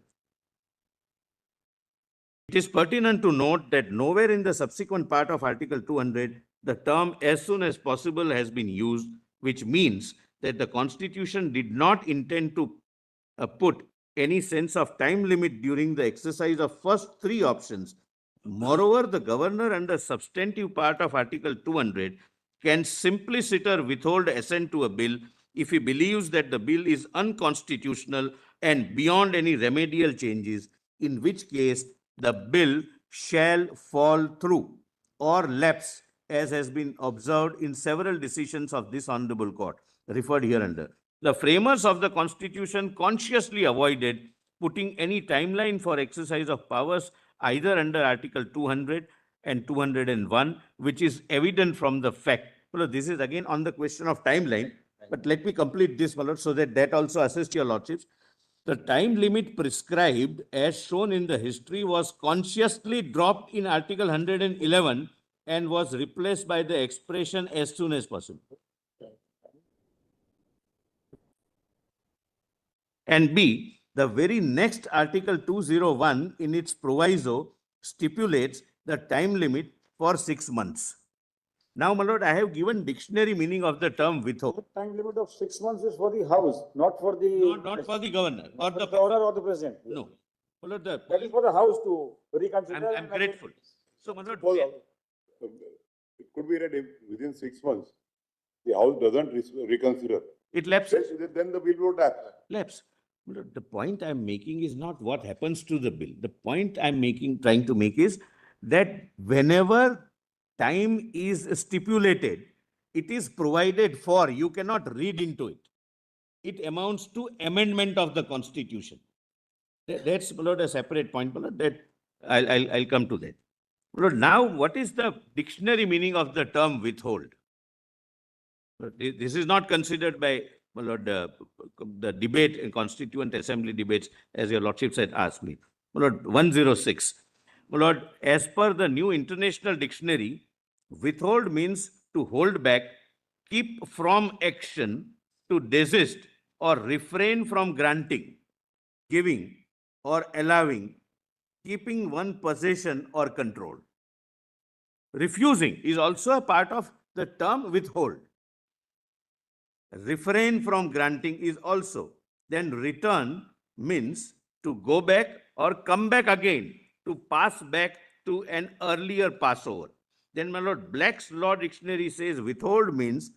It is pertinent to note that nowhere in the subsequent part of Article 200, the term as soon as possible has been used, which means that the Constitution did not intend to put any sense of time limit during the exercise of first three options. Moreover, the governor under substantive part of Article 200 can simply sit or withhold assent to a bill if he believes that the bill is unconstitutional and beyond any remedial changes, in which case the bill shall fall through or lapse, as has been observed in several decisions of this honorable court, referred hereunder. The framers of the Constitution consciously avoided putting any timeline for exercise of powers either under Article 200 and 201, which is evident from the fact. Well, this is again on the question of timeline, but let me complete this, my lord, so that also assists your lordships. The time limit prescribed as shown in the history was consciously dropped in Article 111 and was replaced by the expression as soon as possible. And B, the very next Article 201 in its proviso stipulates the time limit for 6 months. Now, my lord, I have given dictionary meaning of the term withhold. The time limit of 6 months is for the house, not for the. Not for the governor or for the governor or the president. no. My lord, That is for the house to reconsider. I'm and grateful. So, my lord, Suppose, it could be that if within 6 months, the house doesn't reconsider, it lapses. then the bill would lapse. Lapse. My lord, the point I'm making is not what happens to the bill. The point I'm trying to make is that whenever time is stipulated, it is provided for. You cannot read into it. It amounts to amendment of the Constitution. That's, my lord, a separate point, my lord, that I'll come to that. My lord, now, what is the dictionary meaning of the term withhold? This is not considered by, my lord, the debate in Constituent Assembly debates, as your lordship said, asked me. My lord, 106. My lord, as per the new international dictionary, withhold means to hold back, keep from action, to desist or refrain from granting, giving or allowing, keeping one possession or control. Refusing is also a part of the term withhold. Refrain from granting is also. Then return means to go back or come back again, to pass back to an earlier passover. Then, my lord, Black's Law Dictionary says withhold means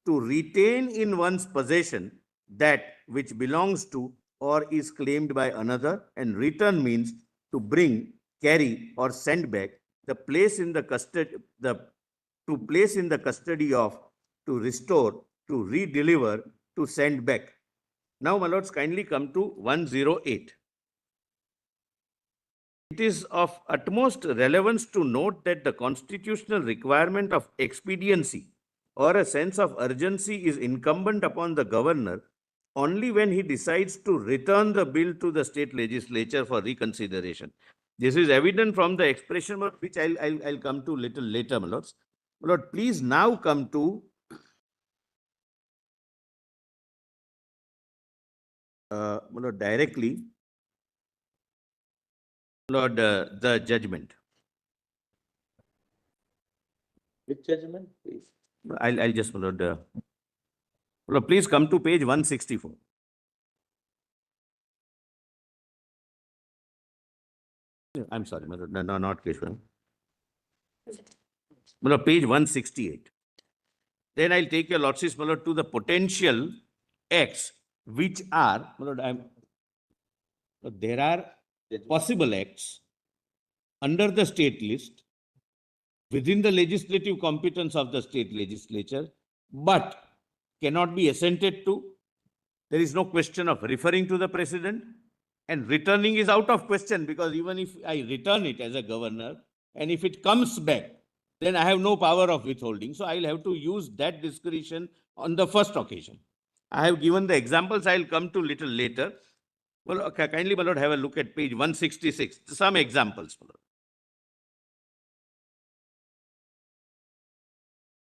to retain in one's possession that which belongs to or is claimed by another, and return means to bring, carry, or send back, the place in the custody, to place in the custody of, to restore, to re-deliver, to send back. Now, my lords, kindly come to 108. It is of utmost relevance to note that the constitutional requirement of expediency or a sense of urgency is incumbent upon the governor only when he decides to return the bill to the state legislature for reconsideration. This is evident from the expression, which I'll come to little later, my lords. My lord, please now come to my lord, directly, Lord, the judgment. Which judgment, please? I'll just, my lord, please come to page 164. I'm sorry, my lord, no, not page 1. My lord, page 168. Then I'll take your lordship, my lord, to the potential acts which are, my lord, there are possible acts under the state list within the legislative competence of the state legislature, but cannot be assented to. There is no question of referring to the president, and returning is out of question, because even if I return it as a governor, and if it comes back, then I have no power of withholding. So I'll have to use that discretion on the first occasion. I have given the examples, I'll come to little later. Well, okay, kindly, my lord, have a look at page 166. Some examples, my lord.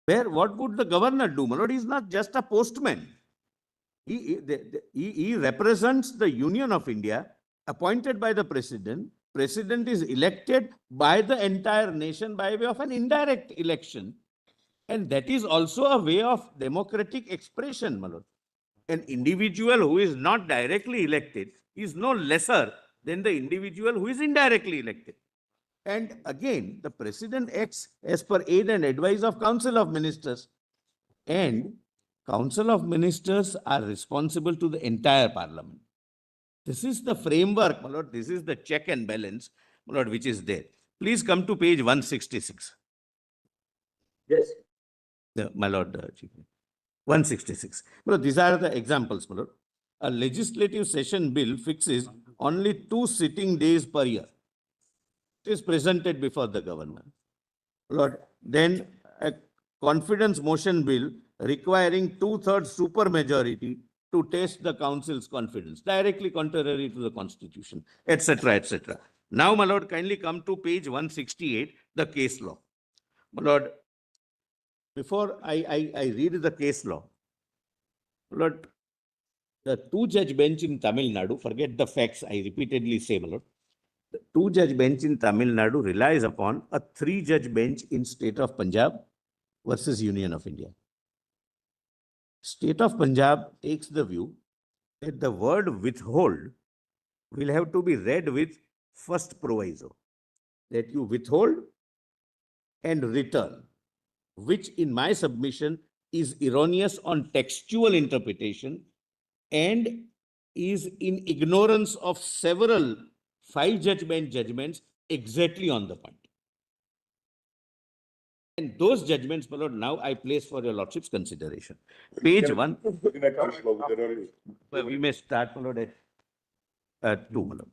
Where, what would the governor do, my lord? He is not just a postman. He represents the Union of India, appointed by the president. President is elected by the entire nation by way of an indirect election. And that is also a way of democratic expression, my lord. An individual who is not directly elected is no lesser than the individual who is indirectly elected. And again, the president acts as per aid and advice of Council of Ministers. And Council of Ministers are responsible to the entire parliament. This is the framework, my lord. This is the check and balance, my lord, which is there. Please come to page 166. Yes. My lord, Chief. 166. Well, these are the examples, my lord. A legislative session bill fixes only 2 sitting days per year. It is presented before the governor. Lord, then a confidence motion bill requiring 2/3 supermajority to test the council's confidence, directly contrary to the constitution, etc., etc. Now, my lord, kindly come to page 168, the case law. My lord, before I read the case law, Lord, the 2-judge bench in Tamil Nadu, forget the facts, I repeatedly say, my lord, the 2-judge bench in Tamil Nadu relies upon a 3-judge bench in state of Punjab versus Union of India. State of Punjab takes the view that the word withhold will have to be read with first proviso, that you withhold and return, which in my submission is erroneous on textual interpretation and is in ignorance of several 5-judge bench judgments exactly on the point. And those judgments, my lord, now I place for your lordship's consideration. Page 1. Looking at case law, there are Well, we may start, my lord, at 2, my lord.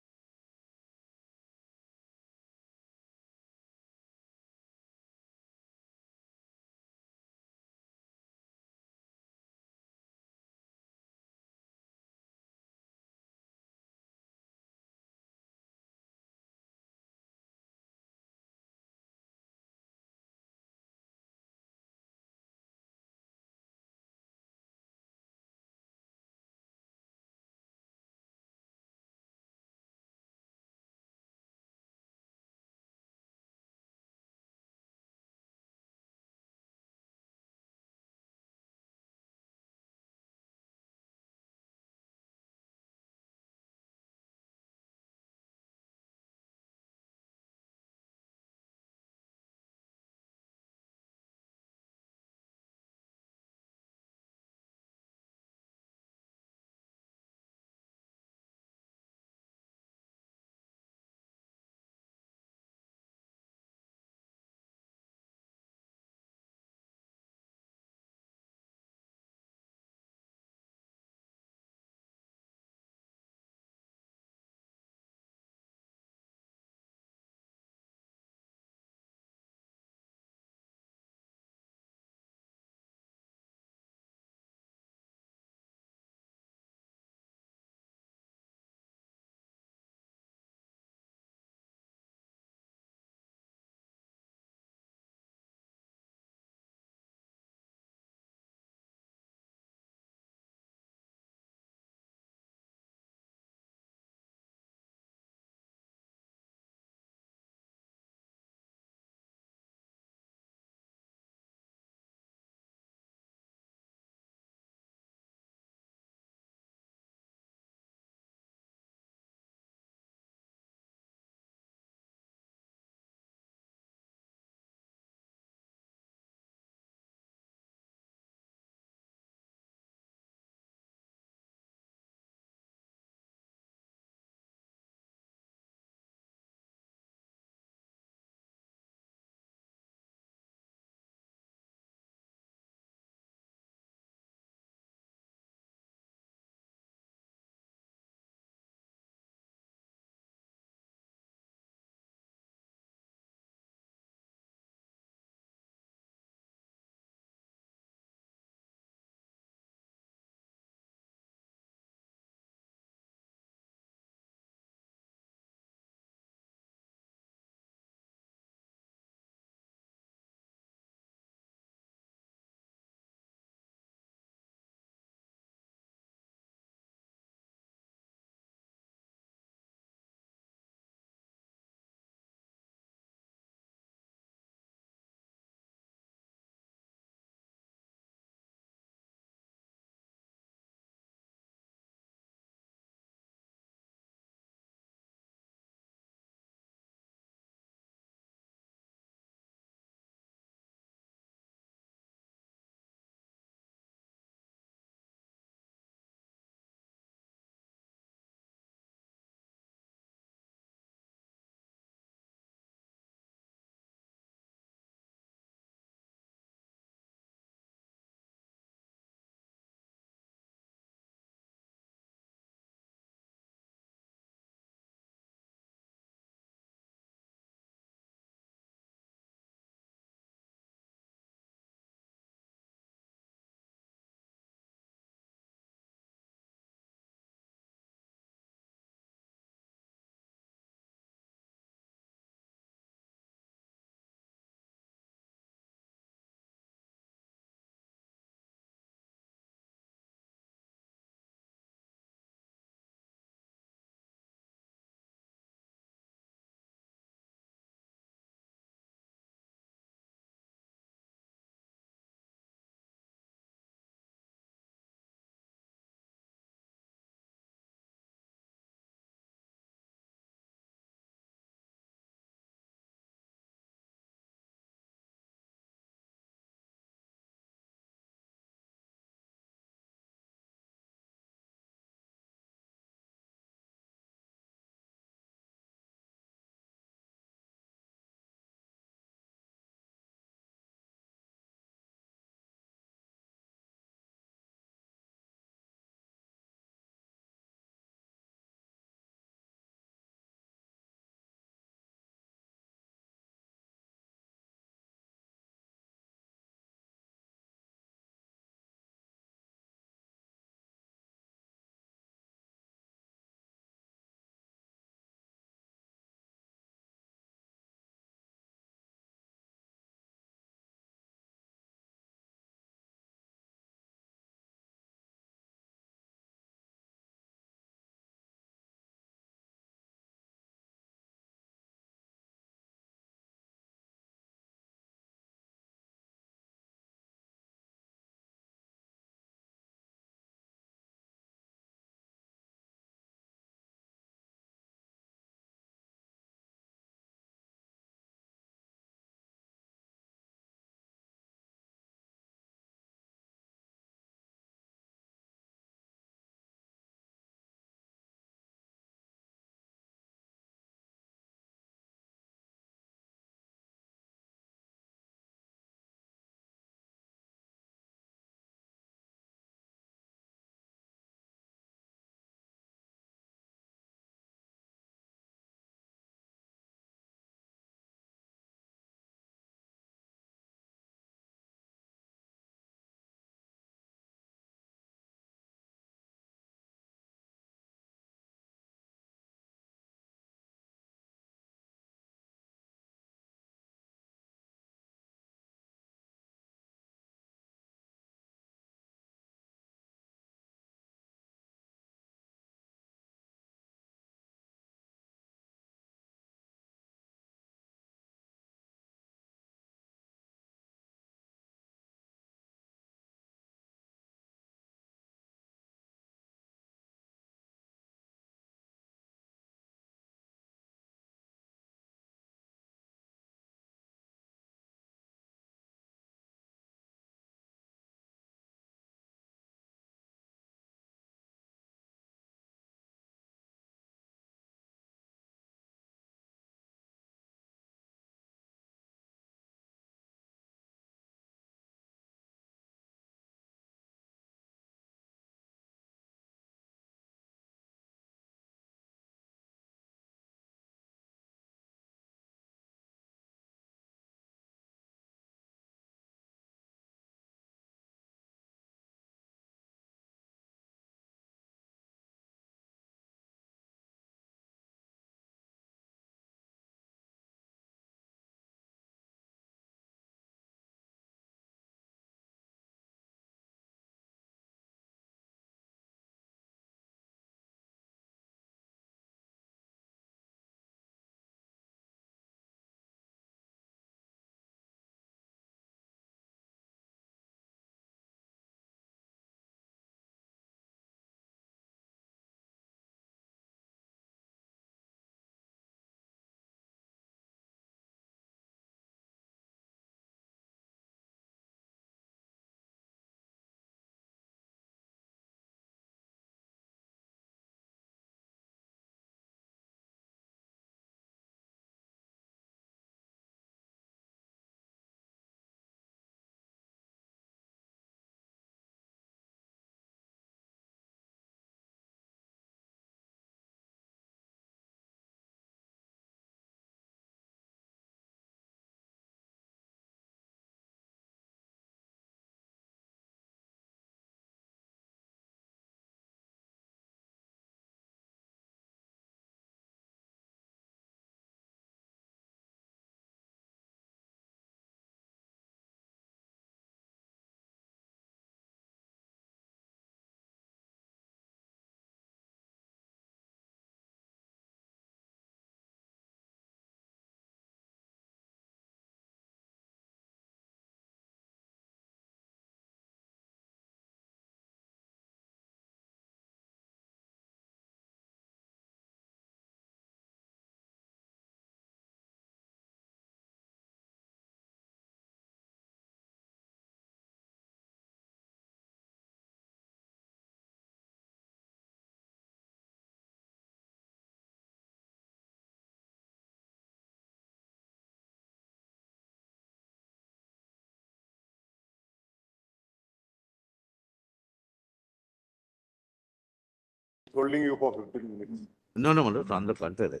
withholding you for 15 minutes. No, no, my lord, on the contrary.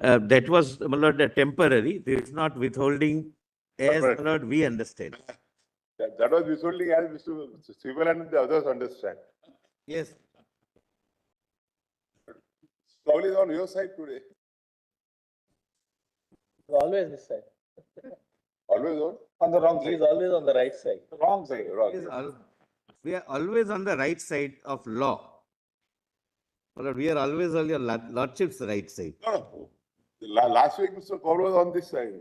That was, my lord, temporary. There is not withholding as, my lord, we understand. That was withholding as Mr. Civil and the others understand. Yes. Probably is on your side today. Always this side. Always on. On the wrong He is side. always on the right side. Wrong side. Wrong. We are always on the right side of law. My lord, we are always on your lordship's right side. No, no. Last week, Mr. Kaul was on this side.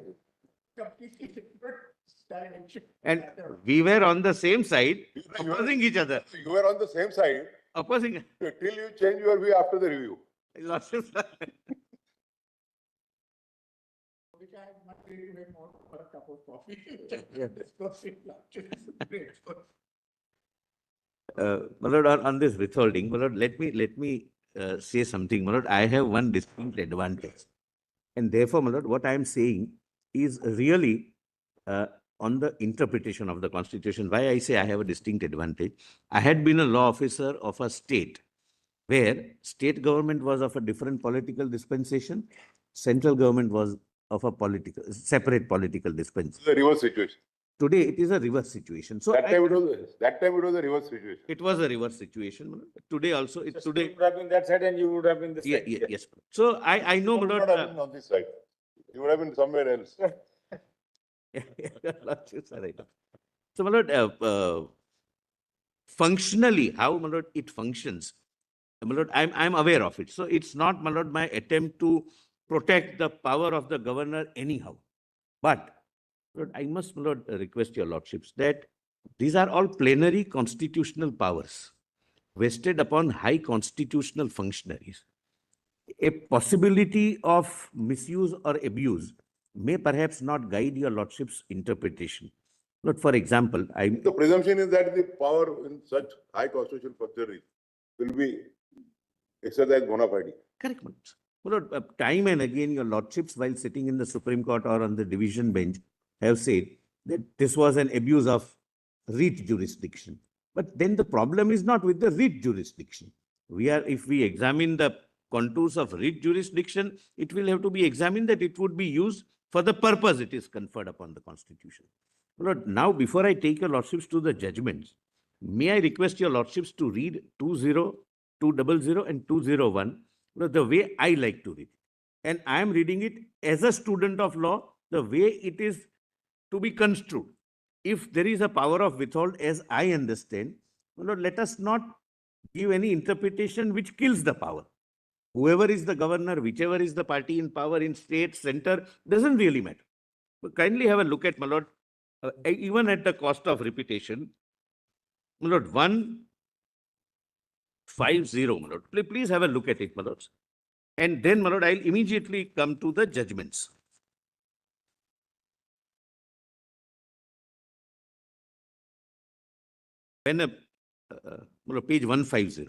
And we were on the same side, You were- opposing each other. You were on the same side Opposing. till you change your view after the review. Lordship's Which I am not ready to make more for a cup of coffee. Yeah. Discussing lunches. Great. My lord, on this withholding, my lord, let me say something. My lord, I have one distinct advantage. And therefore, my lord, what I am saying is really on the interpretation of the Constitution. Why I say I have a distinct advantage. I had been a law officer of a state where state government was of a different political dispensation, central government was of a separate political dispensation. It's a reverse situation. Today, it is a reverse situation. So That time it was a reverse situation. it was a reverse situation. My lord. Today also, Just today. you would have been that side and you would have been this Yeah, side. yes. So I know, You my would lord, not have been on this side. You would have been somewhere else. Lordships are right. So, my lord, functionally, how, my lord, it functions, my lord, I'm aware of it. So it's not, my lord, my attempt to protect the power of the governor anyhow. But, lord, I must, my lord, request your lordships that these are all plenary constitutional powers vested upon high constitutional functionaries. A possibility of misuse or abuse may perhaps not guide your lordship's interpretation. But for example, The presumption is that the power in such high constitutional functionaries will be exercised bona fide. correct, my lords. My lord, time and again, your lordships, while sitting in the Supreme Court or on the division bench, have said that this was an abuse of writ jurisdiction. But then the problem is not with the writ jurisdiction. If we examine the contours of writ jurisdiction, it will have to be examined that it would be used for the purpose it is conferred upon the Constitution. My lord, now before I take your lordships to the judgments, may I request your lordships to read 20, 200 and 201, the way I like to read. And I am reading it as a student of law, the way it is to be construed. If there is a power of withhold, as I understand, my lord, let us not give any interpretation which kills the power. Whoever is the governor, whichever is the party in power in state, center, doesn't really matter. But kindly have a look at, my lord, even at the cost of repetition, my lord, 150, my lord. Please have a look at it, my lords. And then, my lord, I'll immediately come to the judgments. When page 150.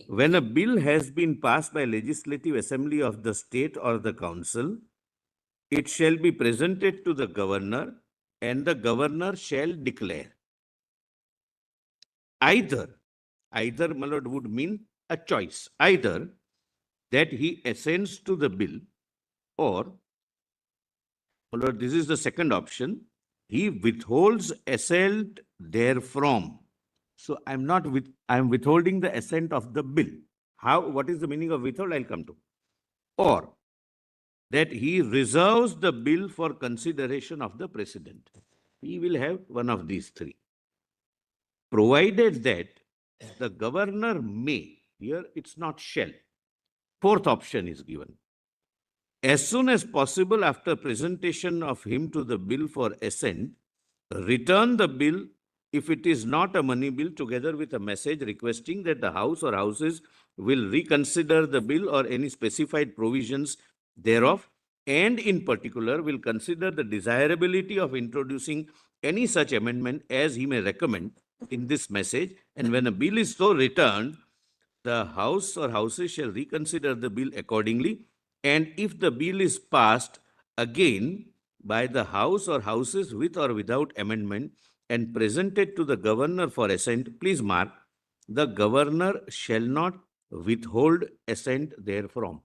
When a bill has been passed by legislative assembly of the state or the council, it shall be presented to the governor and the governor shall declare. Either, my lord, would mean a choice. Either that he assents to the bill or, my lord, this is the second option, he withholds assent therefrom. So I'm withholding the assent of the bill. What is the meaning of withhold? I'll come to. Or that he reserves the bill for consideration of the president. He will have one of these three. Provided that the governor may, here it's not shall. Fourth option is given. As soon as possible after presentation of him to the bill for assent, return the bill if it is not a money bill, together with a message requesting that the House or Houses will reconsider the bill or any specified provisions thereof, and in particular will consider the desirability of introducing any such amendment as he may recommend in this message. And when a bill is so returned, the House or Houses shall reconsider the bill accordingly. And if the bill is passed again by the House or Houses with or without amendment and presented to the governor for assent, please mark, the governor shall not withhold assent therefrom.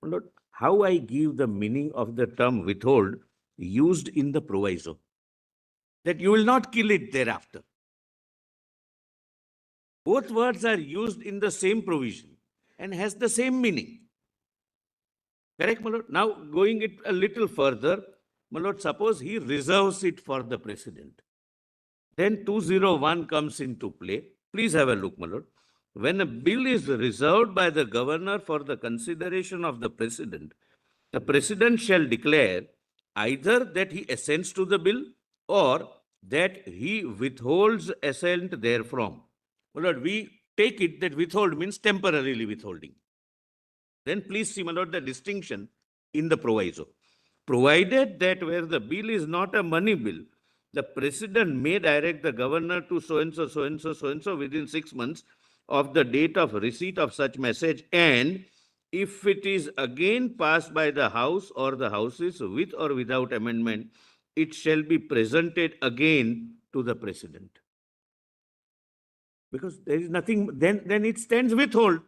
Note how I give the meaning of the term withhold used in the proviso, that you will not kill it thereafter. Both words are used in the same provision and has the same meaning. Correct, my lord? Now, going it a little further, my lord, suppose he reserves it for the president. Then 201 comes into play. Please have a look, my lord. When a bill is reserved by the governor for the consideration of the president shall declare either that he assents to the bill or that he withholds assent therefrom. My lord, we take it that withhold means temporarily withholding. Then please see, my lord, the distinction in the proviso. Provided that where the bill is not a money bill, the president may direct the governor to so-and-so, so-and-so, so-and-so within 6 months of the date of receipt of such message, and if it is again passed by the House or the Houses with or without amendment, it shall be presented again to the president. Because there is nothing, then it stands withheld.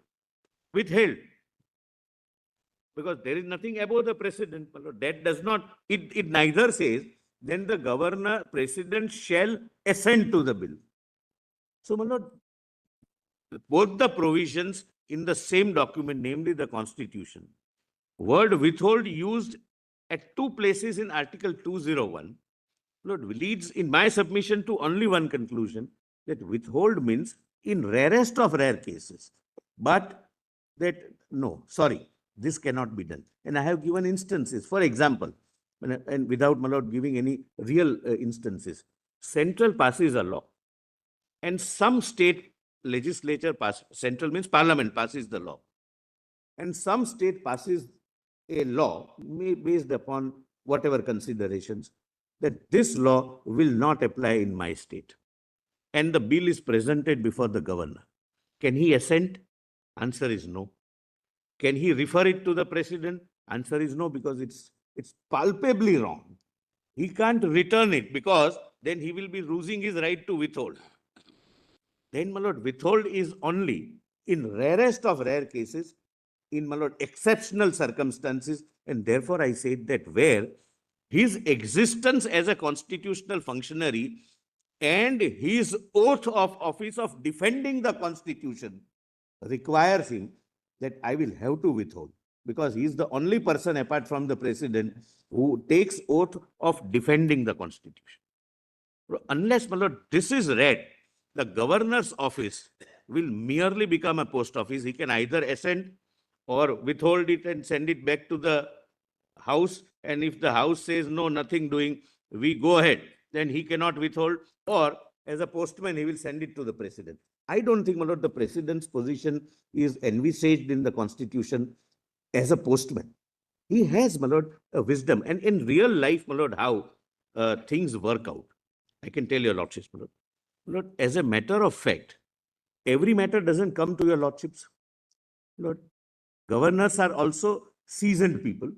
Because there is nothing above the president. That does not, it neither says, then the governor, president shall assent to the bill. So, my lord, both the provisions in the same document, namely the Constitution, word withhold used at 2 places in Article 201, Lord, leads in my submission to only one conclusion, that withhold means in rarest of rare cases. But that, no, sorry, this cannot be done. And I have given instances. For example, and without, my lord, giving any real instances, central passes a law and some state legislature passes, central means parliament passes the law, and some state passes a law based upon whatever considerations, that this law will not apply in my state. And the bill is presented before the governor. Can he assent? Answer is no. Can he refer it to the president? Answer is no, because it's palpably wrong. He can't return it because then he will be losing his right to withhold. Then, my lord, withhold is only in rarest of rare cases, in, my lord, exceptional circumstances, and therefore I said that where his existence as a constitutional functionary and his oath of office of defending the Constitution requires him that I will have to withhold, because he is the only person apart from the president who takes oath of defending the Constitution. Unless, my lord, this is read, the governor's office will merely become a post office. He can either assent or withhold it and send it back to the House. And if the House says, no, nothing doing, we go ahead, then he cannot withhold. Or as a postman, he will send it to the president. I don't think, my lord, the president's position is envisaged in the Constitution as a postman. He has, my lord, a wisdom. And in real life, my lord, how things work out, I can tell your lordships, my lord. Lord, as a matter of fact, every matter doesn't come to your lordships. Lord, governors are also seasoned people.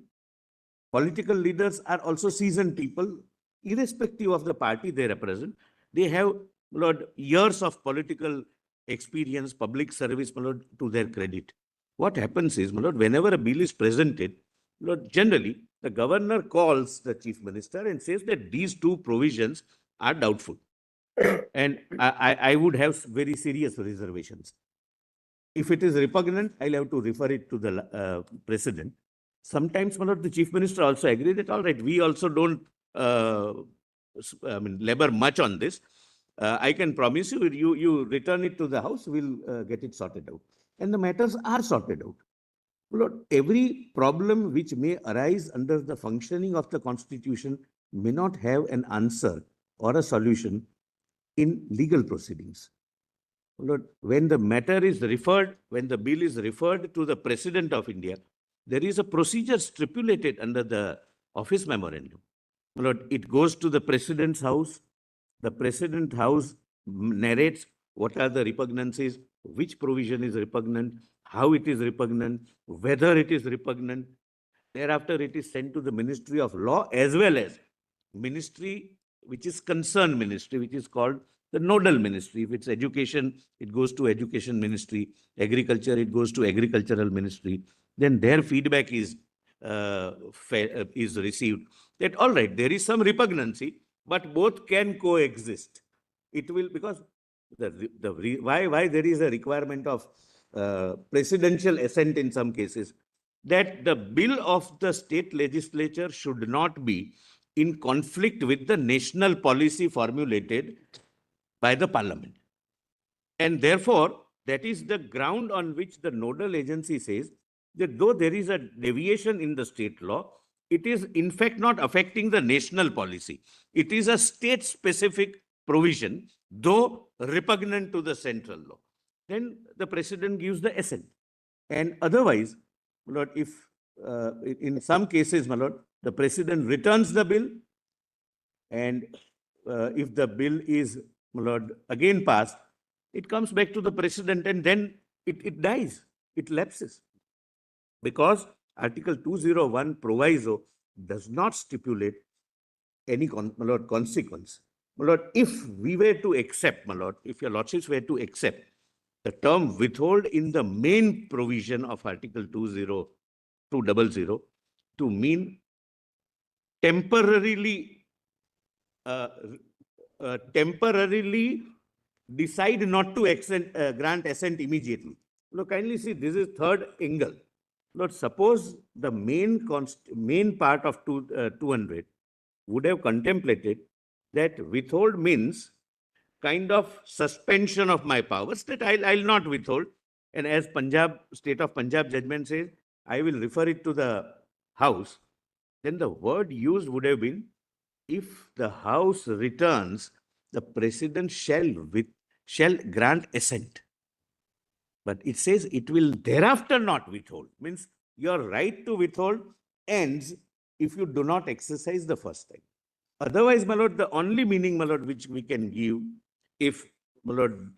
Political leaders are also seasoned people, irrespective of the party they represent. They have, Lord, years of political experience, public service, my lord, to their credit. What happens is, my lord, whenever a bill is presented, Lord, generally, the governor calls the chief minister and says that these 2 provisions are doubtful. And I would have very serious reservations. If it is repugnant, I'll have to refer it to the president. Sometimes, my lord, the chief minister also agrees that, all right, we also don't labor much on this. I can promise you, you return it to the House, we'll get it sorted out. And the matters are sorted out. Lord, every problem which may arise under the functioning of the Constitution may not have an answer or a solution in legal proceedings. Lord, when the matter is referred, when the bill is referred to the President of India, there is a procedure stipulated under the office memorandum. Lord, it goes to the President's house. The President's house narrates what are the repugnancies, which provision is repugnant, how it is repugnant, whether it is repugnant. Thereafter, it is sent to the Ministry of Law as well as ministry which is concerned ministry, which is called the nodal ministry. If it's education, it goes to education ministry. Agriculture, it goes to agricultural ministry. Then their feedback is received. That all right, there is some repugnancy, but both can coexist. It will, because why there is a requirement of presidential assent in some cases, that the bill of the state legislature should not be in conflict with the national policy formulated by the parliament. And therefore, that is the ground on which the nodal agency says that though there is a deviation in the state law, it is in fact not affecting the national policy. It is a state-specific provision, though repugnant to the central law. Then the president gives the assent. And otherwise, my lord, if in some cases, my lord, the president returns the bill, and if the bill is, my lord, again passed, it comes back to the president, and then it dies, it lapses. Because Article 201 proviso does not stipulate any my lord, consequence. My lord, if we were to accept, my lord, if your lordships were to accept the term withhold in the main provision of Article 200 to mean temporarily decide not to grant assent immediately. Look, kindly see, this is third angle. Lord, suppose the main part of 200 would have contemplated that withhold means kind of suspension of my powers, that I'll not withhold. And as state of Punjab judgment says, I will refer it to the House. Then the word used would have been, if the House returns, the president shall grant assent. But it says it will thereafter not withhold. Means your right to withhold ends if you do not exercise the first time. Otherwise, my lord, the only meaning, my lord, which we can give, if, my lord,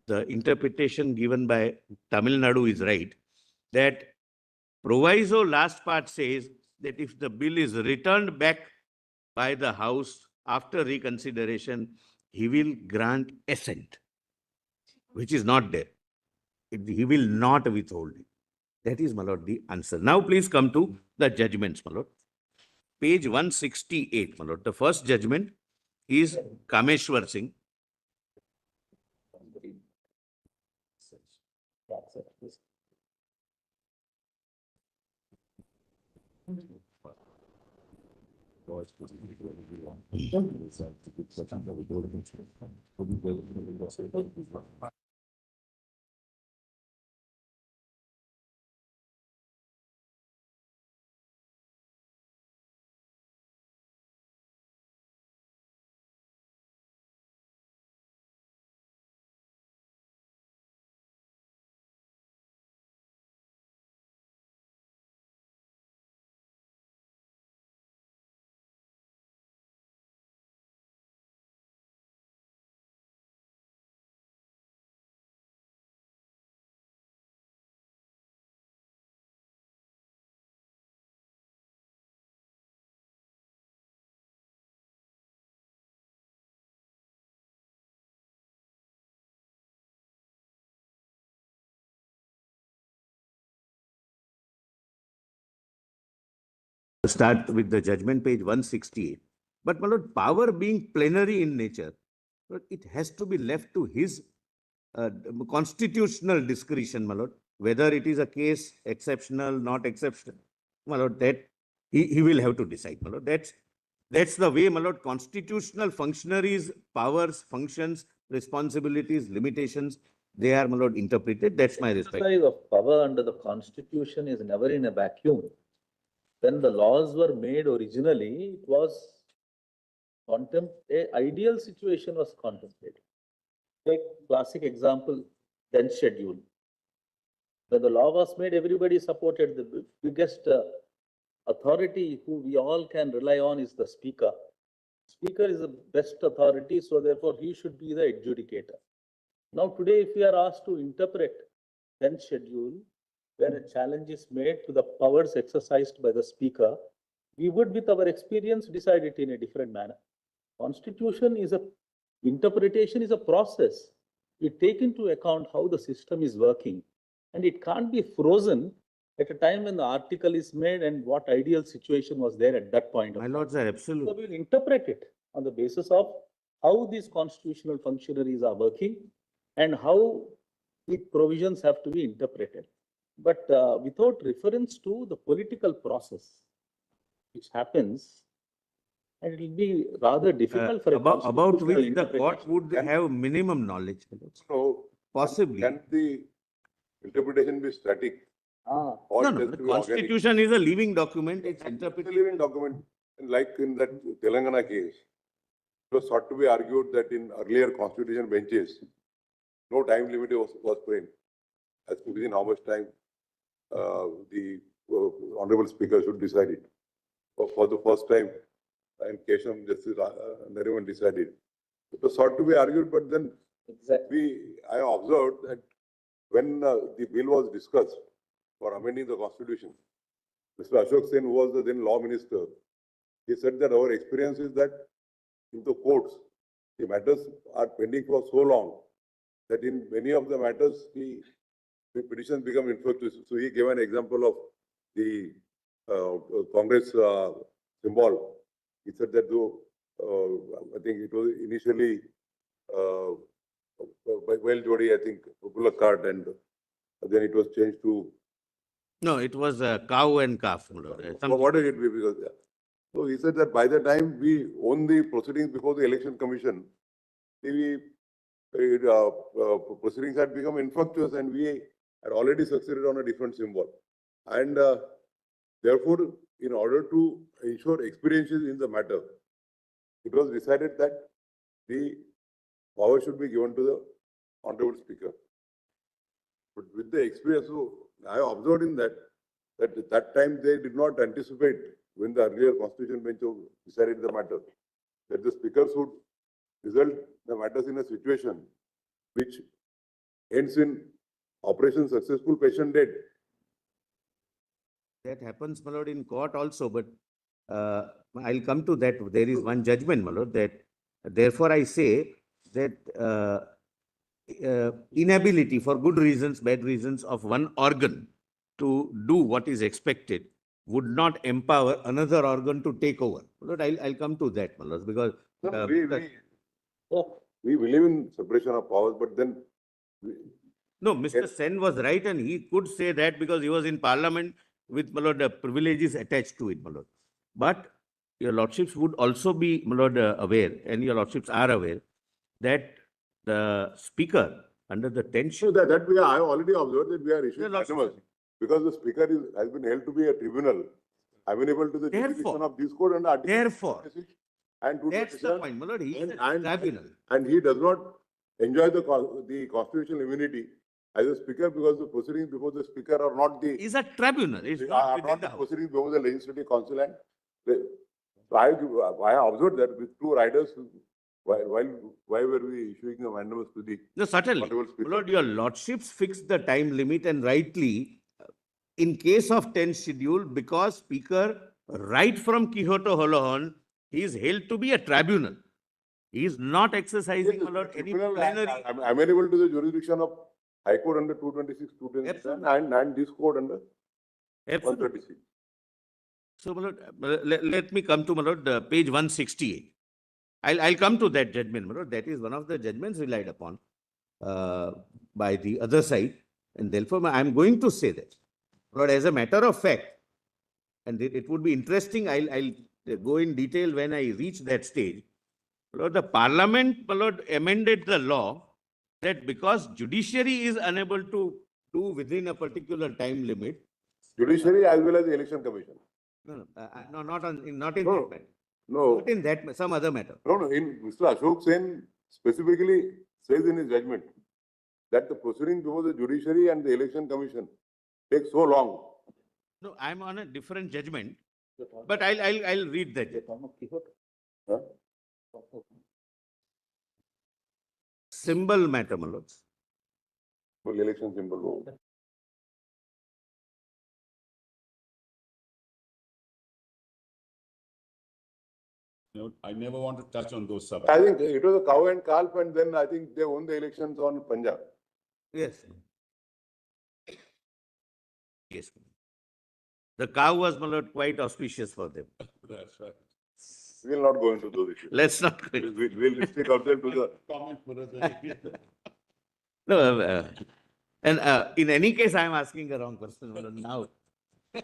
the interpretation given by Tamil Nadu is right, that proviso last part says that if the bill is returned back by the House after reconsideration, he will grant assent, which is not there. He will not withhold it. That is, my lord, the answer. Now, please come to the judgments, my lord. Page 168, my lord. The first judgment is Kameshwar Singh. Start with the judgment, page 168. But, my lord, power being plenary in nature, it has to be left to his constitutional discretion, my lord, whether it is a case exceptional, not exceptional, my lord, that he will have to decide, my lord. That's the way, my lord, constitutional functionaries' powers, functions, responsibilities, limitations, they are, my lord, interpreted. That's my respect. Exercise of power under the Constitution is never in a vacuum. When the laws were made originally, it was an ideal situation was contemplated. Take classic example, 10th schedule. When the law was made, everybody supported. The biggest authority who we all can rely on is the speaker. Speaker is the best authority, so therefore he should be the adjudicator. Now today, if we are asked to interpret 10th schedule, where a challenge is made to the powers exercised by the speaker, we would, with our experience, decide it in a different manner. Constitution is a interpretation is a process. It take into account how the system is working, and it can't be frozen at a time when the article is made and what ideal situation was there at that point of My time. lords are So absolute. we will interpret it on the basis of how these constitutional functionaries are working and how the provisions have to be interpreted. But without reference to the political process which happens, and it will be rather difficult for a About constitutional which the interpretation. court would Can- have minimum knowledge. my lords. So, Possibly. can the interpretation be static? Ah, Or No, it no, has the to be organic? constitution is a living document. It's It's a interpreted. living document, and like in that Telangana case, it was thought to be argued that in earlier constitution benches, no time limit was framed as to within how much time the honorable speaker should decide it. For the first time, and Kesham Justice Nariman decided. It was thought to be argued, but then exactly. I observed that when the bill was discussed for amending the constitution, Mr. Ashok Sen, who was the then law minister, he said that our experience is that in the courts, the matters are pending for so long that in many of the matters, the petitions become infructuous. So he gave an example of the Congress symbol. He said that though, I think it was initially by Jodi, I think, popular card, and then it was changed to, No, it was cow and calf. my lord. Something- what did it be? Because, yeah. So he said that by the time we own the proceedings before the election commission, the proceedings had become infructuous and we had already succeeded on a different symbol. And therefore, in order to ensure experiences in the matter, it was decided that the power should be given to the honorable speaker. But with the experience, so I observed in that at that time they did not anticipate when the earlier constitution bench decided the matter, that the speakers would result the matters in a situation which ends in operation successful, patient dead. That happens, my lord, in court also, but I'll come to that. There is one judgment, my lord, that therefore I say that inability for good reasons, bad reasons of one organ to do what is expected would not empower another organ to take over. My lord, I'll come to that, my lord, because No, So, we believe in separation of powers, but then no, Mr. Yes. Sen was right, and he could say that because he was in parliament with, my lord, the privileges attached to it, my lord. But your lordships would also be, my lord, aware, and your lordships are aware, that the speaker under the tension. so that I have already observed that we are issuing Yeah, lots of- unanimous, because the speaker has been held to be a tribunal amenable to the Therefore- jurisdiction of this court and Article Therefore, 26 and that's the 227. point, my lord, he is a And- tribunal. And he does not enjoy the constitutional immunity as a speaker, because the proceedings before the speaker are not the, Is a tribunal, it's are not within not the the house. proceedings before the legislative council. And so I observed that with two riders, why were we issuing a mandamus to the No, certainly. honorable My speaker? lord, your lordships fixed the time limit, and rightly, in case of 10th schedule, because speaker, right from Quixote Holohon, he is held to be a tribunal. He is not exercising, my lord, any Tribunal, plenary. I'm amenable to the jurisdiction of High Court under 226, 227, and this court under Absolutely. 136. So, my lord, let me come to, my lord, page 168. I'll come to that judgment, my lord. That is one of the judgments relied upon by the other side. And therefore, I'm going to say that. Lord, as a matter of fact, and it would be interesting, I'll go in detail when I reach that stage. Lord, the parliament, my lord, amended the law that because judiciary is unable to do within a particular time limit. Judiciary as well as the election commission. No, not in No. that matter. No, Not in that, some other matter. no, in Mr. Ashok Sen specifically says in his judgment that the proceeding before the judiciary and the election commission takes so long. No, I'm on a different judgment, but I'll read that. Huh? Symbol matter, my lords. For election symbol. You know, I never want to touch on those I subjects. think it was a cow and calf, and then I think they won the elections on Punjab. Yes. Yes. The cow was, my lord, quite auspicious for them. That's right. We will not go into those issues. Let's not. We'll stick ourselves to the. Comment, brother. No, and in any case, I am asking a wrong person my lord, now. My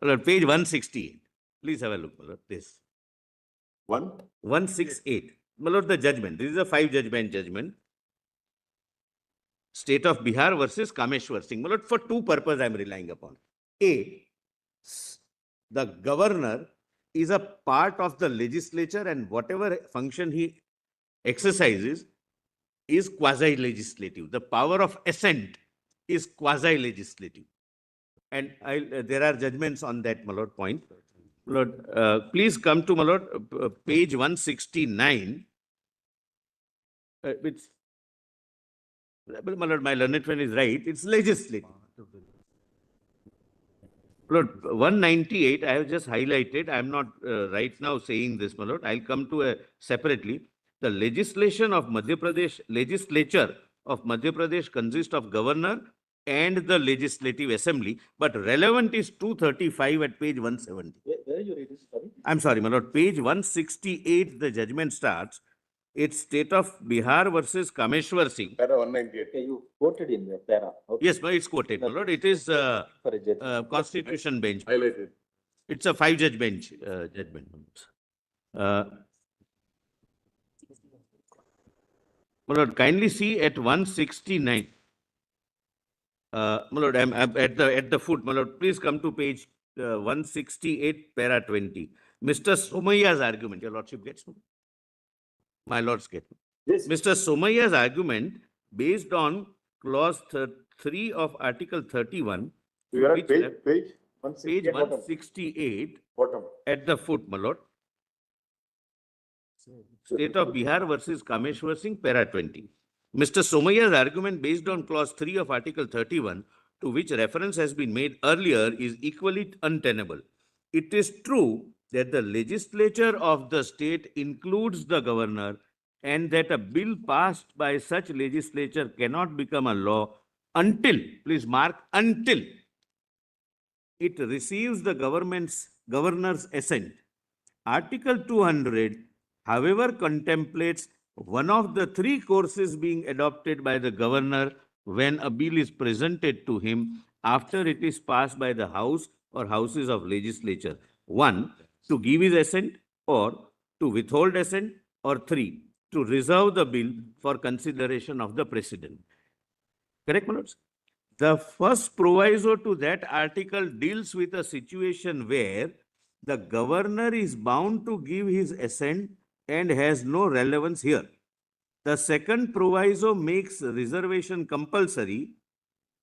lord, page 168. Please have a look, my lord, this. One? 168. My lord, the judgment. This is a 5-judge judgment. State of Bihar versus Kameshwar Singh. My lord, for two purposes I am relying upon. A, the governor is a part of the legislature and whatever function he exercises is quasi-legislative. The power of assent is quasi-legislative. And there are judgments on that, my lord, point. My lord, please come to, my lord, page 169. Which, my lord, my learned friend is right. It's legislative. Lord, 198, I have just highlighted. I am not right now saying this, my lord. I'll come to separately. The legislature of Madhya Pradesh consists of governor and the legislative assembly, but relevant is 235 at page 170. Where are you reading, sorry? I'm sorry, my lord. Page 168, the judgment starts. It's state of Bihar versus Kameshwar Singh. Para 198. Okay, you quoted in the para. Okay. Yes, but it's quoted, my lord. It is For a judge. Constitution bench. Highlighted. It's a 5-judge bench judgment. My lord, kindly see at 169. My lord, I'm at the foot. My lord, please come to page 168, para 20. Mr. Somaya's argument. Your lordship gets me? My lords get me. Yes. Mr. Somaya's argument based on clause 3 of Article 31. You are which at page, have- page? Page 168 168 bottom. at the foot, my lord. State of Bihar versus Kameshwar Singh, para 20. Mr. Somaya's argument based on clause 3 of Article 31, to which reference has been made earlier, is equally untenable. It is true that the legislature of the state includes the governor and that a bill passed by such legislature cannot become a law until, please mark, until it receives the governor's assent. Article 200, however, contemplates one of the 3 courses being adopted by the governor when a bill is presented to him after it is passed by the House or Houses of Legislature. 1, to give his assent, or to withhold assent, or 3, to reserve the bill for consideration of the President. Correct, my lords? The first proviso to that article deals with a situation where the governor is bound to give his assent and has no relevance here. The second proviso makes reservation compulsory,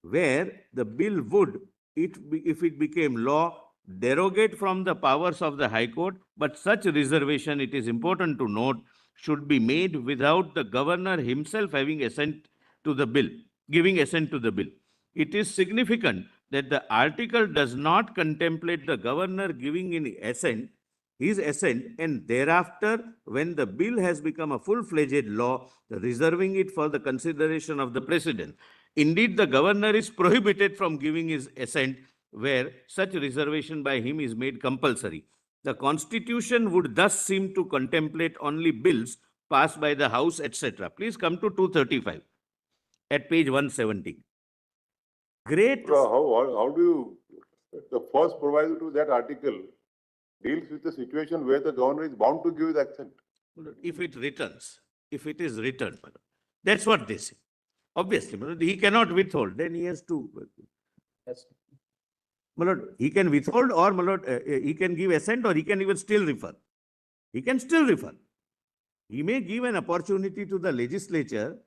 where the bill would, if it became law, derogate from the powers of the High Court, but such reservation, it is important to note, should be made without the governor himself having assent to the bill, giving assent to the bill. It is significant that the article does not contemplate the governor giving his assent, and thereafter, when the bill has become a full-fledged law, reserving it for the consideration of the President. Indeed, the governor is prohibited from giving his assent where such reservation by him is made compulsory. The Constitution would thus seem to contemplate only bills passed by the House, etc. Please come to 235 at page 170. Great. So how do you, the first proviso to that article deals with the situation where the governor is bound to give his assent. If it returns, if it is returned, that's what they say. Obviously, he cannot withhold, then he has to. Yes. My lord, he can withhold, or my lord, he can give assent, or he can even still refer. He can still refer. He may give an opportunity to the legislature.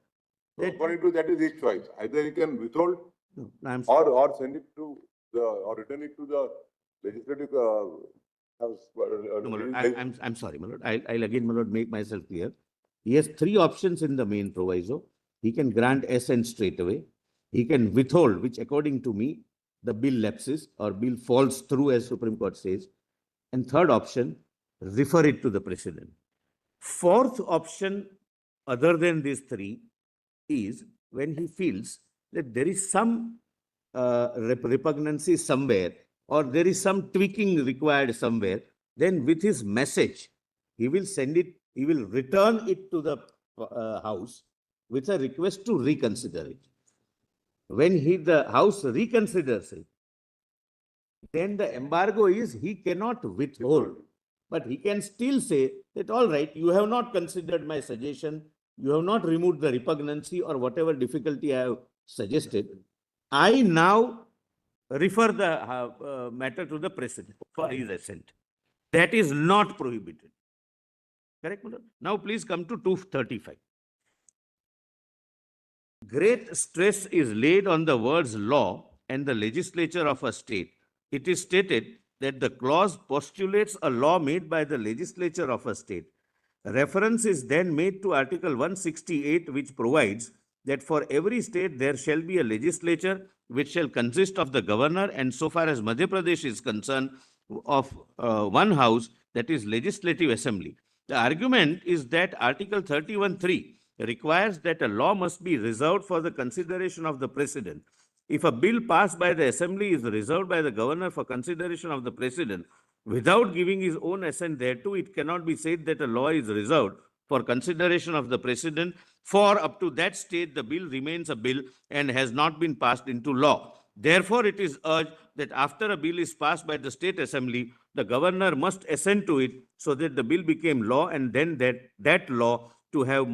So according to that is his choice. Either he can withhold No, I'm or send it to the, or return it to the legislative house. No, my lord, I'm sorry, my lord. I'll again, my lord, make myself clear. He has 3 options in the main proviso. He can grant assent straight away. He can withhold, which according to me, the bill lapses or bill falls through, as Supreme Court says. And third option, refer it to the president. Fourth option, other than these three, is when he feels that there is some repugnancy somewhere or there is some tweaking required somewhere, then with his message, he will send it, he will return it to the House with a request to reconsider it. When the House reconsiders it, then the embargo is he cannot withhold, but he can still say that, all right, you have not considered my suggestion, you have not removed the repugnancy or whatever difficulty I have suggested. I now refer the matter to the president for his assent. That is not prohibited. Correct, Mullah? Now please come to 235. Great stress is laid on the words law and the legislature of a state. It is stated that the clause postulates a law made by the legislature of a state. Reference is then made to Article 168, which provides that for every state there shall be a legislature which shall consist of the governor, and so far as Madhya Pradesh is concerned, of one house, that is Legislative Assembly. The argument is that Article 31(3) requires that a law must be reserved for the consideration of the president. If a bill passed by the assembly is reserved by the governor for consideration of the president without giving his own assent thereto, it cannot be said that a law is reserved for consideration of the president, for up to that stage the bill remains a bill and has not been passed into law. Therefore, it is urged that after a bill is passed by the state assembly, the governor must assent to it so that the bill became law, and then that law to have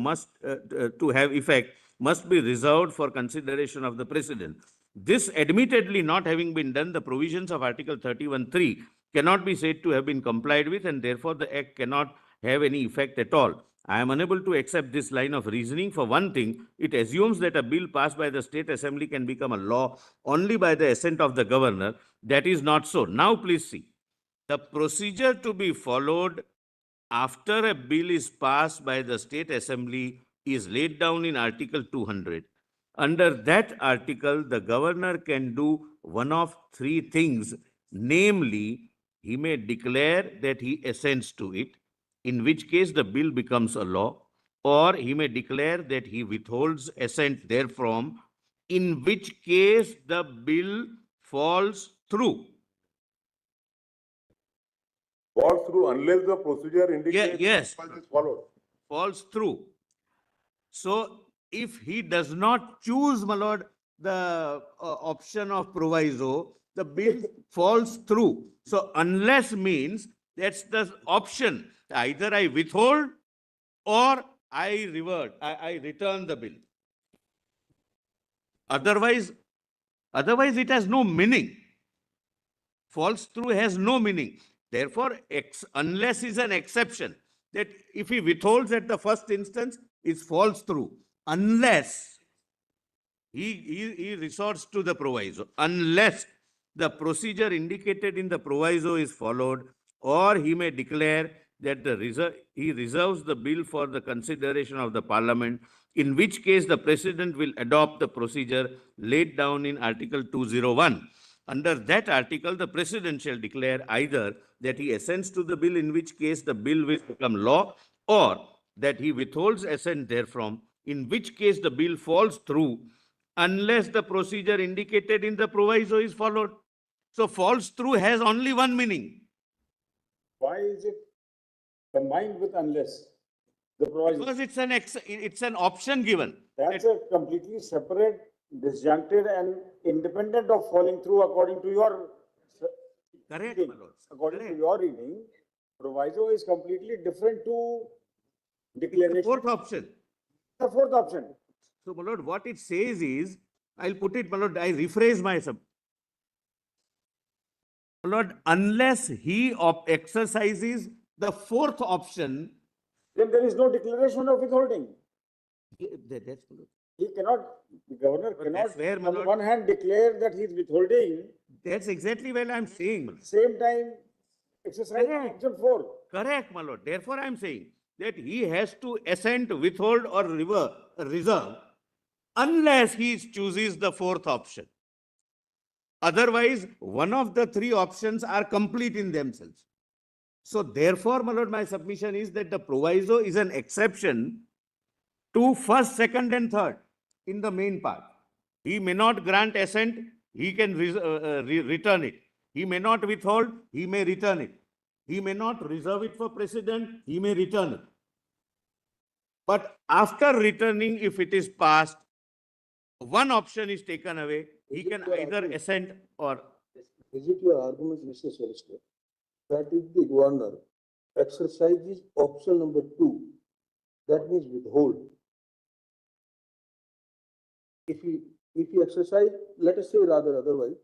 effect must be reserved for consideration of the president. This admittedly not having been done, the provisions of Article 31(3) cannot be said to have been complied with, and therefore the act cannot have any effect at all. I am unable to accept this line of reasoning. For one thing, it assumes that a bill passed by the state assembly can become a law only by the assent of the governor. That is not so. Now please see. The procedure to be followed after a bill is passed by the state assembly is laid down in Article 200. Under that article, the governor can do one of three things, namely, he may declare that he assents to it, in which case the bill becomes a law, or he may declare that he withholds assent therefrom, in which case the bill falls through. Falls through unless the procedure indicates yes. is followed. Falls through. So, if he does not choose, my lord, the option of proviso, the bill falls through. So, unless means that's the option. Either I withhold or I revert, I return the bill. Otherwise, it has no meaning. Falls through has no meaning. Therefore, unless is an exception, that if he withholds at the first instance, it falls through. Unless he resorts to the proviso, unless the procedure indicated in the proviso is followed, or he may declare that he reserves the bill for the consideration of the parliament, in which case the president will adopt the procedure laid down in Article 201. Under that article, the president shall declare either that he assents to the bill, in which case the bill will become law, or that he withholds assent therefrom, in which case the bill falls through, unless the procedure indicated in the proviso is followed. So, falls through has only one meaning. Why is it combined with unless? The proviso. Because it's an option given. That's a completely separate, disjuncted and independent of falling through according to your Correct, reading. my lord. According Correct. to your reading, proviso is completely different to declaration. Fourth option. The fourth option. So, my lord, what it says is, I'll put it, my lord, I rephrase myself. My lord, unless he exercises the fourth option, Then there is no declaration of withholding. that's my lord. He cannot, the governor But cannot that's where, my on lord- one hand declare that he is withholding, That's exactly what I'm saying, my lord. same time exercise Correct. option 4. Correct, my lord. Therefore, I'm saying that he has to assent, withhold, or reserve unless he chooses the fourth option. Otherwise, one of the three options are complete in themselves. So therefore, my lord, my submission is that the proviso is an exception to first, second and third in the main part. He may not grant assent, he can return it. He may not withhold, he may return it. He may not reserve it for precedent, he may return it. But after returning, if it is passed, one option is taken away, he can either assent or. Is it your argument, Mr. Solicitor, that if the governor exercises option number 2, that means withhold? If he exercise, let us say rather otherwise,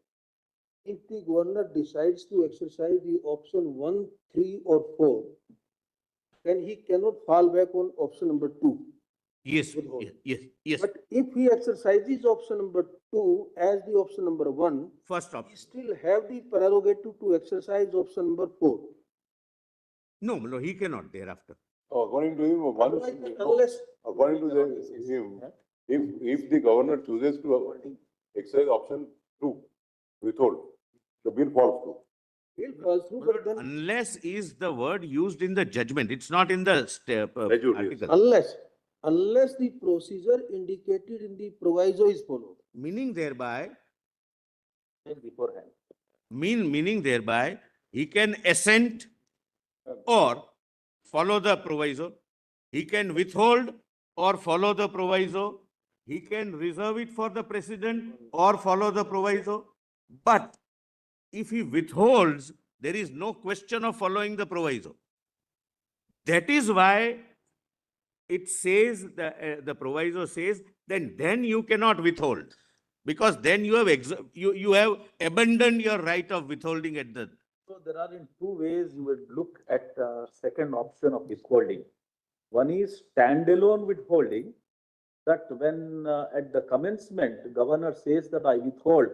if the governor decides to exercise the option 1, 3 or 4, then he cannot fall back on option number 2. Yes, Withhold. yes. But if he exercises option number 2 as the option number 1, First he option. still have the prerogative to exercise option number 4. No, he cannot thereafter. According to him, Unless, according to him, if the governor chooses to exercise option 2, withhold, the bill falls through. it falls through, but then Unless is the word used in the judgment, it's not in the Prejudice. article. unless the procedure indicated in the proviso is followed. Meaning thereby, Beforehand. meaning thereby, he can assent or follow the proviso. He can withhold or follow the proviso. He can reserve it for the precedent or follow the proviso. But if he withholds, there is no question of following the proviso. That is why it says, the proviso says, then you cannot withhold. Because then you have you have abandoned your right of withholding at the. So there are in two ways you would look at second option of withholding. One is standalone withholding, that when at the commencement, governor says that I withhold,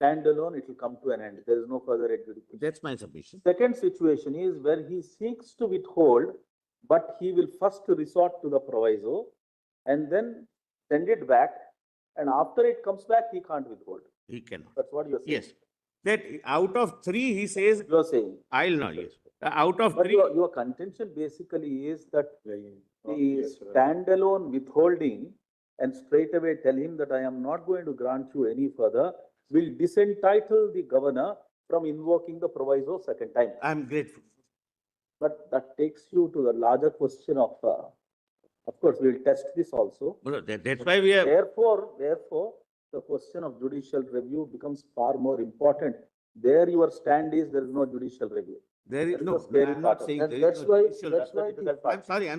standalone, it will come to an end. There is no further adjudication. That's my submission. Second situation is where he seeks to withhold, but he will first resort to the proviso and then send it back. And after it comes back, he can't withhold. He cannot. That's what you're saying. Yes. That out of 3, he says, You're saying. I'll not, yes. Out of But 3, your contention basically is that the standalone withholding and straight away tell him that I am not going to grant you any further will disentitle the governor from invoking the proviso second time. I'm grateful. But that takes you to the larger question of course, we will test this also. Well, that's why we have. Therefore, the question of judicial review becomes far more important. There your stand is there is no judicial review. There is That is no, the scary I'm part not of saying it. there That's is no why- judicial. that's why difficult part. I'm sorry.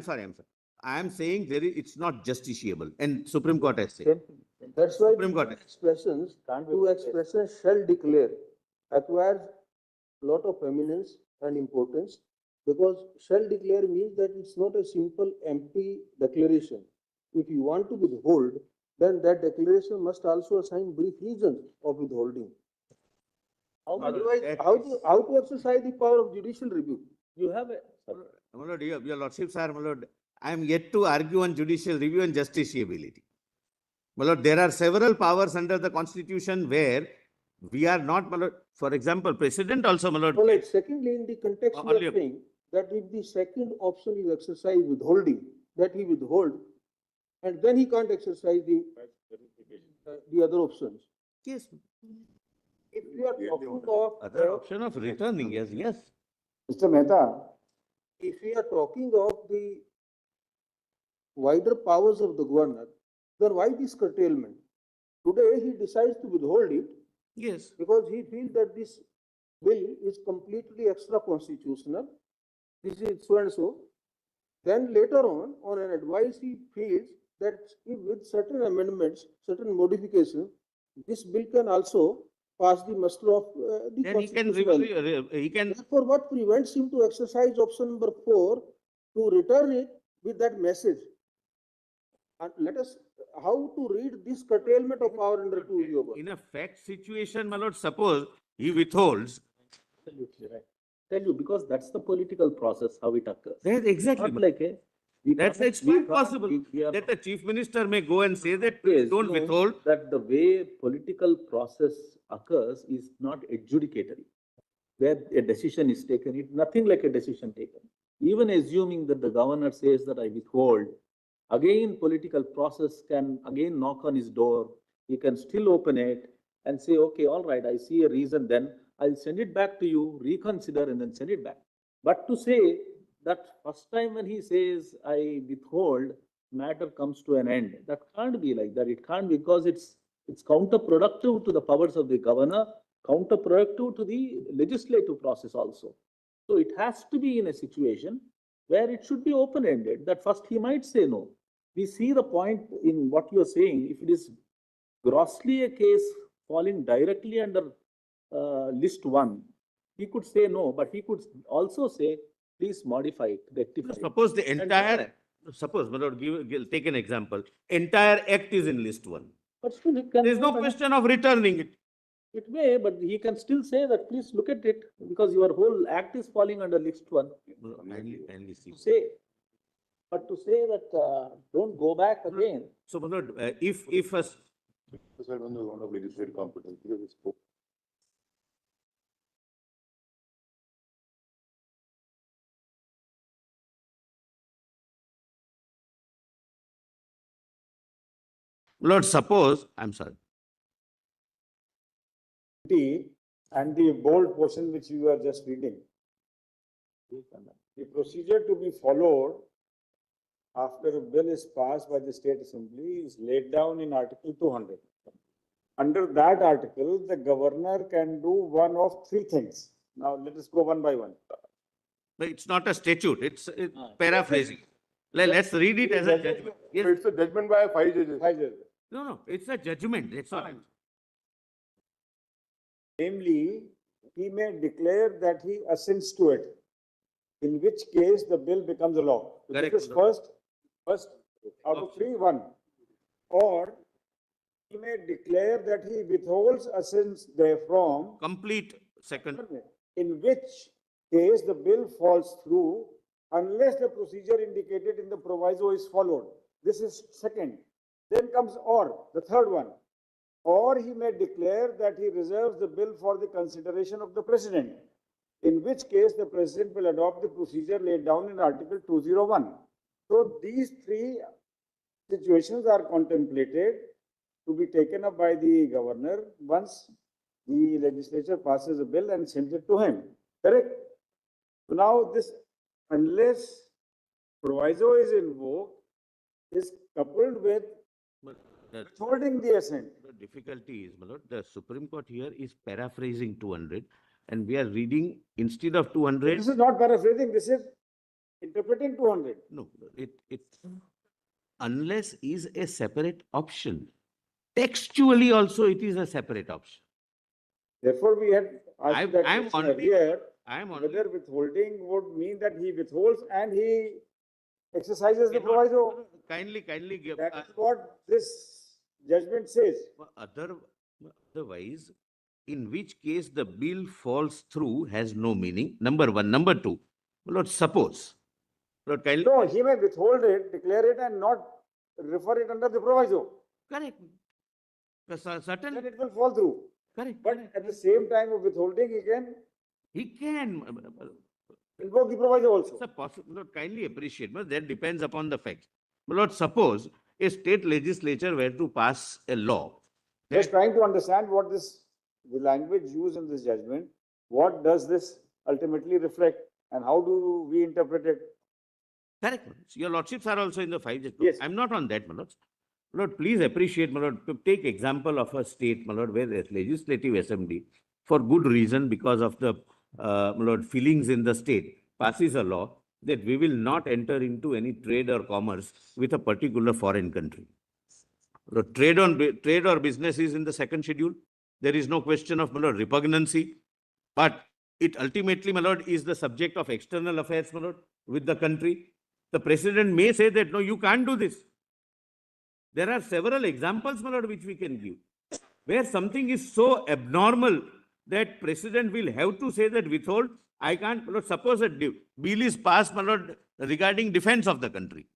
I am saying it's not justiciable, and Supreme Court has said. Same thing. That's why Supreme Court. expressions, Can't be two replaced. expressions shall declare acquires lot of eminence and importance, because shall declare means that it's not a simple empty declaration. If you want to withhold, then that declaration must also assign brief reasons of withholding. Otherwise, that how to exercise the power of judicial review? You have a. My lord, your lordship, sir, my lord, I am yet to argue on judicial review and justiciability. My lord, there are several powers under the Constitution where we are not, my lord, for example, President also, my lord. So like secondly, in the context we Only are a- saying that if the second option is exercise withholding, that he withhold, and then he can't exercise the other options. Yes. If we are talking of, Other option of returning, yes. Mr. Mehta, if we are talking of the wider powers of the governor, then why this curtailment? Today, he decides to withhold it Yes. because he feels that this bill is completely extra constitutional. This is so and so. Then later on an advice, he feels that if with certain amendments, certain modifications, this bill can also pass the muster of the Then he can, constitutional. he can, Therefore, what prevents him to exercise option number 4 to return it with that message? And let us, how to read this curtailment of power under 2 in a fact situation, my lord, suppose he withholds, Absolutely right. Tell you, because that's the political process, how it occurs. that's exactly. Not like a. It's quite possible that the chief minister may go and say that please don't withhold. That the way political process occurs is not adjudicatory. where a decision is taken. It's nothing like a decision taken. Even assuming that the governor says that I withhold, again, political process can again knock on his door. He can still open it and say, okay, all right, I see a reason, then I'll send it back to you, reconsider, and then send it back. But to say that first time when he says I withhold, matter comes to an end, that can't be like that. It can't, because it's counterproductive to the powers of the governor, counterproductive to the legislative process also. So it has to be in a situation where it should be open-ended, that first he might say no. We see the point in what you are saying. If it is grossly a case falling directly under list 1, he could say no, but he could also say, please modify it, rectify it. Suppose the entire, suppose, my lord, take an example. Entire act is in list 1. But still, it can There is no go back. question of returning it. It may, but he can still say that, please look at it, because your whole act is falling under list 1. Kindly see. To say, but to say that, don't go back again. So, my lord, if a This is on the ground of legislative competence, because it's. Lord, suppose, I'm sorry. And the bold portion which you are just reading. The procedure to be followed after a bill is passed by the state assembly is laid down in Article 200. Under that article, the governor can do one of 3 things. Now, let us go one by one. No, it's not a statute, it's paraphrasing. Let's read it as a judgment. Yes. So it's a judgment by 5 judges. No, it's a judgment, that's all. Namely, he may declare that he assents to it, in which case the bill becomes a law. So Correct. this is first out of 3, 1. Or he may declare that he withholds assents therefrom, Complete second. in which case the bill falls through unless the procedure indicated in the proviso is followed. This is second. Then comes or, the third one. Or he may declare that he reserves the bill for the consideration of the president, in which case the president will adopt the procedure laid down in Article 201. So these 3 situations are contemplated to be taken up by the governor once the legislature passes a bill and sends it to him. Correct? So now this, unless proviso is invoked, is coupled with But the withholding the assent. difficulty is, my lord, the Supreme Court here is paraphrasing 200 and we are reading instead of 200. This is not paraphrasing, this is interpreting 200. No, it unless is a separate option. Textually also it is a separate option. Therefore, we had I'm- asked that I'm question only- earlier, I am on. whether withholding would mean that he withholds and he exercises the proviso. Kindly give. That is what this judgment says. Otherwise, in which case the bill falls through has no meaning. Number 1. Number 2, Lord, suppose. Lord, kindly. No, he may withhold it, declare it and not refer it under the proviso. Correct. Then Certain. it will fall through. Correct. But at the same time of withholding, He can. invoke the proviso also. It's a possible. Lord, kindly appreciate, but that depends upon the facts. But Lord, suppose a state legislature were to pass a law. Just trying to understand what this, the language used in this judgment, what does this ultimately reflect and how do we interpret it? Correct. Your lordships are also in the 5 judges. Yes. I'm not on that, my lords. My lord, please appreciate, my lord, to take example of a state, my lord, where the legislative assembly, for good reason, because of the, my lord, feelings in the state, passes a law that we will not enter into any trade or commerce with a particular foreign country. The trade or business is in the 2nd schedule. There is no question of, my lord, repugnancy, but it ultimately, my lord, is the subject of external affairs, my lord, with the country. The president may say that, no, you can't do this. There are several examples, my lord, which we can give, where something is so abnormal that president will have to say that withhold, I can't, my lord, suppose a bill is passed, my lord, regarding defense of the country.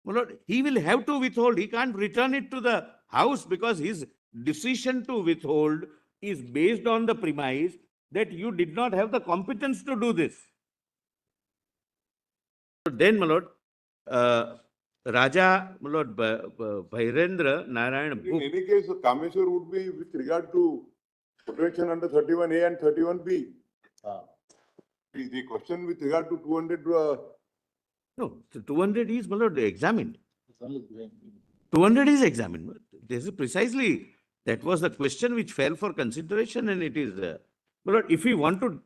My lord, he will have to withhold, he can't return it to the house because his decision to withhold is based on the premise that you did not have the competence to do this. So then, my lord, Raja, my lord, Bhairendra Narayan In Bhup, any case, the Kameshwar would be with regard to protection under 31A and 31B. Ah, The question with regard to 200, no, so 200 is, my lord, examined. it's only going. 200 is examined. This is precisely, that was the question which fell for consideration, and it is, but if we want to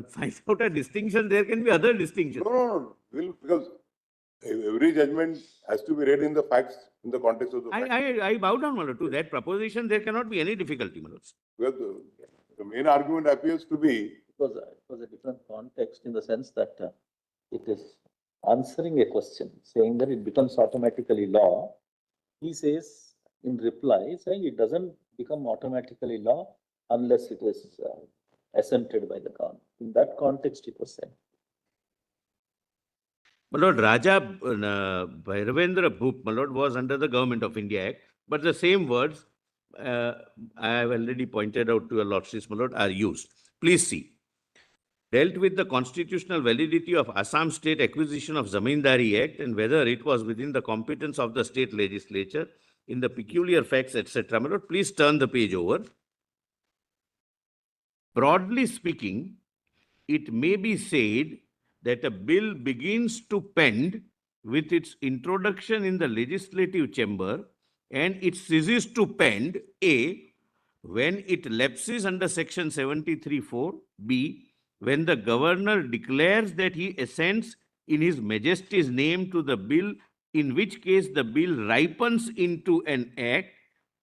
find out a distinction, there can be other distinctions. no, because every judgment has to be read in the facts, in the context of the facts. I bow down, my lord, to that proposition. There cannot be any difficulty, my lord. Because the main argument appears to be, It was a different context in the sense that it is answering a question, saying that it becomes automatically law. He says in reply, saying it doesn't become automatically law unless it is assented by the government. In that context, it was said. My lord, Raja Bhairavendra Bhup, my lord, was under the Government of India Act, but the same words I have already pointed out to your lordships, my lord, are used. Please see. Dealt with the constitutional validity of Assam State Acquisition of Zamindari Act and whether it was within the competence of the state legislature in the peculiar facts, etc. My lord, please turn the page over. Broadly speaking, it may be said that a bill begins to pend with its introduction in the legislative chamber and it ceases to pend, A, when it lapses under section 73(4), B, when the governor declares that he assents in his majesty's name to the bill, in which case the bill ripens into an act,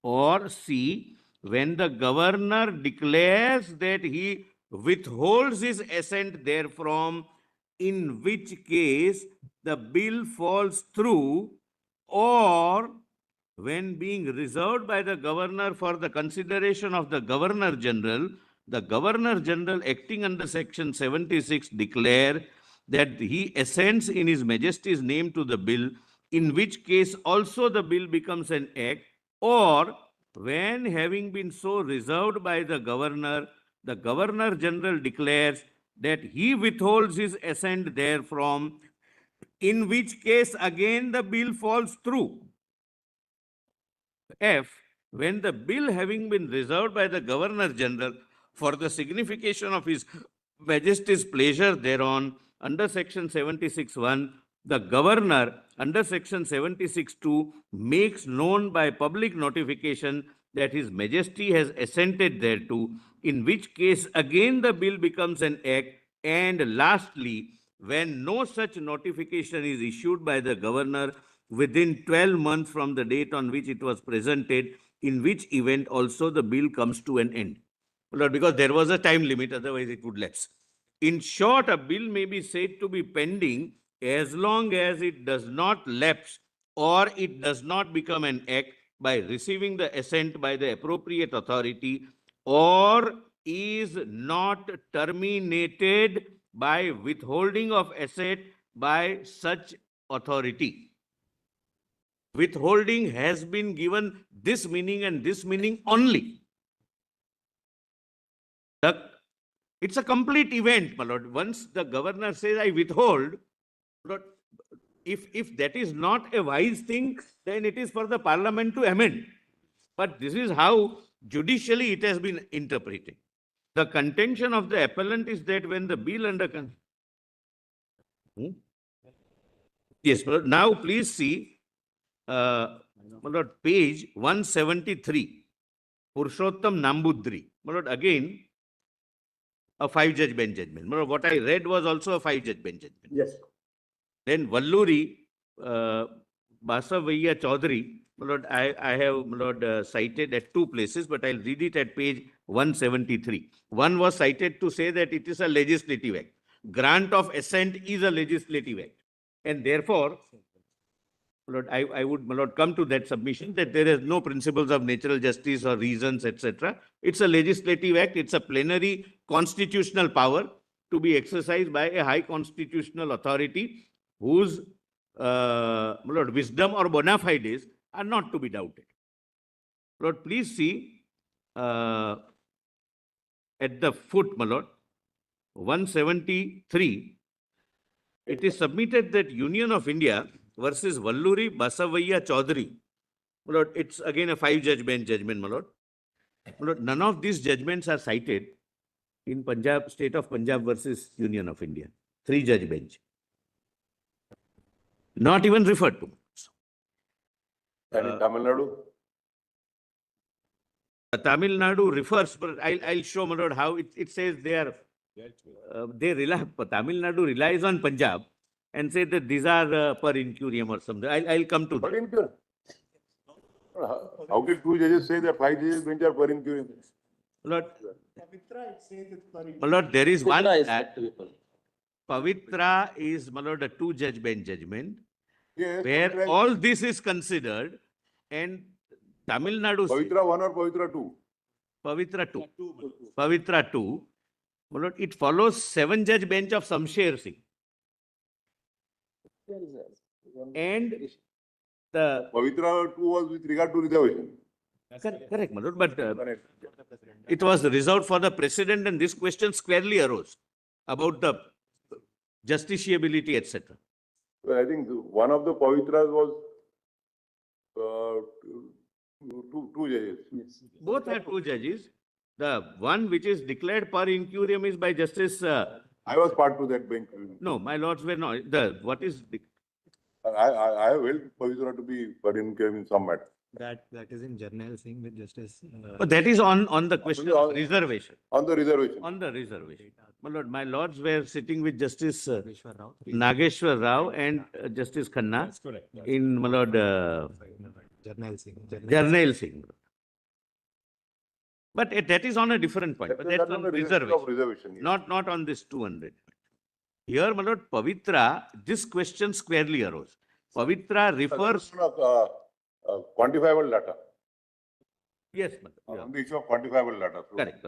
or C, when the governor declares that he withholds his assent therefrom, in which case the bill falls through, or when being reserved by the governor for the consideration of the governor general, the governor general acting under section 76 declare that he assents in his majesty's name to the bill, in which case also the bill becomes an act, or when having been so reserved by the governor general declares that he withholds his assent therefrom, in which case again the bill falls through. F, when the bill having been reserved by the Governor General for the signification of his Majesty's pleasure thereon under section 76(1), the Governor under section 76(2) makes known by public notification that his Majesty has assented thereto, in which case again the bill becomes an act, and lastly, when no such notification is issued by the Governor within 12 months from the date on which it was presented, in which event also the bill comes to an end. Lord, because there was a time limit, otherwise it would lapse. In short, a bill may be said to be pending as long as it does not lapse or it does not become an act by receiving the assent by the appropriate authority, or is not terminated by withholding of assent by such authority. Withholding has been given this meaning and this meaning only. It's a complete event, my lord. Once the governor says, I withhold, lord, if that is not a wise thing, then it is for the parliament to amend. But this is how judicially it has been interpreted. The contention of the appellant is that when the bill under... Yes, but now please see my lord, page 173, Purushottam Nambudri. My lord, again, a 5-judge bench judgment. My lord, what I read was also a 5-judge bench judgment. Yes. Then Valluri, Basavaiya Chaudhary, my lord, I have, my lord, cited at 2 places, but I'll read it at page 173. One was cited to say that it is a legislative act. Grant of assent is a legislative act. And therefore, my lord, I would, my lord, come to that submission that there is no principles of natural justice or reasons, etc. It's a legislative act. It's a plenary constitutional power to be exercised by a high constitutional authority whose my lord, wisdom or bona fides are not to be doubted. Lord, please see at the foot, my lord, 173, it is submitted that Union of India versus Valluri Basavaiya Chaudhary. My lord, it's again a 5-judge bench judgment, my lord. My lord, none of these judgments are cited in Punjab, state of Punjab versus Union of India. 3-judge bench. Not even referred to. And in Tamil Nadu, Tamil Nadu refers, but I'll show, my lord, how it says they are, they rely, Tamil Nadu relies on Punjab and say that these are per incurium or something. I'll come to per that. incurium. How can 2 judges say that 5 judges bench are per incurium? My lord, Pavitra, it says it's for. my lord, there is one, Indra is that said to be per- Pavitra is, my lord, a 2-judge bench judgment, Yes. where Pavitra- all this is considered, and Tamil Nadu says, Pavitra 1 or Pavitra 2? Pavitra 2. Pavitra 2, my lord, it follows 7-judge bench of Samsher Singh. And the, Pavitra 2 was with regard to reservation. correct, my lord, but it was reserved for the president, and this question squarely arose about the justiciability, etc. Well, I think one of the Pavitras was two judges. Both are 2 judges. The one which is declared per incurium is by Justice, I was part to that bench. no, my lords were not. The, what is, I have held Pavitra to be per incurium in some matter. That is in Journal Singh with Justice. but that is on the question of reservation. On the reservation. On the reservation. My lords were sitting with Justice Vishwar Rao. Nageshwar Rao and Justice Khanna That's correct. in, my lord, Journal Singh. Jarnail Singh. But that is on a different point. But that's on the reservation of reservation, reservation. Yes. not on this 200. Here, my lord, Pavitra, this question squarely arose. Pavitra refers, Quantifiable data. yes, my lord, On the issue of quantifiable data. So correct.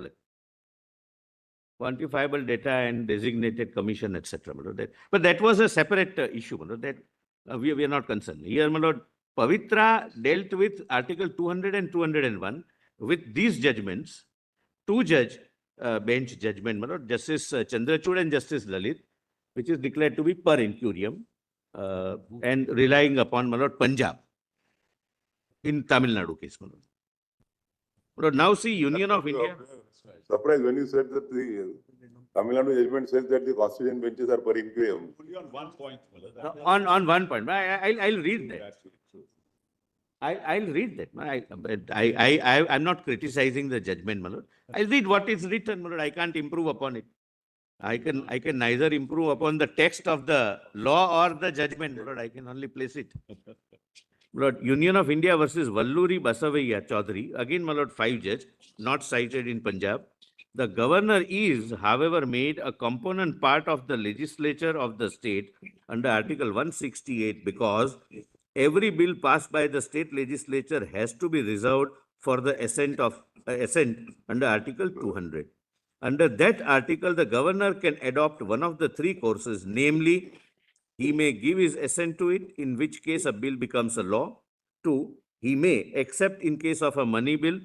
Quantifiable data and designated commission, etc. my lord, but that was a separate issue, my lord, that we are not concerned. Here, my lord, Pavitra dealt with Article 200 and 201 with these judgments, 2-judge bench judgment, my lord, Justice Chandrachud and Justice Lalit, which is declared to be per incurium and relying upon, my lord, Punjab in Tamil Nadu case, my lord. My lord, now see Union of India. Surprised when you said that the Tamil Nadu judgment says that the constituent benches are per incurium. Only on one point. On one point, I'll read that. I'll read that. I'm not criticizing the judgment, my lord. I'll read what is written, my lord. I can't improve upon it. I can neither improve upon the text of the law or the judgment, my lord. I can only place it. My lord, Union of India versus Valluri Basavaiya Chaudhary, again, my lord, 5-judge, not cited in Punjab. The governor is, however, made a component part of the legislature of the state under Article 168 because every bill passed by the state legislature has to be reserved for the assent under Article 200. Under that article, the governor can adopt one of the 3 courses, namely, he may give his assent to it, in which case a bill becomes a law. 2, he may, except in case of a money bill,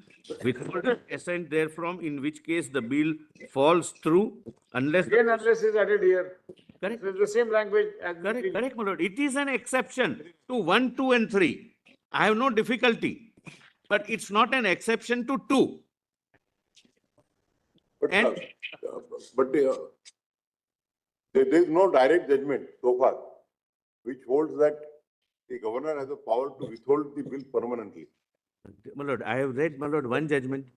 withhold assent therefrom, in which case the bill falls through unless. Again, unless is added here. Correct. It is the same language as. Correct, my lord. It is an exception to 1, 2, and 3. I have no difficulty, but it's not an exception to 2. But, And- there is no direct judgment so far which holds that the governor has the power to withhold the bill permanently. My lord, I have read, my lord, one judgment.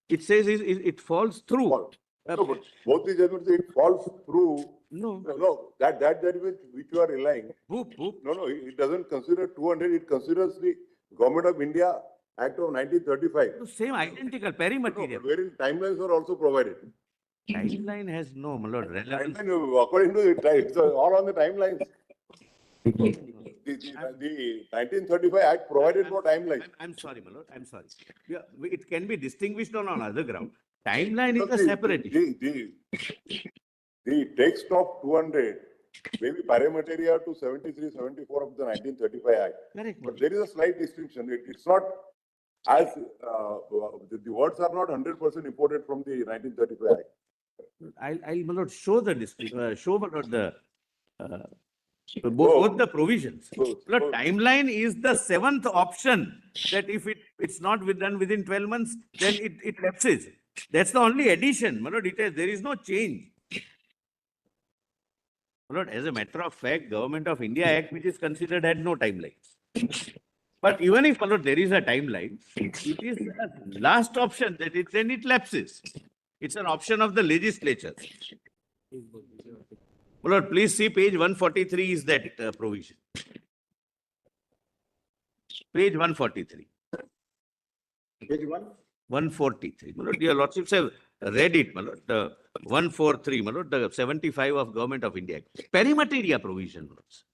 It says it falls through. No, but both the judgments, it falls through. No. No, that judgment which you are relying, Whoop. no, it doesn't consider 200, it considers the Government of India Act of 1935. Same identical, perimaterial. Wherein timelines are also provided. Timeline has no, my lord, relevance. Timeline, according to the time, it's all on the timelines. The 1935 Act provided no timeline. I'm sorry, my lord, I'm sorry. Yeah, it can be distinguished on other ground. Timeline is a separate issue. The text of 200 may be paramateria to 73, 74 of the 1935 Act. Correct, my But lord. there is a slight distinction. It's not as, the words are not 100% imported from the 1935 Act. I'll, my lord, show the show, my lord, the, both the provisions. So- My lord, so- timeline is the seventh option, that if it's not done within 12 months, then it lapses. That's the only addition, my lord, there is no change. My lord, as a matter of fact, Government of India Act, which is considered, had no timelines. But even if, my lord, there is a timeline, it is the last option that then it lapses. It's an option of the legislature. My lord, please see page 143 is that provision. Page 143. Page one. 143. My lord, your lordships have read it, my lord, the 143, my lord, the 75 of Government of India. Perimeteria provision, my lords.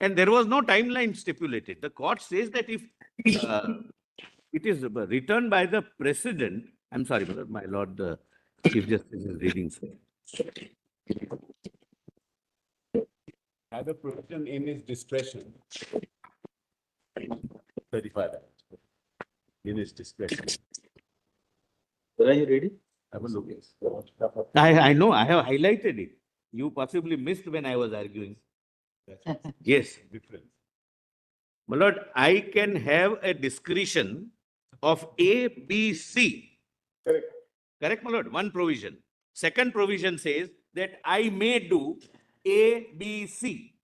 And there was no timeline stipulated. The court says that if it is returned by the president, I'm sorry, my lord, the Chief Justice is reading, sir. Have a provision in his discretion. 35 Act. In his discretion. Where are you reading? Have a look. I know, I have highlighted it. You possibly missed when I was arguing. Yes. Difference. My lord, I can have a discretion of A, B, C. Correct. Correct, my lord? One provision. Second provision says that I may do A, B, C.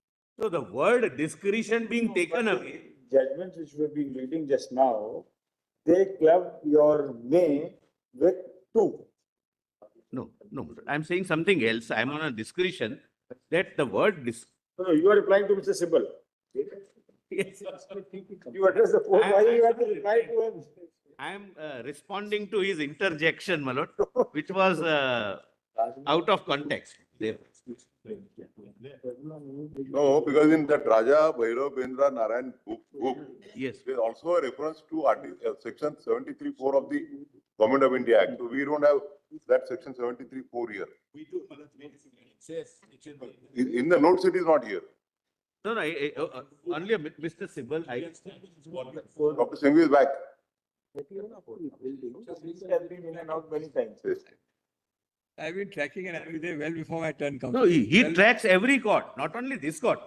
So the word discretion being taken away. Judgments which we have been reading just now, they club your may with two. No, my lord, I'm saying something else. I'm on a discretion that the word No, you are replying to Mr. Sibal. Yes. You address the point, why you have to reply to him? I am responding to his interjection, my lord, which was out of context. There. No, because in that Raja, Bhairav, Indra, Narayan book, Yes. there is also a reference to section 73(4) of the Government of India Act. So we don't have that section 73(4) here. We do, it says it should be. In the notes, it is not here. No, only Mr. Sibal, Dr. Singh is back. This has been in and out many times. Yes. I've been tracking and every day well before my turn comes. No, he tracks every court, not only this court.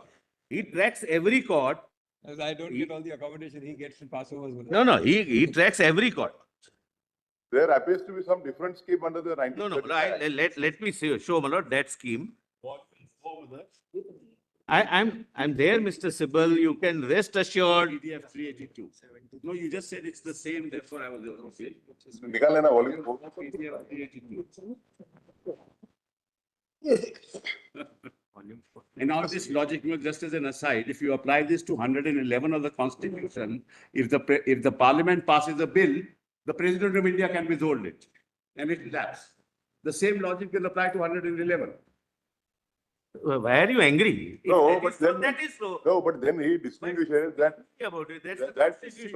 He tracks every court. As I don't get all the accommodation he gets in Passovers. No, he tracks every court. There appears to be some different scheme under the No, 1935 Act. let me show, my lord, that scheme. What was that? I'm there, Mr. Sibal. You can rest assured. PDF 382. No, you just said it's the same, therefore I was, okay. निकाल लेना volume को. PDF 382. And now this logic, just as an aside, if you apply this to 111 of the Constitution, if the Parliament passes a bill, the President of India can withhold it, and it lapses. The same logic will apply to 111. Why are you angry? If No, that but is so, then- that is so. No, but then he distinguishes that, About it. That's the that, Constitution.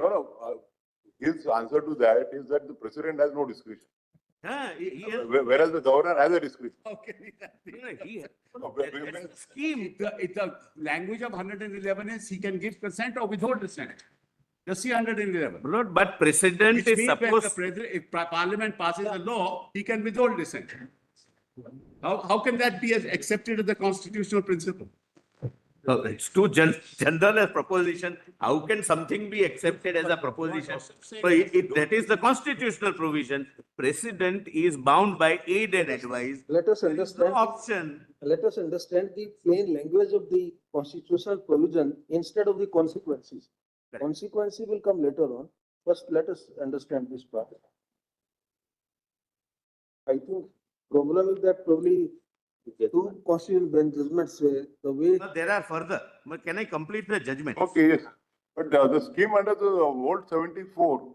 his answer to that is that the president has no discretion. He has, Whereas the governor has a discretion. How can he that be? that's the scheme. If the language of 111 is he can give consent or withhold consent. Just see 111. Lord, but president Which is means when the supposed. president, if Parliament passes a law, he can withhold dissent. How can that be accepted as the constitutional principle? It's too general a proposition. How can something be accepted as a proposition? So that is the constitutional provision. President is bound by aid and advice. Let us There is no understand, option. let us understand the plain language of the constitutional provision instead of the consequences. Correct. Consequences will come later on. First, let us understand this part. I think problem is that probably two constitutional bench judgments say the way No, there are further. But can I complete the judgment? Okay, yes. But the scheme under the old 74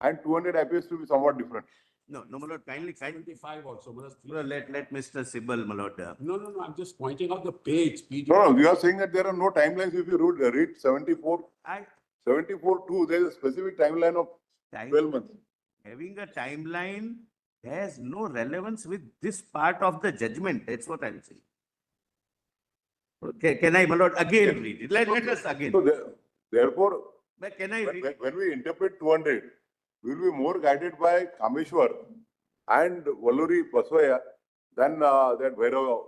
and 200 appears to be somewhat different. No, my lord, kindly. 75 also. Let Mr. Sibal, my lord. No, I'm just pointing out the page. No, you are saying that there are no timelines. If you read 74, I, 74(2), there is a specific timeline of 12 months. having a timeline has no relevance with this part of the judgment. That's what I'm saying. Okay, can I, my lord, again read it? Let us again. So therefore, But can I read? When we interpret 200, we will be more guided by Kameshwar and Valluri Baswaya than that Bhairava,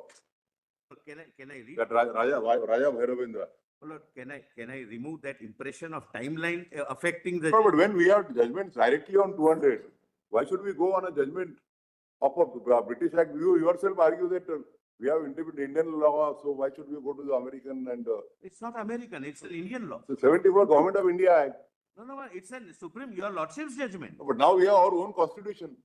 Can I read? that Raja Bhairavendra. Lord, can I remove that impression of timeline affecting the? No, but when we have judgments directly on 200, why should we go on a judgment of a British Act? You yourself argue that we have interpreted Indian law, so why should we go to the American and It's not American, it's an Indian law. the 74 Government of India Act? No, it's a Supreme, your lordship's judgment. But now we have our own constitution.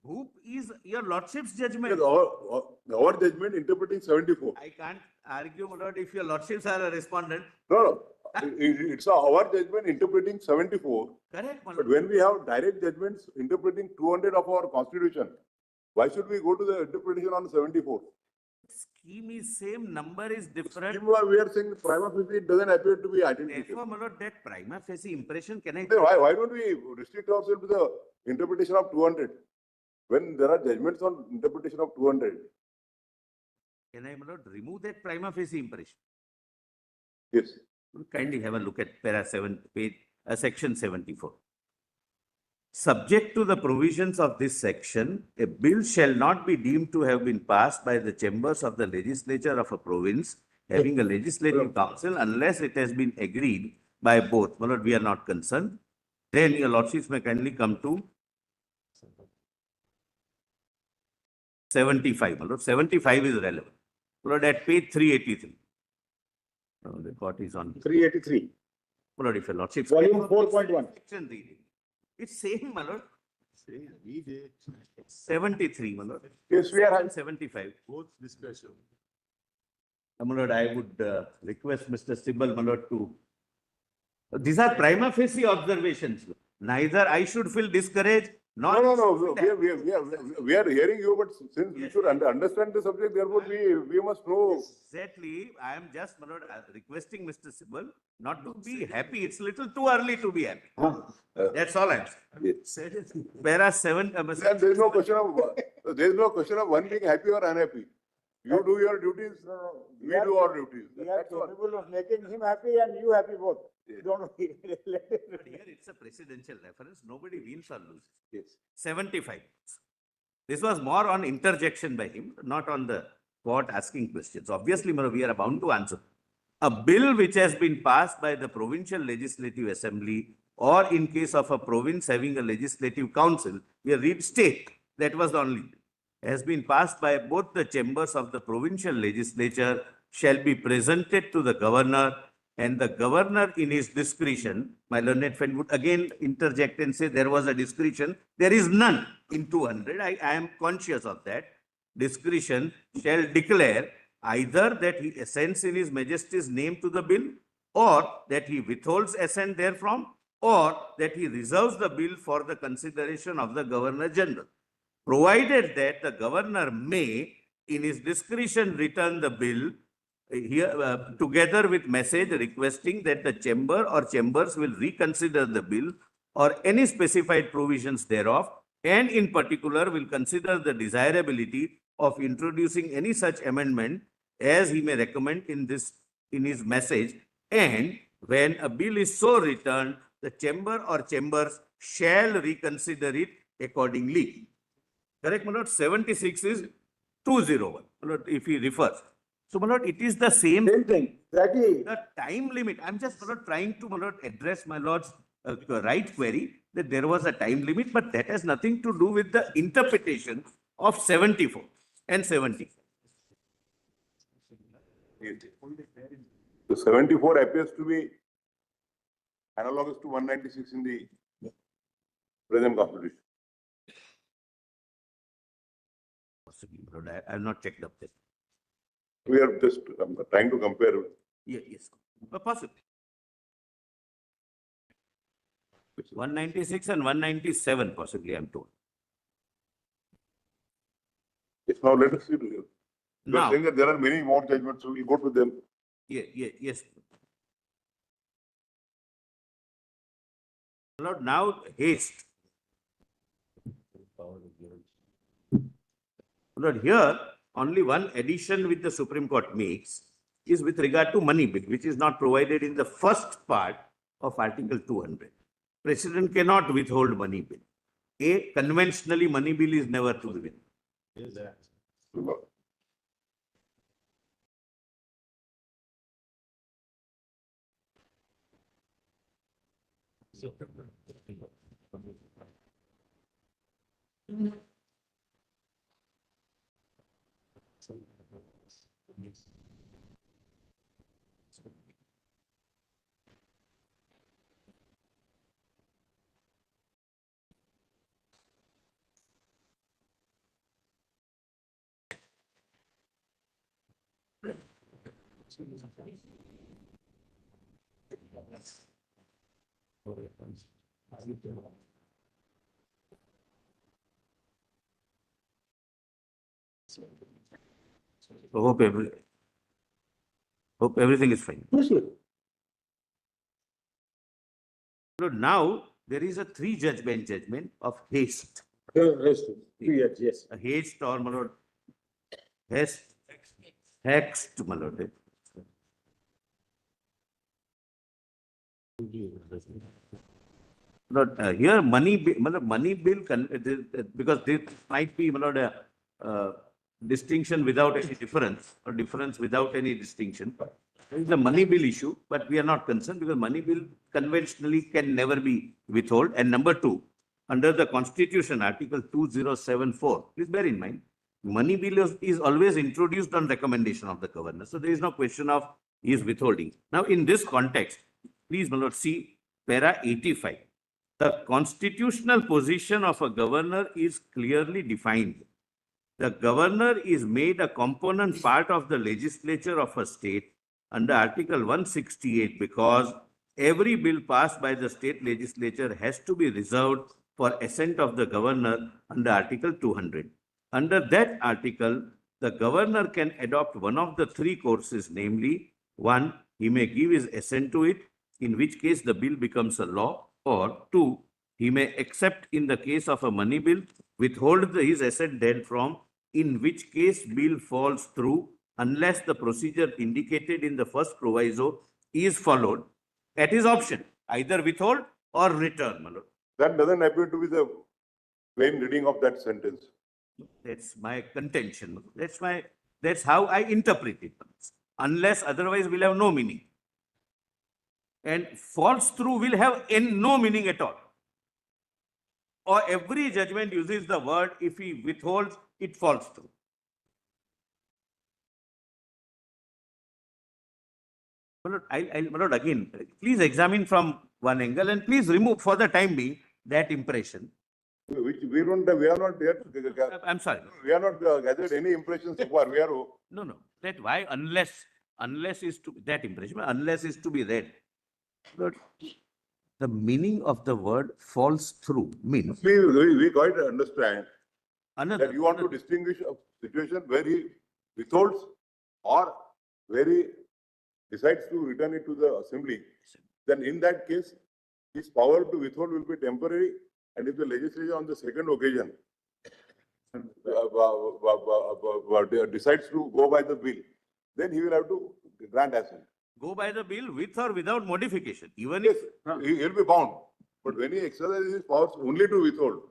Who is your lordship's Because judgment? our judgment interpreting 74. I can't argue, my lord, if your lordships are a respondent. No, it's our judgment interpreting 74. Correct, my But lord. when we have direct judgments interpreting 200 of our constitution, why should we go to the interpretation on 74? Scheme is same, number is different. We are saying prima facie it doesn't appear to be identical. Therefore, my lord, that prima facie impression, can I? Then why don't we restrict ourselves to the interpretation of 200? When there are judgments on interpretation of 200, Can I, my lord, remove that prima facie impression? yes. Kindly have a look at section 74. Subject to the provisions of this section, a bill shall not be deemed to have been passed by the chambers of the legislature of a province having a legislative council unless it has been agreed by both. My lord, we are not concerned. Then your lordships may kindly come to 75. My lord, 75 is relevant. My lord, at page 383. The court is on. 383, My lord, if your lordships. volume 4.1. Section reading. It's same, my lord. 73, my lord. Yes, we are. 75. Both discretion. My lord, I would request Mr. Sibal, my lord, to. These are prima facie observations. Neither I should feel discouraged, nor. No. We are hearing you, but since we should understand the subject, therefore we must know. Exactly. I am just, my lord, requesting Mr. Sibal not to be happy. It's little too early to be happy. That's all I'm saying. Whereas 7. Then there is no question of one being happy or unhappy. You do your duties, we do our duties. We are That's all. capable of making him happy and you happy both. Yes. Don't But here it's a presidential reference. Nobody wins or loses. Yes. 75. This was more on interjection by him, not on the court asking questions. Obviously, we are bound to answer. A bill which has been passed by the provincial legislative assembly or in case of a province having a legislative council, we read state, that was the only, has been passed by both the chambers of the provincial legislature shall be presented to the governor, and the governor in his discretion, my learned friend would again interject and say there was a discretion. There is none in 200. I am conscious of that. Discretion shall declare either that he assents in his majesty's name to the bill, or that he withholds assent therefrom, or that he reserves the bill for the consideration of the governor general, provided that the governor may in his discretion return the bill here together with message requesting that the chamber or chambers will reconsider the bill or any specified provisions thereof, and in particular will consider the desirability of introducing any such amendment as he may recommend in his message, and when a bill is so returned, the chamber or chambers shall reconsider it accordingly. Correct, my lord? 76 is 201, my lord, if he refers. So, my lord, it is the same thing. Exactly. the time limit. I'm just, my lord, trying to, my lord, address my lord's right query that there was a time limit, but that has nothing to do with the interpretation of 74 and 70. The 74 appears to be analogous to 196 in the present constitution. Possibly, my lord, I have not checked up that. We are just trying to compare. Yes, possibly. 196 and 197 possibly, I'm told. Yes, now let us see. You are Now, saying that there are many more judgments, so we'll go to them. yes. Lord, now haste. Lord, here only one addition which the Supreme Court makes is with regard to money bill, which is not provided in the first part of Article 200. President cannot withhold money bill. Conventionally, money bill is never to be withheld. Hope everything is fine. Yes, sir. So now there is a three-judge bench judgment of haste. Yes. A haste or my lord, hext, my lord. Not here money bill because this might be my lord, distinction without any difference or difference without any distinction. There is a money bill issue, but we are not concerned because money bill conventionally can never be withhold. And number two, under the Constitution, Article 2074, please bear in mind, money bill is always introduced on recommendation of the governor. So there is no question of his withholding. Now, in this context, please, my lord, see para 85. The constitutional position of a governor is clearly defined. The governor is made a component part of the legislature of a state under Article 168 because every bill passed by the state legislature has to be reserved for assent of the governor under Article 200. Under that article, the governor can adopt one of the three courses, namely, one, he may give his assent to it, in which case the bill becomes a law, or two, he may accept in the case of a money bill, withhold his assent therefrom, in which case bill falls through unless the procedure indicated in the first proviso is followed at his option, either withhold or return, my lord. That doesn't appear to be the plain reading of that sentence. That's my contention. That's how I interpret it. Unless otherwise will have no meaning. And falls through will have no meaning at all. Or every judgment uses the word, if he withholds, it falls through. My lord, again, please examine from one angle and please remove for the time being that impression. Which we are not there. I'm sorry. We are not gathered any impressions so far. We are. No. That why unless is to that impression, unless is to be read. But the meaning of the word falls through means. We quite understand Another, that you want to distinguish a situation where he withholds or where he decides to return it to the assembly. Then in that case, his power to withhold will be temporary. And if the legislature on the second occasion decides to go by the bill, then he will have to grant assent. Go by the bill with or without modification, even Yes, if. he will be bound. But when he exercises his powers only to withhold,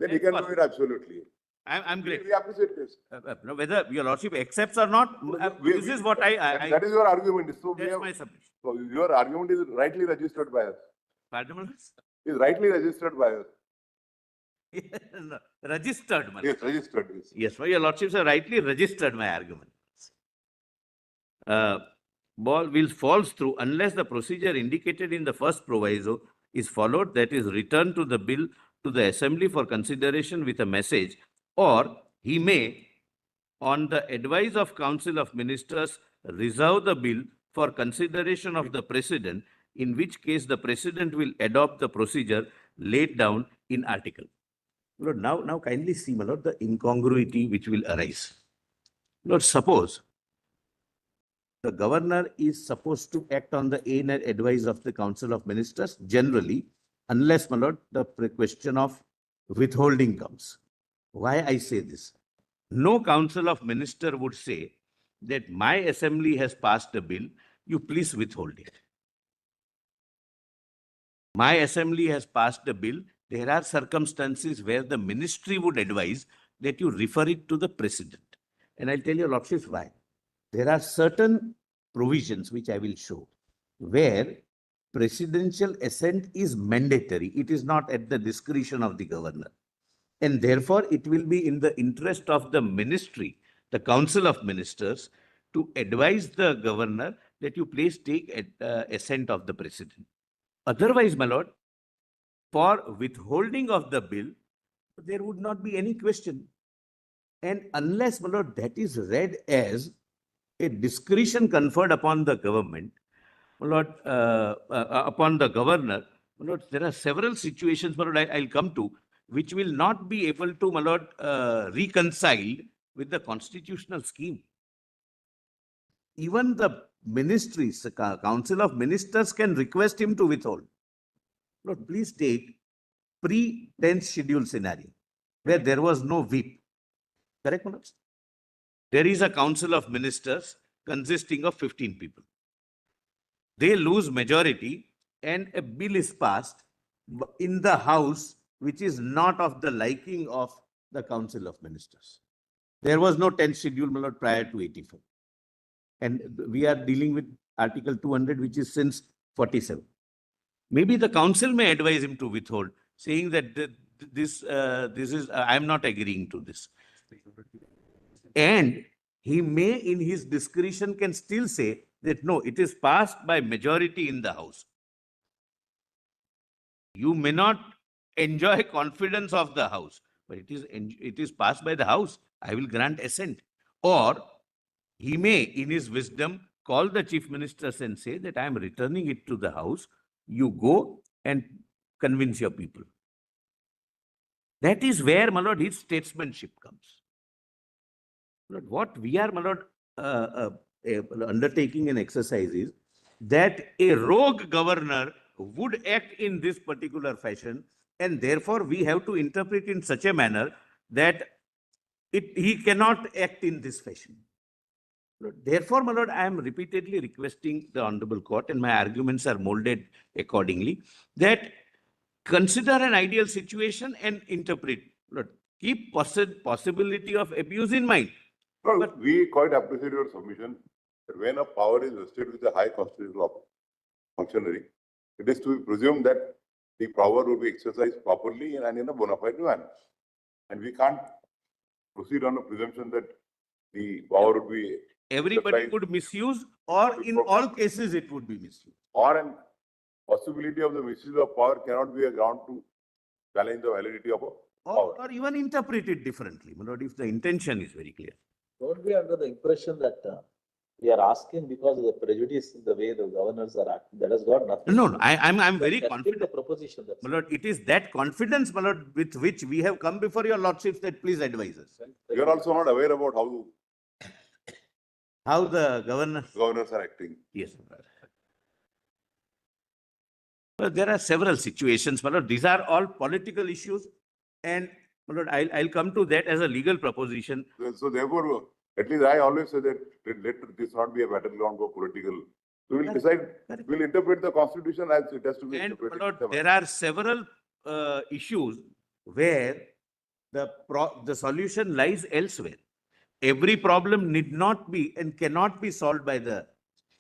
then he can do it absolutely. I'm great. We appreciate this. Whether your lordship accepts or not, this is what That is your argument. So that's my submission. so your argument is rightly registered by us. Pardon, my lord? Is rightly registered by us. No, registered, my lord. Yes, registered. Yes. Yes, your lordships have rightly registered my argument. Ball will falls through unless the procedure indicated in the first proviso is followed, that is returned to the bill to the assembly for consideration with a message, or he may, on the advice of council of ministers, reserve the bill for consideration of the president, in which case the president will adopt the procedure laid down in article. Lord, now kindly see, my lord, the incongruity which will arise. Lord, suppose the governor is supposed to act on the aid and advice of the council of ministers generally, unless, my lord, the question of withholding comes. Why I say this? No council of minister would say that my assembly has passed a bill, you please withhold it. My assembly has passed a bill. There are circumstances where the ministry would advise that you refer it to the president. And I'll tell your lordships why. There are certain provisions which I will show where presidential assent is mandatory. It is not at the discretion of the governor. And therefore, it will be in the interest of the ministry, the council of ministers, to advise the governor that you please take assent of the president. Otherwise, my lord, for withholding of the bill, there would not be any question. And unless, my lord, that is read as a discretion conferred upon the government, my lord, upon the governor, my lord, there are several situations, my lord, I'll come to, which will not be able to, my lord, reconcile with the constitutional scheme. Even the ministries, the council of ministers can request him to withhold. Lord, please take pre-10th schedule scenario where there was no whip. Correct, Manoj? There is a council of ministers consisting of 15 people. They lose majority and a bill is passed in the house which is not of the liking of the council of ministers. There was no 10th schedule, my lord, prior to 85. And we are dealing with Article 200, which is since 47. Maybe the council may advise him to withhold, saying that this is, I am not agreeing to this. And he may, in his discretion, can still say that no, it is passed by majority in the house. You may not enjoy confidence of the house, but it is passed by the house. I will grant assent. Or he may, in his wisdom, call the chief ministers and say that I am returning it to the house. You go and convince your people. That is where, my lord, his statesmanship comes. Lord, what we are, my lord, undertaking an exercise is that a rogue governor would act in this particular fashion, and therefore we have to interpret in such a manner that he cannot act in this fashion. Therefore, my lord, I am repeatedly requesting the Honorable Court, and my arguments are molded accordingly, that consider an ideal situation and interpret. Lord, keep possibility of abuse in mind. But we quite appreciate your submission that when a power is vested with a high constitutional functionary, it is to be presumed that the power will be exercised properly and in a bona fide manner. And we can't proceed on a presumption that the power would be Everybody would misuse, or in all cases it would be misused. or an possibility of the misuse of power cannot be a ground to challenge the validity of a power. Or even interpret it differently, my lord, if the intention is very clear. Don't be under the impression that we are asking because of the prejudice in the way the governors are acting. That has got nothing. No, I'm very Testing confident. the proposition. That's My lord, it is that confidence, my lord, with which we have come before your lordships, that please advise us. You are also not aware about How the governors are acting. Yes. Well, there are several situations, my lord. These are all political issues, and my lord, I'll come to that as a legal proposition. So therefore, at least I always say that let this not be a battleground for political. We will decide, we'll interpret the constitution as it has to be And interpreted. my lord, there are several issues where the solution lies elsewhere. Every problem need not be and cannot be solved by the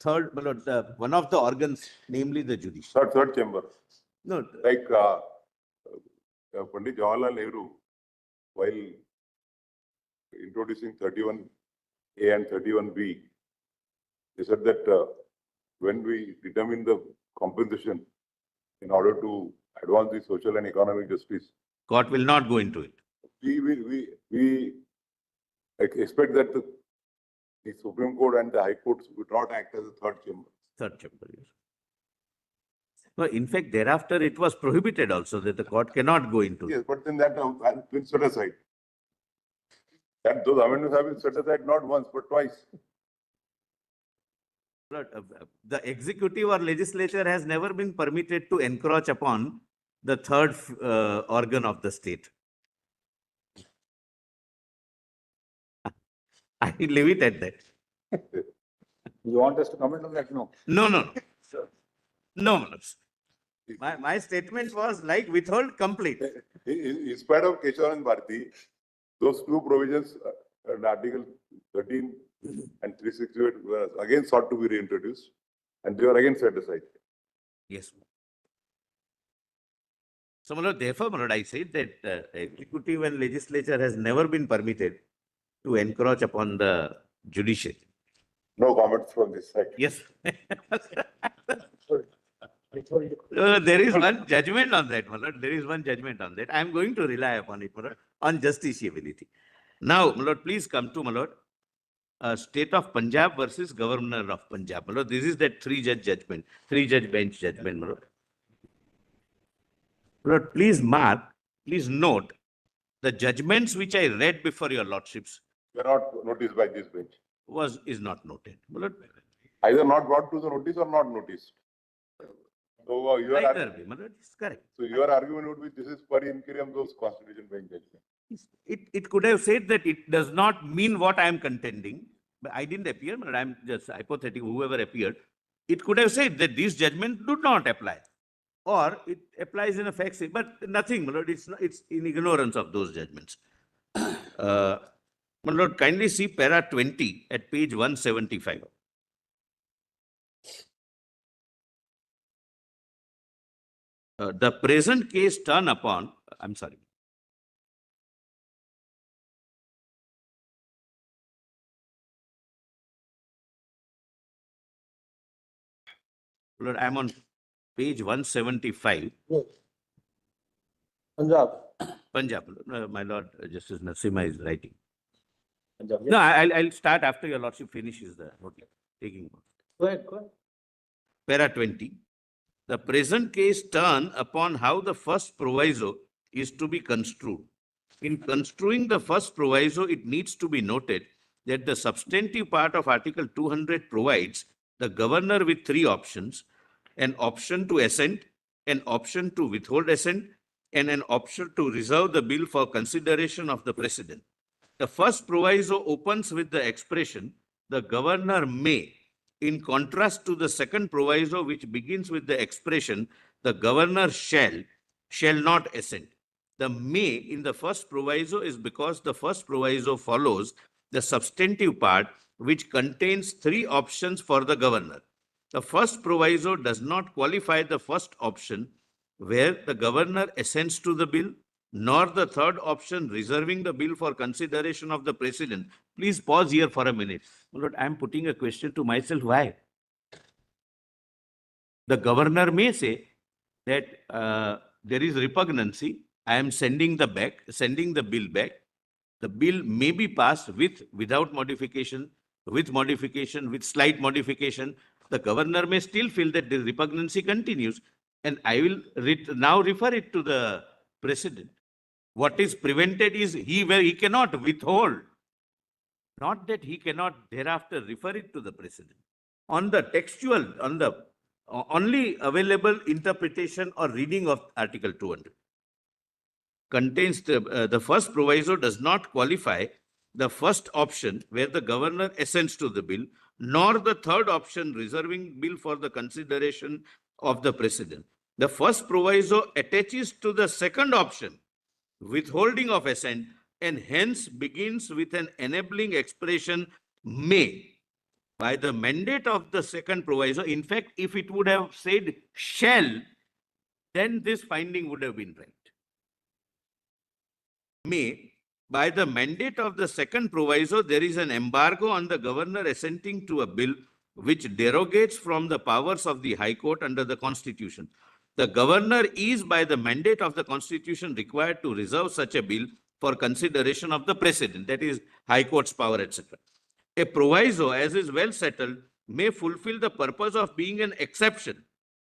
third, my lord, one of the organs, namely the judicial. Third chamber. No, Like Pandit Jawaharlal Nehru, while introducing 31A and 31B, he said that when we determine the compensation in order to advance the social and economic justice, court will not go into it. we expect that the Supreme Court and the High Courts would not act as a third chamber. Third chamber, yes. No, in fact, thereafter it was prohibited also that the court cannot go into. Yes, but then that has been set aside. That those amendments have been set aside not once but twice. The executive or legislature has never been permitted to encroach upon the third organ of the state. I leave it at that. You want us to comment on that? No. No. No, Manoj. My statement was like withhold complete. In spite of Keshav and Bharti, those two provisions, Article 13 and 368 were again sought to be reintroduced, and they were again set aside. Yes. So, my lord, therefore, my lord, I said that executive and legislature has never been permitted to encroach upon the judiciary. No comments from this side. Yes. There is one judgment on that, my lord. There is one judgment on that. I am going to rely upon it, my lord, on justiciability. Now, my lord, please come to, my lord, State of Punjab versus Governor of Punjab. My lord, this is that three-judge judgment, three-judge bench judgment, my lord. My lord, please mark, please note the judgments which I read before your lordships They are not noticed by this bench. is not noted. My lord, Either not brought to the notice or not noticed. So either way, my lord, it's correct. your argument would be this is per incuriam those constitution bench judgment. It could have said that it does not mean what I am contending, but I didn't appear, but I'm just hypothetical, whoever appeared. It could have said that these judgments do not apply, or it applies in effect, but nothing, my lord, it's in ignorance of those judgments. My lord, kindly see para 20 at page 175. The present case turn upon, I'm sorry. Lord, I'm on page 175, Yes. Punjab. Punjab. My lord, Justice Narsima is writing. Punjab, No, yes. I'll start after your lordship finishes the note, taking note. Go ahead, go ahead. Para 20. The present case turn upon how the first proviso is to be construed. In construing the first proviso, it needs to be noted that the substantive part of Article 200 provides the governor with three options: an option to assent, an option to withhold assent, and an option to reserve the bill for consideration of the president. The first proviso opens with the expression, the governor may, in contrast to the second proviso, which begins with the expression, the governor shall not assent. The may in the first proviso is because the first proviso follows the substantive part, which contains three options for the governor. The first proviso does not qualify the first option, where the governor assents to the bill, nor the third option, reserving the bill for consideration of the president. Please pause here for a minute. Lord, I am putting a question to myself. Why? The governor may say that there is repugnancy. I am sending the bill back. The bill may be passed without modification, with slight modification. The governor may still feel that the repugnancy continues, and I will now refer it to the president. What is prevented is he cannot withhold, not that he cannot thereafter refer it to the president. On the textual, on the only available interpretation or reading of Article 200 contains the first proviso does not qualify the first option where the governor assents to the bill, nor the third option reserving bill for the consideration of the president. The first proviso attaches to the second option, withholding of assent, and hence begins with an enabling expression may. By the mandate of the second proviso, in fact, if it would have said shall, then this finding would have been right. May, by the mandate of the second proviso, there is an embargo on the governor assenting to a bill which derogates from the powers of the High Court under the Constitution. The governor is, by the mandate of the Constitution, required to reserve such a bill for consideration of the president, that is, High Court's power, etc. A proviso, as is well settled, may fulfill the purpose of being an exception.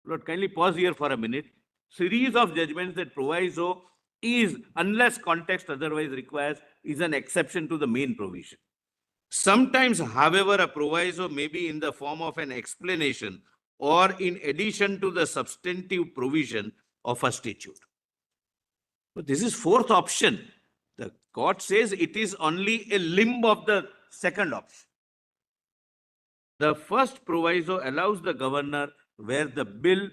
Lord, kindly pause here for a minute. Series of judgments that proviso is, unless context otherwise requires, is an exception to the main provision. Sometimes, however, a proviso may be in the form of an explanation or in addition to the substantive provision of a statute. So this is fourth option. The court says it is only a limb of the second option. The first proviso allows the governor, where the bill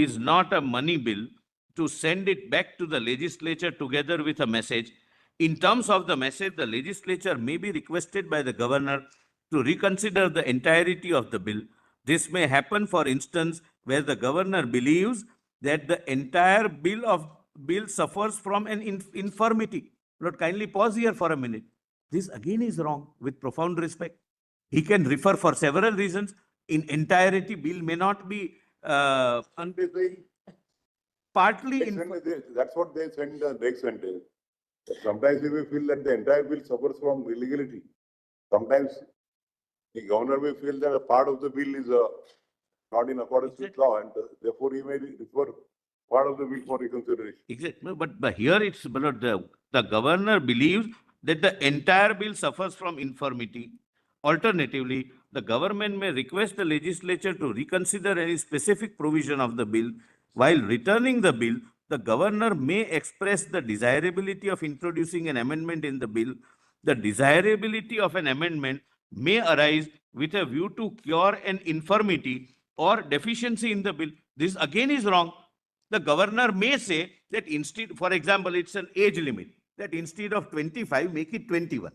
is not a money bill, to send it back to the legislature together with a message. In terms of the message, the legislature may be requested by the governor to reconsider the entirety of the bill. This may happen, for instance, where the governor believes that the entire bill suffers from an infirmity. Lord, kindly pause here for a minute. This again is wrong, with profound respect. He can refer for several reasons. In entirety, bill may not be They say, partly next sentence, that's what they send the next sentence. Sometimes we may feel that the entire bill suffers from illegality. Sometimes the governor may feel that a part of the bill is not in accordance with law, and therefore he may refer part of the bill for reconsideration. exactly. But here it's, but the governor believes that the entire bill suffers from infirmity. Alternatively, the government may request the legislature to reconsider any specific provision of the bill. While returning the bill, the governor may express the desirability of introducing an amendment in the bill. The desirability of an amendment may arise with a view to cure an infirmity or deficiency in the bill. This again is wrong. The governor may say that instead, for example, it's an age limit, that instead of 25, make it 21,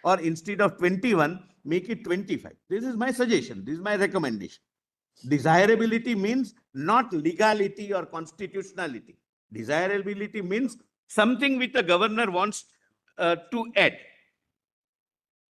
or instead of 21, make it 25. This is my suggestion. This is my recommendation. Desirability means not legality or constitutionality. Desirability means something which the governor wants to add.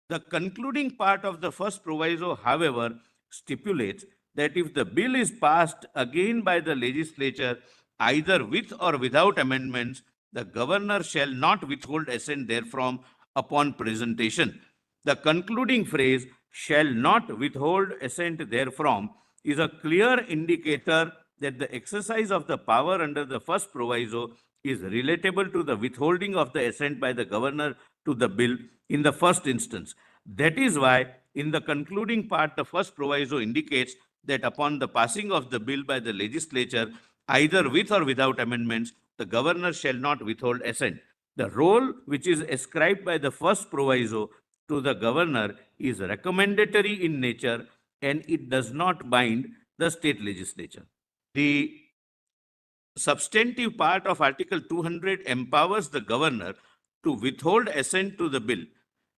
The concluding part of the first proviso, however, stipulates that if the bill is passed again by the legislature, either with or without amendments, the governor shall not withhold assent therefrom upon presentation. The concluding phrase, shall not withhold assent therefrom, is a clear indicator that the exercise of the power under the first proviso is relatable to the withholding of the assent by the governor to the bill in the first instance. That is why, in the concluding part, the first proviso indicates that upon the passing of the bill by the legislature, either with or without amendments, the governor shall not withhold assent. The role which is ascribed by the first proviso to the governor is recommendatory in nature, and it does not bind the state legislature. The substantive part of Article 200 empowers the governor to withhold assent to the bill.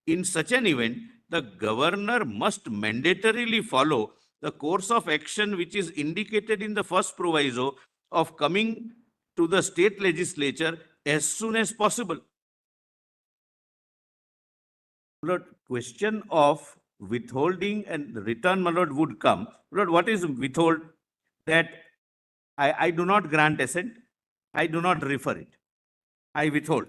In such an event, the governor must mandatorily follow the course of action which is indicated in the first proviso of coming to the state legislature as soon as possible. Lord, question of withholding and return, my lord, would come. Lord, what is withhold? That I do not grant assent, I do not refer it, I withhold.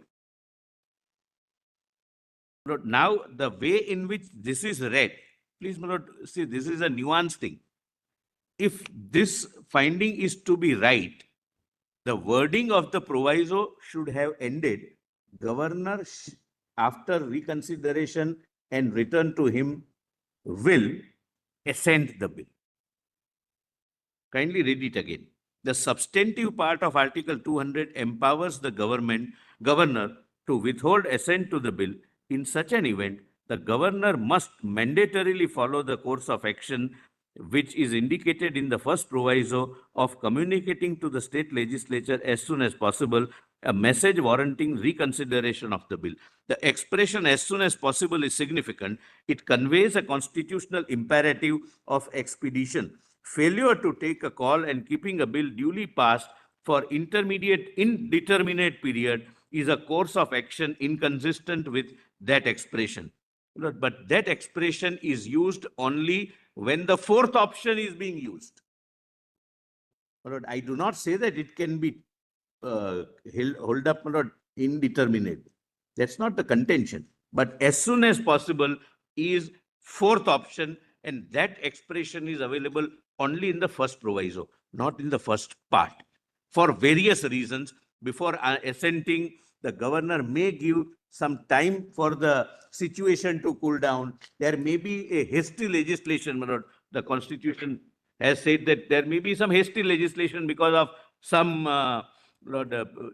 Lord, now the way in which this is read, please, my lord, see, this is a nuanced thing. If this finding is to be right, the wording of the proviso should have ended, governor after reconsideration and return to him will assent the bill. Kindly read it again. The substantive part of Article 200 empowers the governor to withhold assent to the bill. In such an event, the governor must mandatorily follow the course of action which is indicated in the first proviso of communicating to the state legislature as soon as possible a message warranting reconsideration of the bill. The expression as soon as possible is significant. It conveys a constitutional imperative of expedition. Failure to take a call and keeping a bill duly passed for indeterminate period is a course of action inconsistent with that expression. But that expression is used only when the fourth option is being used. I do not say that it can be held up indeterminate. That's not the contention. But as soon as possible is fourth option, and that expression is available only in the first proviso, not in the first part. For various reasons, before assenting, the governor may give some time for the situation to cool down. There may be a hasty legislation. The Constitution has said that there may be some hasty legislation because of some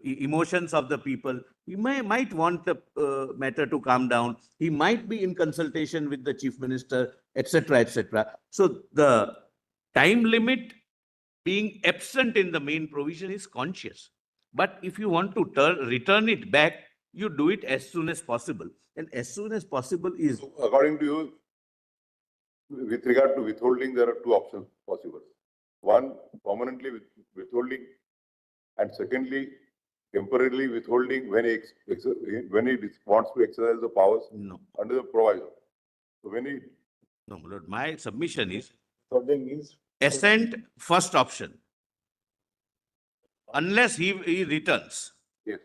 emotions of the people. He might want the matter to calm down. He might be in consultation with the chief minister, etc., etc. So the time limit being absent in the main provision is conscious. But if you want to return it back, you do it as soon as possible. And as soon as possible is, So according to you, with regard to withholding, there are two options possible. One, permanently withholding, and secondly, temporarily withholding when when he wants to exercise the powers no, under the proviso. So when he no, my lord, my submission is Withholding means assent first option. Unless he returns yes,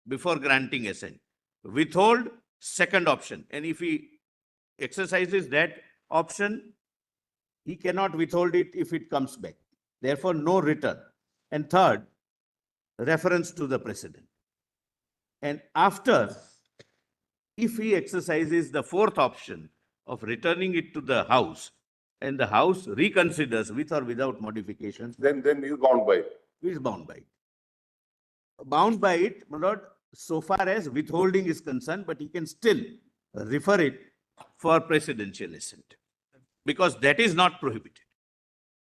before granting assent. Withhold, second option. And if he exercises that option, he cannot withhold it if it comes back. Therefore, no return. And third, reference to the precedent. And after, if he exercises the fourth option of returning it to the House, and the House reconsiders with or without modifications, then he is bound by it. he is bound by it. Bound by it, my lord, so far as withholding is concerned, but he can still refer it for presidential assent, because that is not prohibited.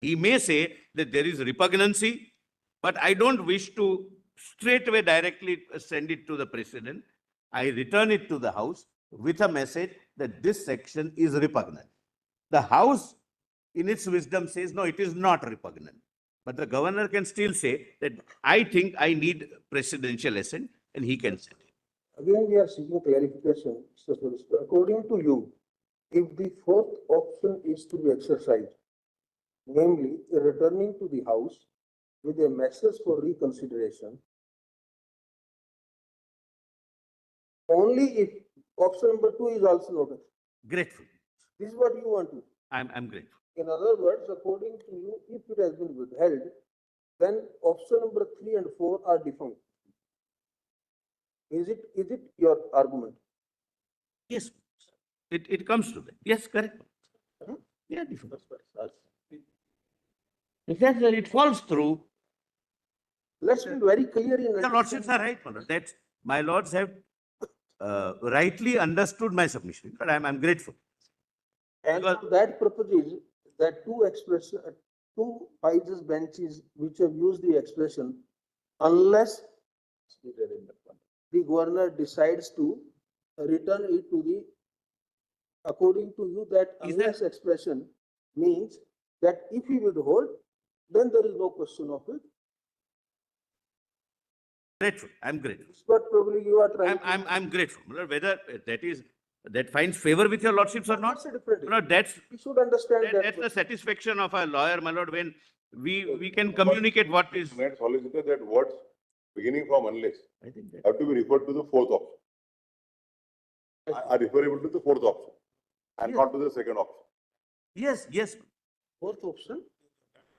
He may say that there is repugnancy, but I don't wish to straight away directly send it to the president. I return it to the House with a message that this section is repugnant. The House, in its wisdom, says, no, it is not repugnant. But the governor can still say that I think I need presidential assent, and he can send it. Again, we are seeking clarification, Mr. Solicitor. According to you, if the fourth option is to be exercised, namely returning to the House with a message for reconsideration, only if option number 2 is also noted. Grateful. This is what you want to. I'm grateful. In other words, according to you, if it has been withheld, then option number 3 and 4 are defunct. Is it your argument? Yes, it comes to that. Yes, correct. Yeah, different. Exactly, it falls through. Let's be very clear in. The lordships are right, my lord. That's, my lords have rightly understood my submission, but I'm grateful. And for that purpose is that two judges benches which have used the expression, unless the governor decides to return it to the, according to you, that Is that- unless expression means that if he withhold, then there is no question of it. Grateful, I'm grateful. But probably you are trying. I'm grateful. My lord, whether that finds favor with your lordships or not, That's a different. my lord, that's We should understand that. that's the satisfaction of a lawyer, my lord, when we can communicate what is. Tonight solicitor, that words beginning from unless I think that. have to be referred to the fourth option. Are referable to the fourth option and Yes. not to the second option. Yes, Fourth option,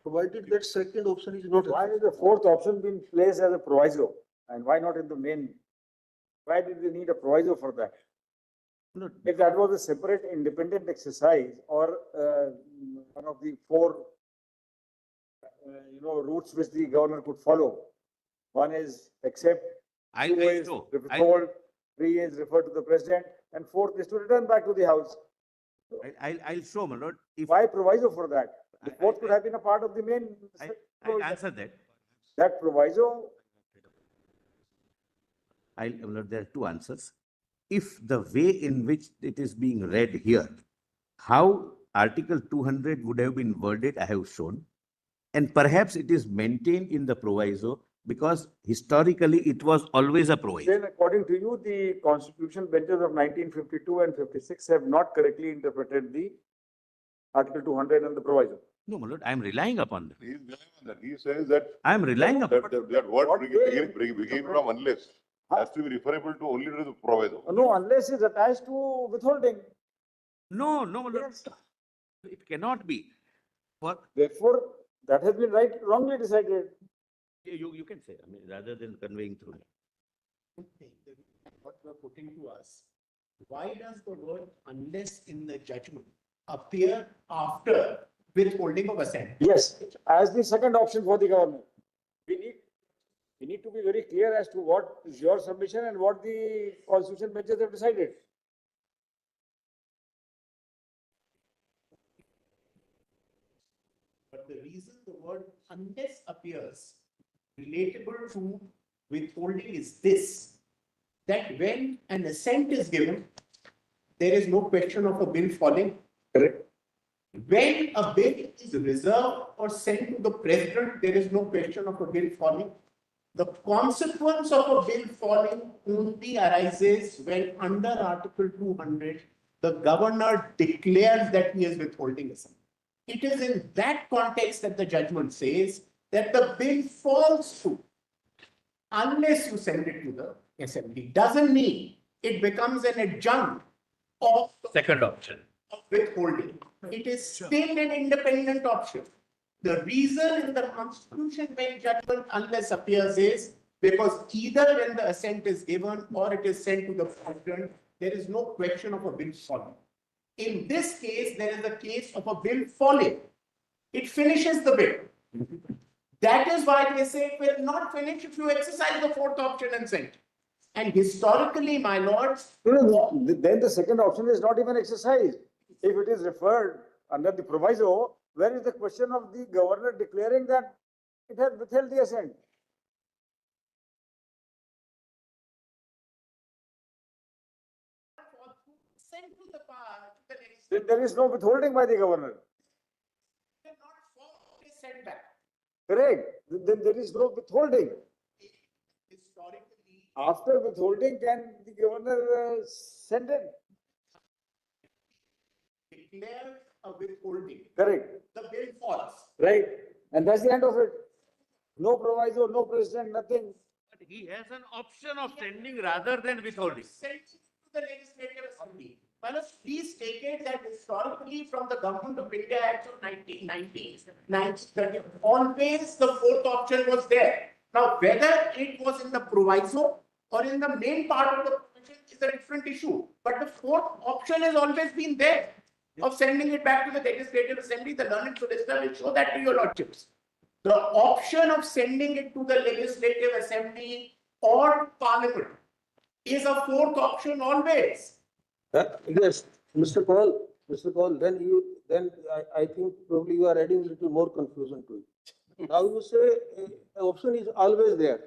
provided that second option is not. why is the fourth option being placed as a proviso? And why not in the main? Why did they need a proviso for that? no, If that was a separate independent exercise or one of the four, routes which the governor could follow. One is accept, I two is know. withhold, three is refer to the president, and fourth is to return back to the house. I'll show, my lord, if Why proviso for that? The I- fourth could have been a part of the main. I'll provision. answer that. That proviso, My lord, there are two answers. If the way in which it is being read here, how Article 200 would have been worded, I have shown. And perhaps it is maintained in the proviso because historically it was always a proviso. then according to you, the constitutional benches of 1952 and 56 have not correctly interpreted the Article 200 and the proviso. No, my lord, I'm relying upon that. He is relying on that. He says that I'm relying upon. that word What begin from unless has to be referable to only to the proviso. No, unless it's attached to withholding. No, my lord. Yes. It cannot be. For, Therefore, that has been wrongly decided. you can say, I mean, rather than conveying through. What you are putting to us, why does the word unless in the judgment appear after withholding of assent? Yes, as the second option for the government. We need to be very clear as to what is your submission and what the constitutional benches have decided. But the reason the word unless appears relatable to withholding is this, that when an assent is given, there is no question of a bill falling. Correct. When a bill is reserved or sent to the president, there is no question of a bill falling. The consequence of a bill falling only arises when under Article 200, the governor declares that he is withholding assent. It is in that context that the judgment says that the bill falls through unless you send it to the assembly. Doesn't mean it becomes an adjunct of Second option. of withholding. It is still an independent option. The reason in the Constitution bench judgment unless appears is because either when the assent is given or it is sent to the president, there is no question of a bill falling. In this case, there is a case of a bill falling. It finishes the bill. That is why they say it will not finish if you exercise the fourth option and send. And historically, my lords, Then the second option is not even exercised. If it is referred under the proviso, where is the question of the governor declaring that it has withheld the assent? sent to the power, to the Then legislature, there is no withholding by the governor. not fall, it is sent back. Correct. Then there is no withholding. Historically, After withholding, can the governor send it? declares a withholding. Correct. The bill falls. Right. And that's the end of it. No proviso, no president, nothing. But he has an option of sending rather than withholding. Sent to the legislative assembly. Well, please take it that historically from the Government of India Act of 1990, always the fourth option was there. Now, whether it was in the proviso or in the main part of the provision is a different issue. But the fourth option has always been there of sending it back to the legislative assembly. The learned solicitor will show that to your lordships. The option of sending it to the legislative assembly or parliament is a fourth option always. Yes, Mr. Kaul, then I think probably you are adding a little more confusion to it. Now you say option is always there.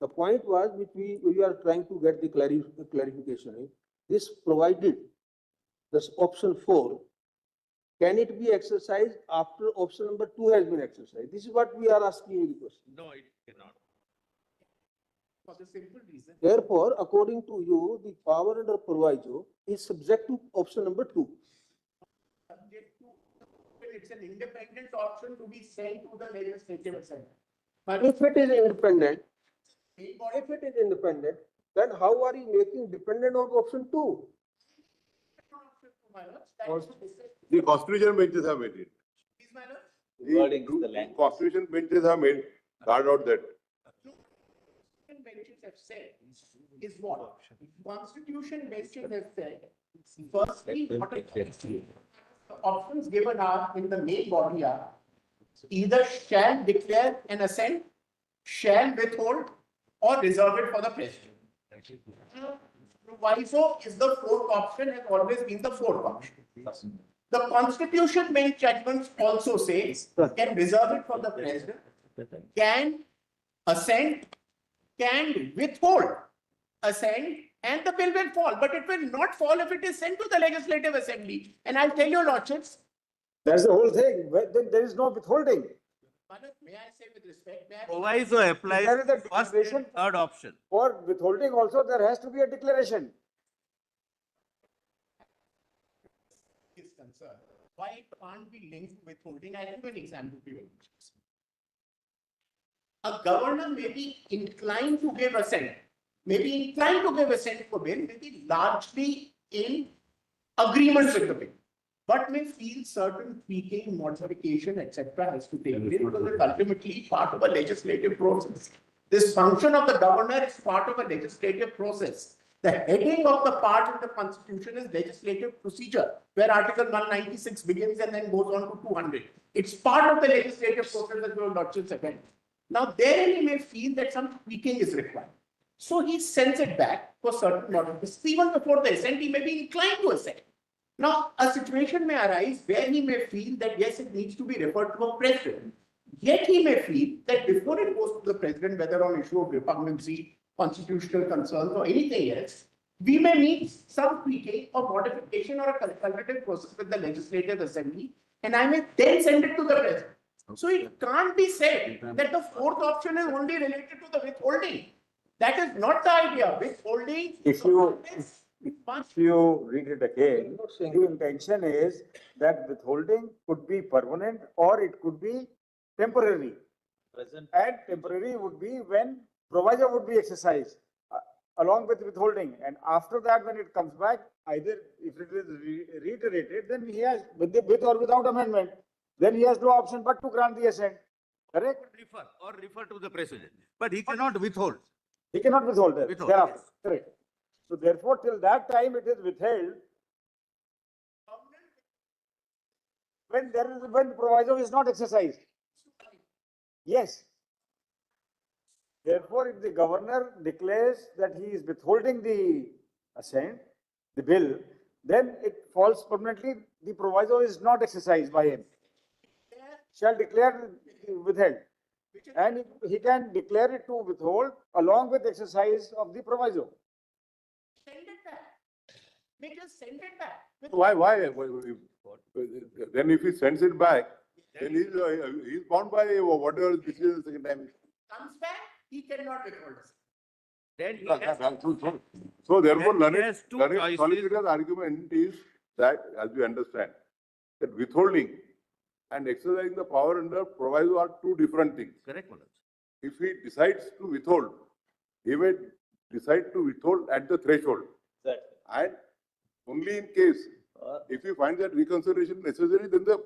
The point was which we are trying to get the clarification. This provided, this option 4, can it be exercised after option number 2 has been exercised? This is what we are asking you the question. No, it cannot. For the simple reason. Therefore, according to you, the power under proviso is subject to option number 2. Subject to, it's an independent option to be sent to the legislative assembly. But If it is independent, then how are you making dependent on option 2? The constitution benches have made it. Wording is the language. Constitution benches have made, carved out that. Benches have said is what? Constitution benches have said, firstly, what the options given are in the main body are either shall declare an assent, shall withhold, or reserve it for the president. Proviso is the fourth option, has always been the fourth option. The Constitution bench judgments also says can reserve it for the president, can assent, can withhold assent, and the bill will fall. But it will not fall if it is sent to the legislative assembly. And I'll tell your lordships. That's the whole thing. Then there is no withholding. May I say with respect? Proviso applies There is a first declaration. and third option. For withholding also, there has to be a declaration. Is concerned, why it can't be linked to withholding? I'll give an example to you. A governor may be inclined to give assent, to a bill, may be largely in agreement with the bill, but may feel certain tweaking, modification, etc. has to take place because it's ultimately part of a legislative process. This function of the governor is part of a legislative process. The heading of the part in the Constitution is legislative procedure, where Article 196 begins and then goes on to 200. It's part of the legislative process that your lordships have. Now, therein he may feel that some tweaking is required. So he sends it back for certain modifications. Even before the assent, he may be inclined to assent. Now, a situation may arise where he may feel that yes, it needs to be referred to a president. Yet he may feel that before it goes to the president, whether on issue of repugnancy, constitutional concerns or anything else, we may need some tweaking or modification or a consultative process with the legislative assembly, and I may then send it to the president. So it can't be said that the fourth option is only related to the withholding. That is not the idea. Withholding. If you read it again, the intention is that withholding could be permanent or it could be temporary. Present. And temporary would be when proviso would be exercised along with withholding. And after that, when it comes back, either if it is reiterated, then he has, with or without amendment, then he has no option but to grant the assent. Correct? Refer to the president, but he cannot withhold. He cannot withhold it. Withhold, Thereafter. yes. Correct. So therefore, till that time, it is withheld. When when proviso is not exercised. Yes. Therefore, if the governor declares that he is withholding the assent, the bill, then it falls permanently. The proviso is not exercised by him. Shall declare withheld. And he can declare it to withhold along with exercise of the proviso. Send it back. We just send it back. Why? Then if he sends it back, then he's bound by whatever this is the second time. Comes back, he cannot withhold us. Then he has, So therefore, Then he learned has two choices. solicitor's argument is that, as we understand, that withholding and exercising the power under proviso are two different things. correct, Manoj. If he decides to withhold, he may decide to withhold at the threshold. Exactly. And only in case, if he finds that reconsideration necessary, then the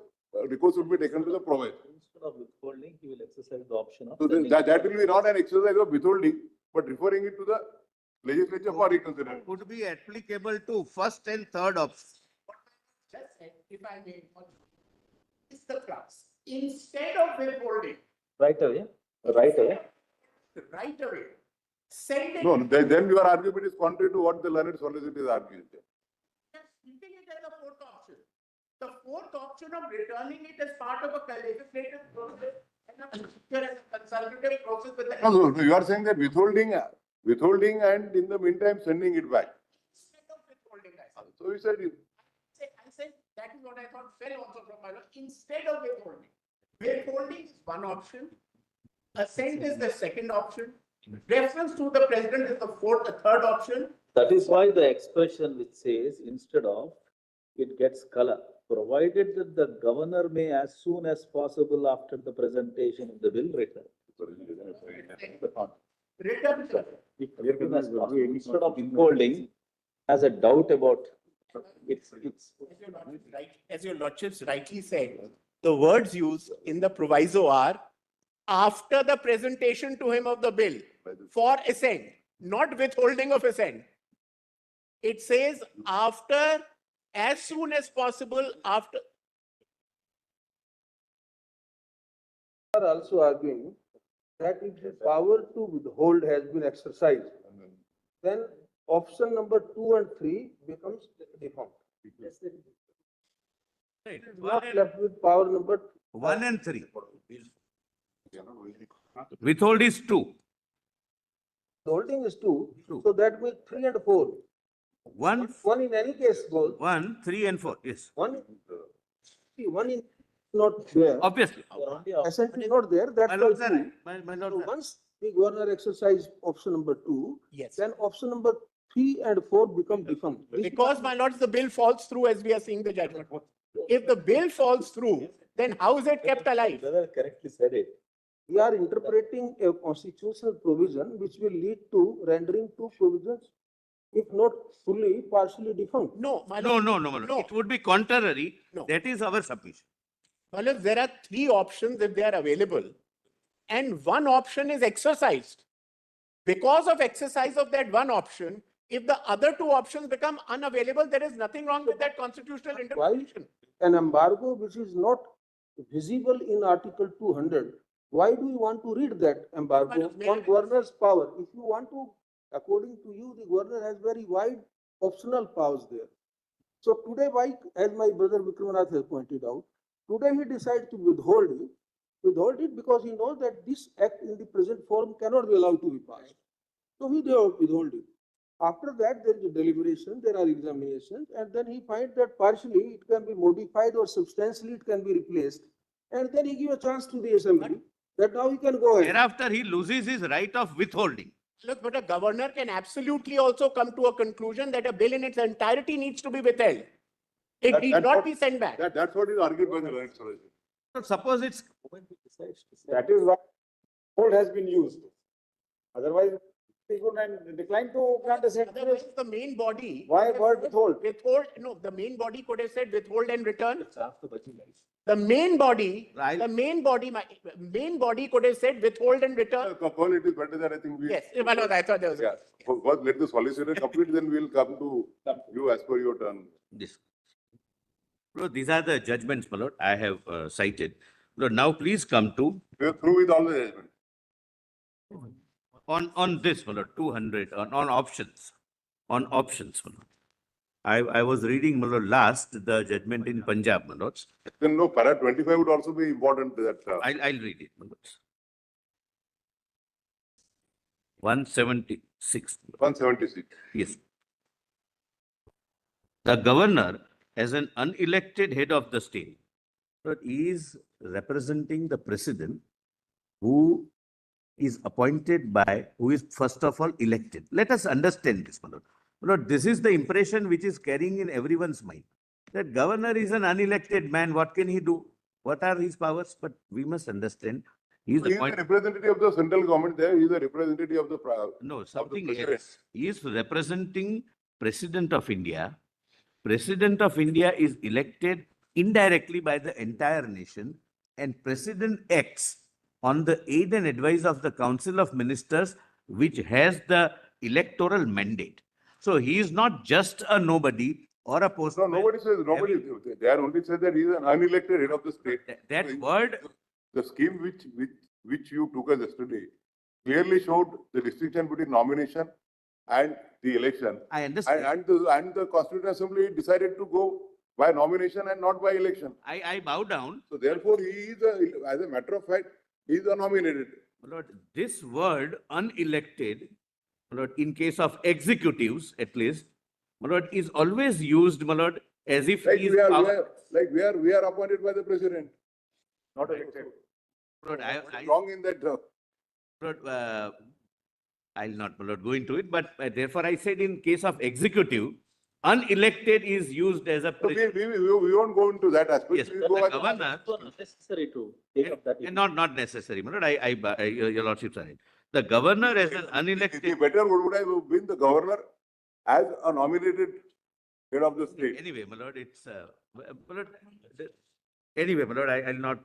recourse will be taken to the proviso. Instead of withholding, he will exercise the option of. So that will be not an exercise of withholding, but referring it to the legislature for reconsideration. Could be applicable to first and third option. Just say, if I may, it's the class. Instead of withholding, Right away. Right away. right away, send it. No, then your argument is contrary to what the learned solicitor is arguing. Just treating it as a fourth option. The fourth option of returning it as part of a legislative process and a procedure as a consultative process with the. No, you are saying that withholding and in the meantime sending it back. Instead of withholding, I said. So he said, I said, that is what I thought fell also from my law. Instead of withholding. Withholding is one option. Assent is the second option. Reference to the president is the third option. That is why the expression which says instead of, it gets color, provided that the governor may as soon as possible after the presentation of the bill return. Return, sir. Instead of withholding, has a doubt about it's. As your lordships rightly said, the words used in the proviso are after the presentation to him of the bill for assent, not withholding of assent. It says after, as soon as possible after. Are also arguing that if the power to withhold has been exercised, then option number 2 and 3 becomes defunct. Right. Not left with power number 1 and 3. Withhold is 2. holding is 2, Two. so that means 3 and 4. 1, One in any case goes. 1, 3 and 4. Yes, One is not there. obviously. Assent is not there, that's My why lords are 2. right. My lords So are right. once the governor exercise option number 2, Yes. then option number 3 and 4 become defunct. This- Because, my lords, the bill falls through as we are seeing the judgment. If the bill falls through, then how is it kept alive? Brother correctly said it. We are interpreting a constitutional provision which will lead to rendering two provisions, if not fully, partially defunct. No, my No, lord. no, no, my lord. No. It would be contrary. No. That is our submission. My lords, there are three options if they are available, and one option is exercised. Because of exercise of that one option, if the other two options become unavailable, there is nothing wrong with that constitutional interpretation. An embargo which is not visible in Article 200, why do you want to read that embargo May I- on governor's power? If you want to, according to you, the governor has very wide optional powers there. So today, why, as my brother Vikramath has pointed out, today he decides to withhold it. withhold it because he knows that this act in the present form cannot be allowed to be passed. So he withhold it. After that, there is a deliberation, there are examinations, and then he finds that partially it can be modified or substantially it can be replaced. And then he gives a chance to the assembly that now he can go ahead. Thereafter, he loses his right of withholding. Look, but a governor can absolutely also come to a conclusion that a bill in its entirety needs to be withheld. It need not be sent back. That's what is argued by the learned solicitor. So suppose it's, That is why withhold has been used. Otherwise, he could decline to grant assent. Otherwise, the main body. Why word withhold? Withhold, no, the main body could have said withhold and return. It's after bhajanlal. The main body, Right. the main body could have said withhold and return. Call it is better than I think we. Yes, well, I thought there was. Yeah, first let the solicitor complete, then we'll come to you as per your turn. this. So these are the judgments, my lord, I have cited. Lord, now please come to, We are through with all the judgment. on this, my lord, 200, on options, my lord. I was reading, my lord, last, the judgment in Punjab, my lords. Then no, para 25 would also be important that. I'll read it, my lords. 176. 176. Yes. The governor, as an unelected head of the state, but is representing the president who is appointed by, who is first of all elected. Let us understand this, my lord. My lord, this is the impression which is carrying in everyone's mind. That governor is an unelected man, what can he do? What are his powers? But we must understand, he is He is the appointed. representative of the central government there, he is the representative of the. No, of the something president. else. He is representing President of India. President of India is elected indirectly by the entire nation, and President acts on the aid and advice of the Council of Ministers, which has the electoral mandate. So he is not just a nobody or a No, postman. nobody says, nobody, they are only said that he is an unelected head of the state. That word, The scheme which you took us yesterday clearly showed the distinction between nomination and the election. I understand. And the Constituent Assembly decided to go by nomination and not by election. I bow down. So therefore, he is, as a matter of fact, he is nominated. My lord, this word unelected, my lord, in case of executives at least, my lord, is always used, my lord, as if Like he is we power- we are appointed by the president, not elected. My lord, I- Wrong in that. Lord, I'll not, my lord, go into it, but therefore I said in case of executive, unelected is used as a. So we won't go into that aspect. Yes, We but go the by- governor, It's not necessary to take up that. not necessary, my lord, your lordship, sorry. The governor as an The unelected, better would have been the governor as a nominated head of the state. anyway, my lord, it's, my lord, anyway, my lord, I'll not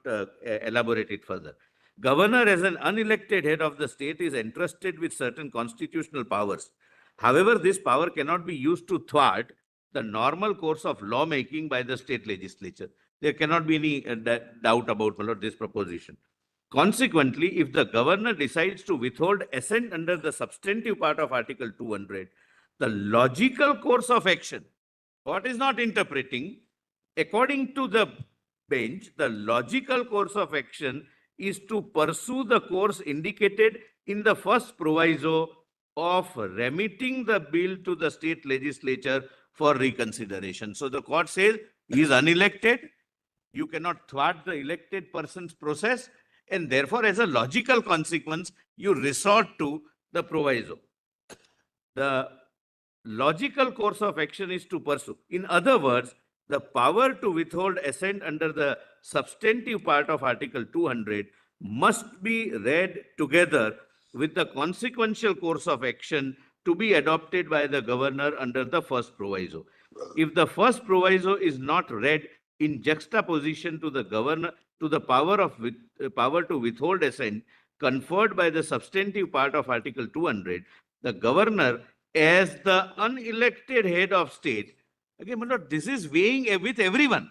elaborate it further. Governor as an unelected head of the state is entrusted with certain constitutional powers. However, this power cannot be used to thwart the normal course of lawmaking by the state legislature. There cannot be any doubt about, my lord, this proposition. Consequently, if the governor decides to withhold assent under the substantive part of Article 200, the logical course of action, what is not interpreting, according to the bench, the logical course of action is to pursue the course indicated in the first proviso of remitting the bill to the state legislature for reconsideration. So the court says he is unelected. You cannot thwart the elected person's process, and therefore, as a logical consequence, you resort to the proviso. The logical course of action is to pursue. In other words, the power to withhold assent under the substantive part of Article 200 must be read together with the consequential course of action to be adopted by the governor under the first proviso. If the first proviso is not read in juxtaposition to the governor, to the power to withhold assent conferred by the substantive part of Article 200, the governor as the unelected head of state, again, my lord, this is weighing with everyone.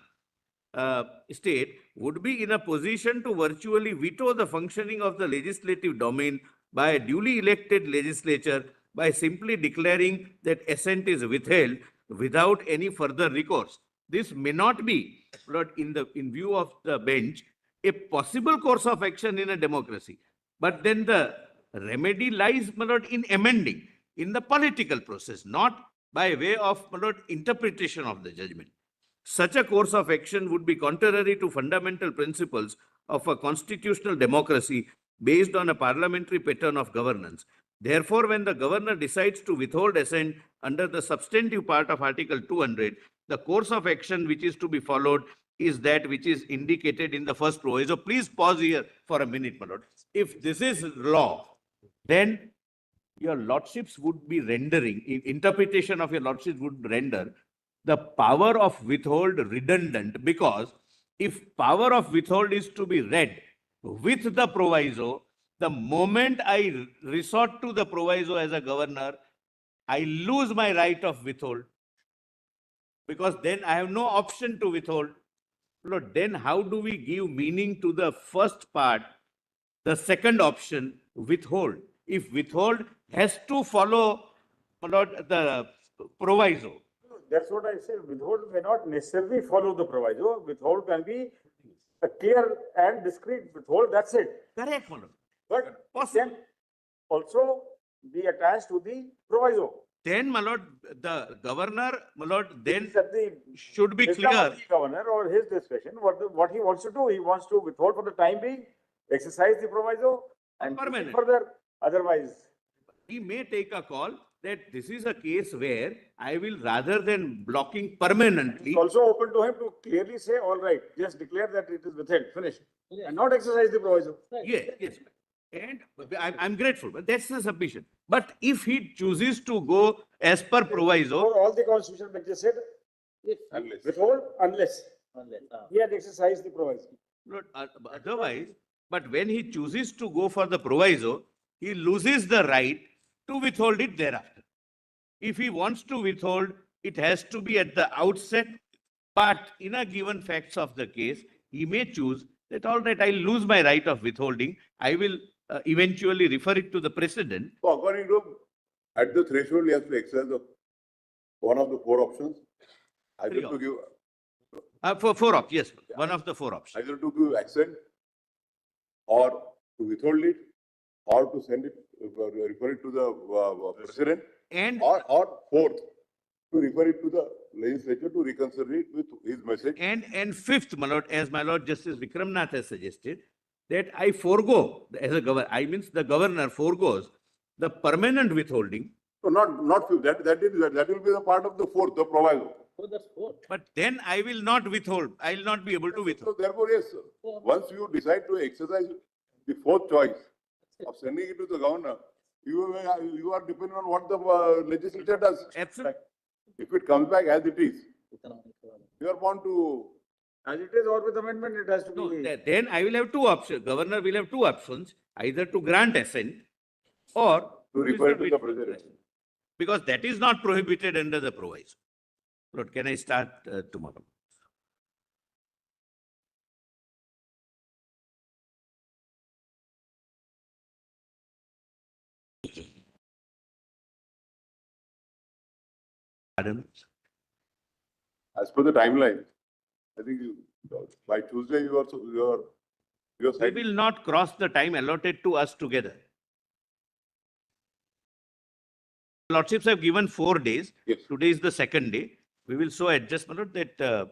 State would be in a position to virtually veto the functioning of the legislative domain by a duly elected legislature by simply declaring that assent is withheld without any further recourse. This may not be, Lord, in view of the bench, a possible course of action in a democracy. But then the remedy lies, my lord, in amending in the political process, not by way of, my lord, interpretation of the judgment. Such a course of action would be contrary to fundamental principles of a constitutional democracy based on a parliamentary pattern of governance. Therefore, when the governor decides to withhold assent under the substantive part of Article 200, the course of action which is to be followed is that which is indicated in the first proviso. Please pause here for a minute, my lord. If this is law, then your lordships would be rendering, in interpretation of your lordships would render the power of withhold redundant, because if power of withhold is to be read with the proviso, the moment I resort to the proviso as a governor, I lose my right of withhold, because then I have no option to withhold. Lord, then how do we give meaning to the first part, the second option, withhold? If withhold has to follow, Lord, the proviso. That's what I said. Withhold may not necessarily follow the proviso. Withhold can be a clear and discrete withhold. That's it. Correct, my lord. But it Possible. can also be attached to the proviso. Then, my lord, the governor, my lord, then It's at the should be wisdom clear. of the governor or his discretion, what he wants to do. He wants to withhold for the time being, exercise the proviso and proceed Permanent. further. Otherwise, He may take a call that this is a case where I will, rather than blocking permanently, it's also open to him to clearly say, all right, just declare that it is withheld, finish. And not exercise the proviso. yes, yes. And I'm grateful, but that's the submission. But if he chooses to go as per proviso, For all the constitutional benches said, Unless. withhold unless Unless, he had exercised the proviso. Lord, otherwise, but when he chooses to go for the proviso, he loses the right to withhold it thereafter. If he wants to withhold, it has to be at the outset, but in a given facts of the case, he may choose that, all right, I'll lose my right of withholding. I will eventually refer it to the precedent. So according to, at the threshold, he has to exercise one of the four options. Either Three to options. give, For four options, yes, one of the four options. either to give assent, or to withhold it, or to send it, refer it to the president, And, or fourth, to refer it to the legislature to reconcile it with his message. and fifth, my lord, as my lord Justice Vikramnath has suggested, that I forego, as a governor, I means the governor forgoes the permanent withholding, So not fifth, that will be the part of the fourth, the proviso. so that's four. but then I will not withhold. I will not be able to So withhold. therefore, yes, once you decide to exercise the fourth choice of sending it to the governor, you are dependent on what the legislature does. Absolutely. If it comes back as it is, Economic development. you are bound to, As it is or with amendment, it has to No, be. then I will have two options. Governor will have two options, either to grant assent or to refer it to the withhold. president. Because that is not prohibited under the proviso. Lord, can I start tomorrow? Pardon? As per the timeline, I think by Tuesday, your We side. will not cross the time allotted to us together. Lordships have given 4 days. Yes. Today is the second day. We will so adjust, my lord, that